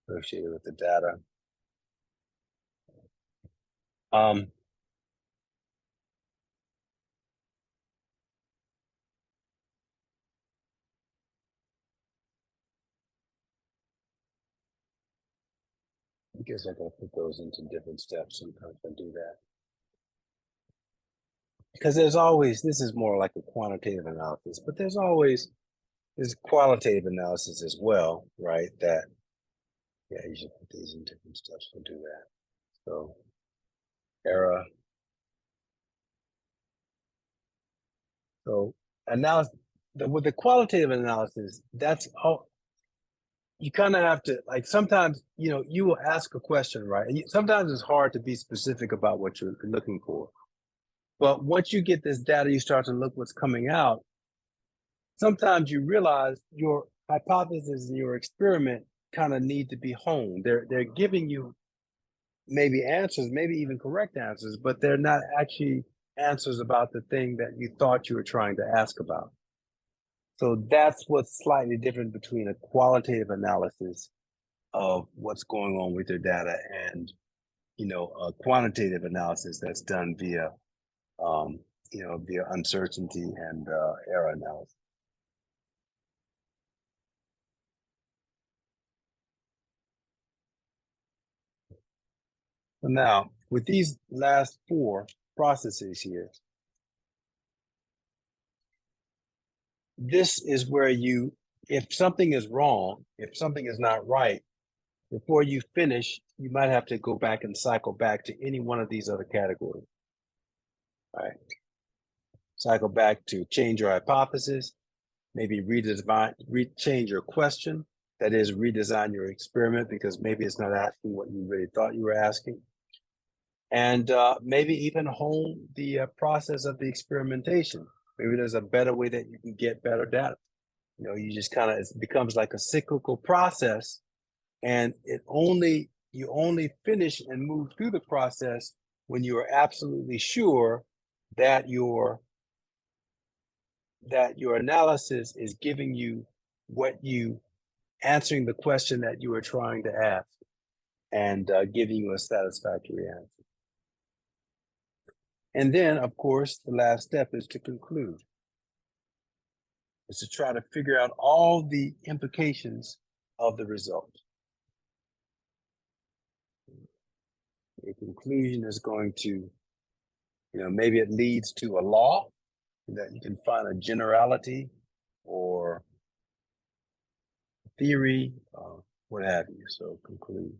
Associated with the data. I guess I gotta put those into different steps sometimes I do that. Because this is more like a quantitative analysis, but there's qualitative analysis as well, right? That, yeah, you should put these in different steps to do that. So, error. So, analysis, with the qualitative analysis, that's all. You kind of have to, like, sometimes, you will ask a question, right? And sometimes it's hard to be specific about what you're looking for. But once you get this data, you start to look what's coming out. Sometimes you realize your hypothesis and your experiment kind of need to be honed. They're giving you maybe answers, maybe even correct answers, but they're not actually answers about the thing that you thought you were trying to ask about. So that's what's slightly different between a qualitative analysis of what's going on with your data and, a quantitative analysis that's done via, via uncertainty and error analysis. So now, with these last 4 processes here, this is where if something is wrong, if something is not right, before you finish, you might have to go back and cycle back to any one of these other categories. All right. Cycle back to change your hypothesis, maybe change your question. That is, redesign your experiment because maybe it's not asking what you really thought you were asking. And maybe even hone the process of the experimentation. Maybe there's a better way that you can get better data. You just it becomes like a cyclical process, and you only finish and move through the process when you are absolutely sure that your analysis is giving you what you answering the question that you were trying to ask and giving you a satisfactory answer. And then, of course, the last step is to conclude. Is to try to figure out all the implications of the result. A conclusion is going to, maybe it leads to a law that you can find a generality or theory, what have you. So conclude.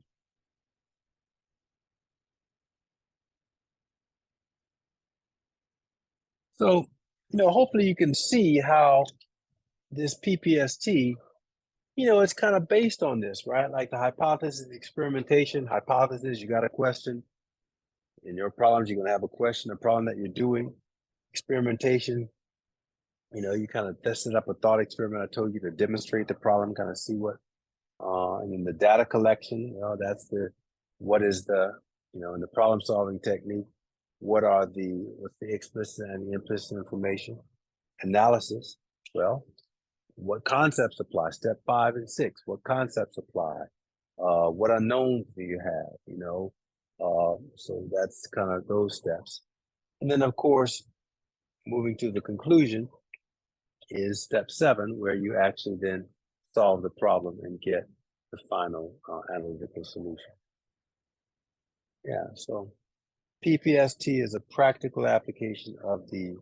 So, hopefully you can see how this PPST, it's kind of based on this, right? Like the hypothesis, experimentation, hypothesis, you got a question. In your problems, you're going to have a question, a problem that you're doing. Experimentation, you kind of tested up a thought experiment. I told you to demonstrate the problem, kind of see what, and then the data collection, that's what is the, in the problem solving technique, what's the explicit and the implicit information. Analysis, well, what concepts apply? Step 5 and 6, what concepts apply? What unknowns do you have, so that's kind of those steps. And then, of course, moving to the conclusion is step 7, where you actually then solve the problem and get the final analytical solution. Yeah, so PPST is a practical application of the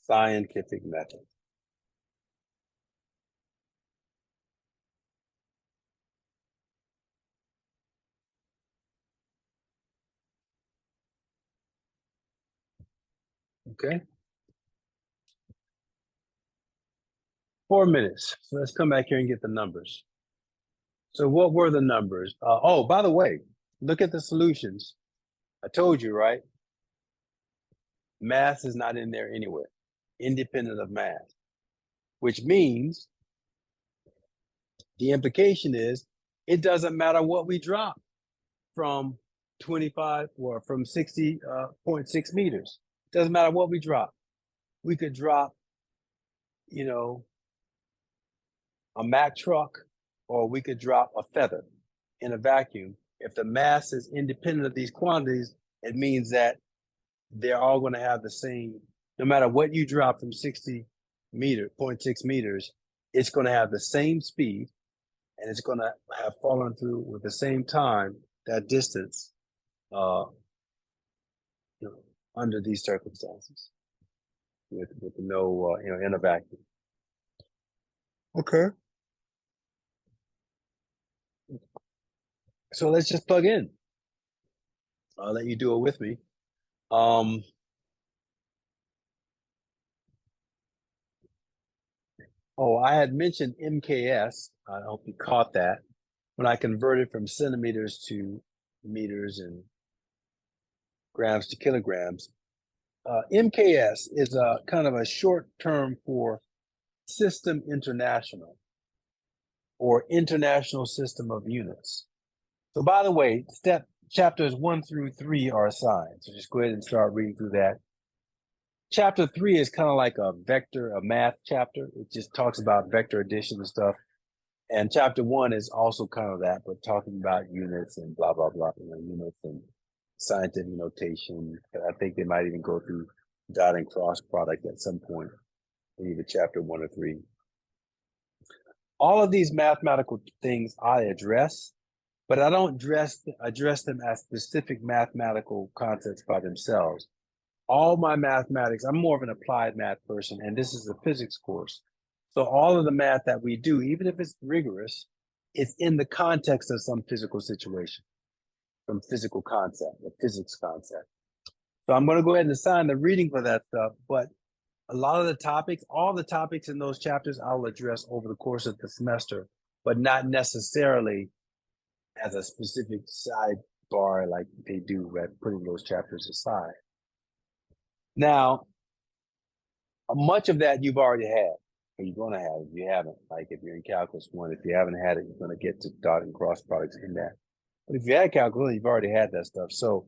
scientific method. Okay. 4 minutes. So let's come back here and get the numbers. So what were the numbers? Oh, by the way, look at the solutions. I told you, right? Mass is not in there anywhere, independent of mass, which means the implication is it doesn't matter what we drop from 25 or from 60.6 meters. Doesn't matter what we drop. We could drop, a Mack truck, or we could drop a feather in a vacuum. If the mass is independent of these quantities, it means that they're all going to have the same, no matter what you drop from 60.6 meters, it's going to have the same speed, and it's going to have fallen through with the same time, that distance, under these circumstances, with no, in a vacuum. Okay. So let's just plug in. I'll let you do it with me. Oh, I had mentioned MKS. I hope you caught that when I converted from centimeters to meters and grams to kilograms. MKS is a kind of a short term for System International, or International System of Units. So by the way, chapters 1 through 3 are assigned. So just go ahead and start reading through that. Chapter 3 is kind of like a math chapter. It just talks about vector addition and stuff. And chapter 1 is also kind of that, but talking about units and blah, blah, blah, units and scientific notation. I think they might even go through dot and cross product at some point in either chapter 1 or 3. All of these mathematical things I address, but I don't address them as specific mathematical concepts by themselves. All my mathematics, I'm more of an applied math person, and this is a physics course. So all of the math that we do, even if it's rigorous, it's in the context of some physical situation, some physical concept, a physics concept. So I'm going to go ahead and assign the reading for that stuff, but a lot of the topics, all the topics in those chapters, I'll address over the course of the semester, but not necessarily as a specific sidebar like they do at putting those chapters aside. Now, much of that you've already had, or you're going to have if you haven't. Like if you're in Calculus 1, if you haven't had it, you're going to get to dot and cross products in that. But if you had Calculus, you've already had that stuff. So,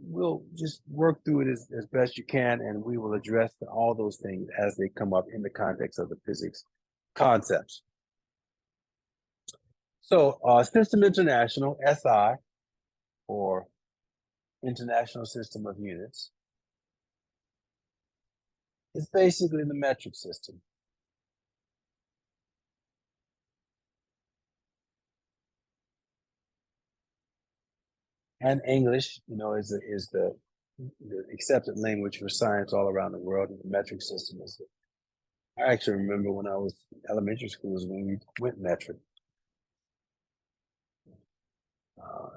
we'll just work through it as best you can, and we will address all those things as they come up in the context of the physics concepts. So System International, SI, or International System of Units, is basically the metric system. And English, you know, is the accepted language for science all around the world. And the metric system is. I actually remember when I was in elementary schools when we went metric,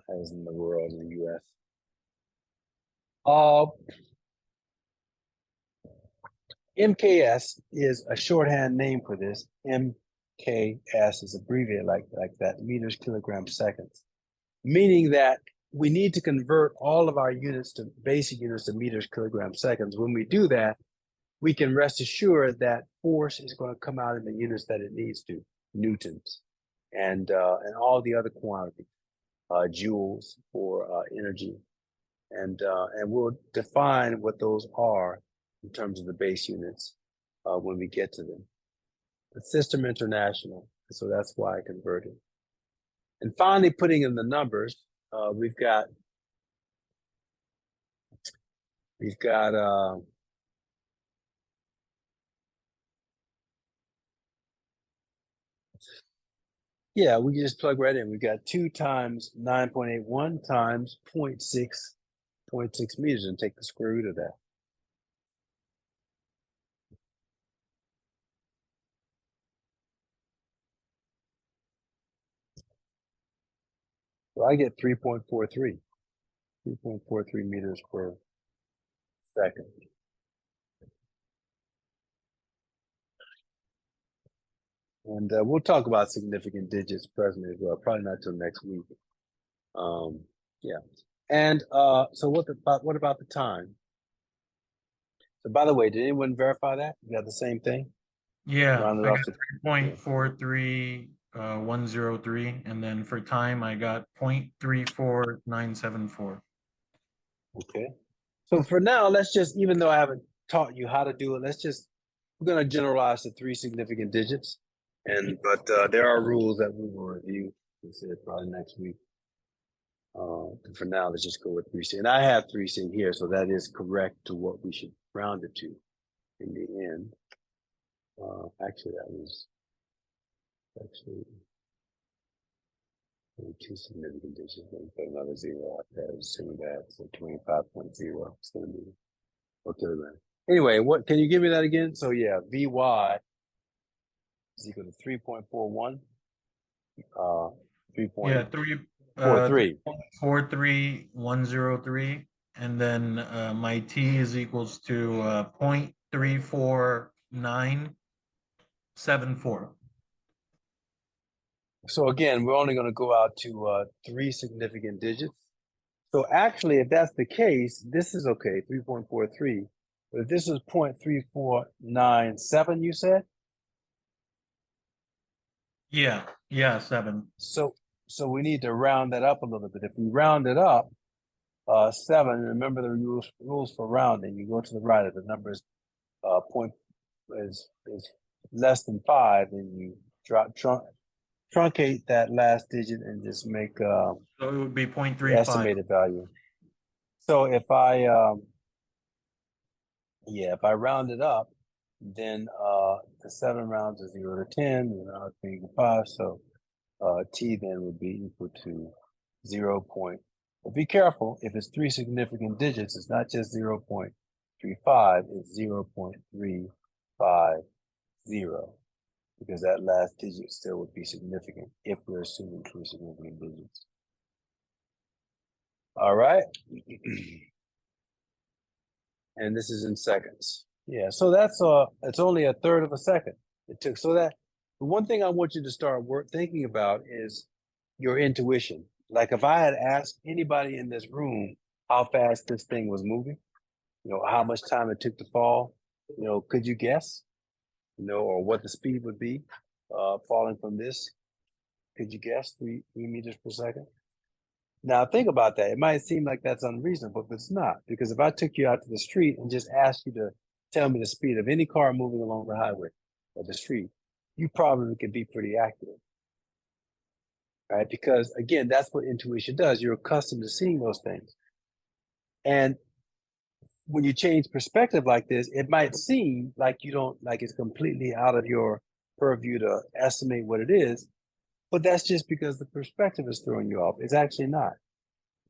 as in the world in the U.S. MKS is a shorthand name for this. MKS is abbreviated like that, meters, kilograms, seconds, meaning that we need to convert all of our units to basic units to meters, kilograms, seconds. When we do that, we can rest assured that force is going to come out in the units that it needs to, newtons, and all the other quantities, joules for energy, and we'll define what those are in terms of the base units when we get to them. The System International, so that's why I converted. And finally, putting in the numbers, we've got yeah, we can just plug right in. We've got 2 times 9.81 times 0.6 meters and take the square root of that. So I get 3.43 meters per second. And we'll talk about significant digits presently as well, probably not till next week. Yeah. And so what about the time? So by the way, did anyone verify that? You got the same thing? Yeah, Rounded I off got to 3.43103, and then for time I got 0.34974. okay. So for now, let's just, even though I haven't taught you how to do it, we're gonna generalize to 3 significant digits. But there are rules that we will review. We said probably next week. For now, let's just go with 3C. And I have 3C here, so that is correct to what we should round it to in the end. Actually, that was actually 2 significant digits. Let me put another 0 out there. Assuming that, so 25.0 is going to be okay. Anyway, what can you give me that again? So yeah, Vy is equal to 3.41. 3.43. 43103, and then my T is equals to 0.34974. So again, we're only going to go out to 3 significant digits. So actually, if that's the case, this is okay, 3.43. But if this is 0.3497, you said? Yeah, 7. So we need to round that up a little bit. If we round it up, 7, remember the rules for rounding. You go to the right. If the number is is less than 5, then you truncate that last digit and just make So it would be the 0.35. estimated value. So if I round it up, then the 7 rounds to 0 to 10, and I'll take 5. So T then would be equal to 0. But be careful, if it's 3 significant digits, it's not just 0.35, it's 0.350, because that last digit still would be significant if we're assuming 3 significant digits. All right. And this is in seconds. Yeah, so that's it's only a third of a second it took. So that the one thing I want you to start thinking about is your intuition. Like if I had asked anybody in this room how fast this thing was moving, you know, how much time it took to fall, you know, could you guess? You know, or what the speed would be falling from this? Could you guess 3 meters per second? Now think about that. It might seem like that's unreasonable, but it's not. Because if I took you out to the street and just asked you to tell me the speed of any car moving along the highway or the street, you probably could be pretty accurate. right? Because again, that's what intuition does. You're accustomed to seeing those things. And when you change perspective like this, it might seem like you don't, like it's completely out of your purview to estimate what it is, but that's just because the perspective is throwing you off. It's actually not.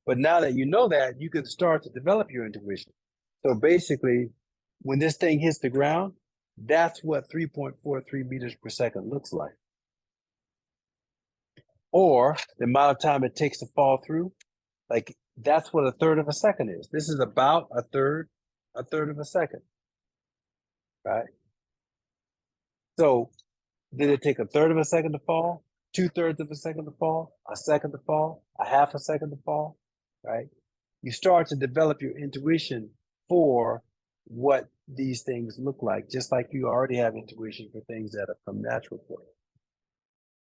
But now that you know that, you can start to develop your intuition. So basically, when this thing hits the ground, that's what 3.43 meters per second looks like. Or the amount of time it takes to fall through, like that's what a third of a second is. This is about a third of a second, right? So did it take a third of a second to fall, 2/3 of a second to fall, a second to fall, a half a second to fall, right? You start to develop your intuition for what these things look like, just like you already have intuition for things that have come natural for you.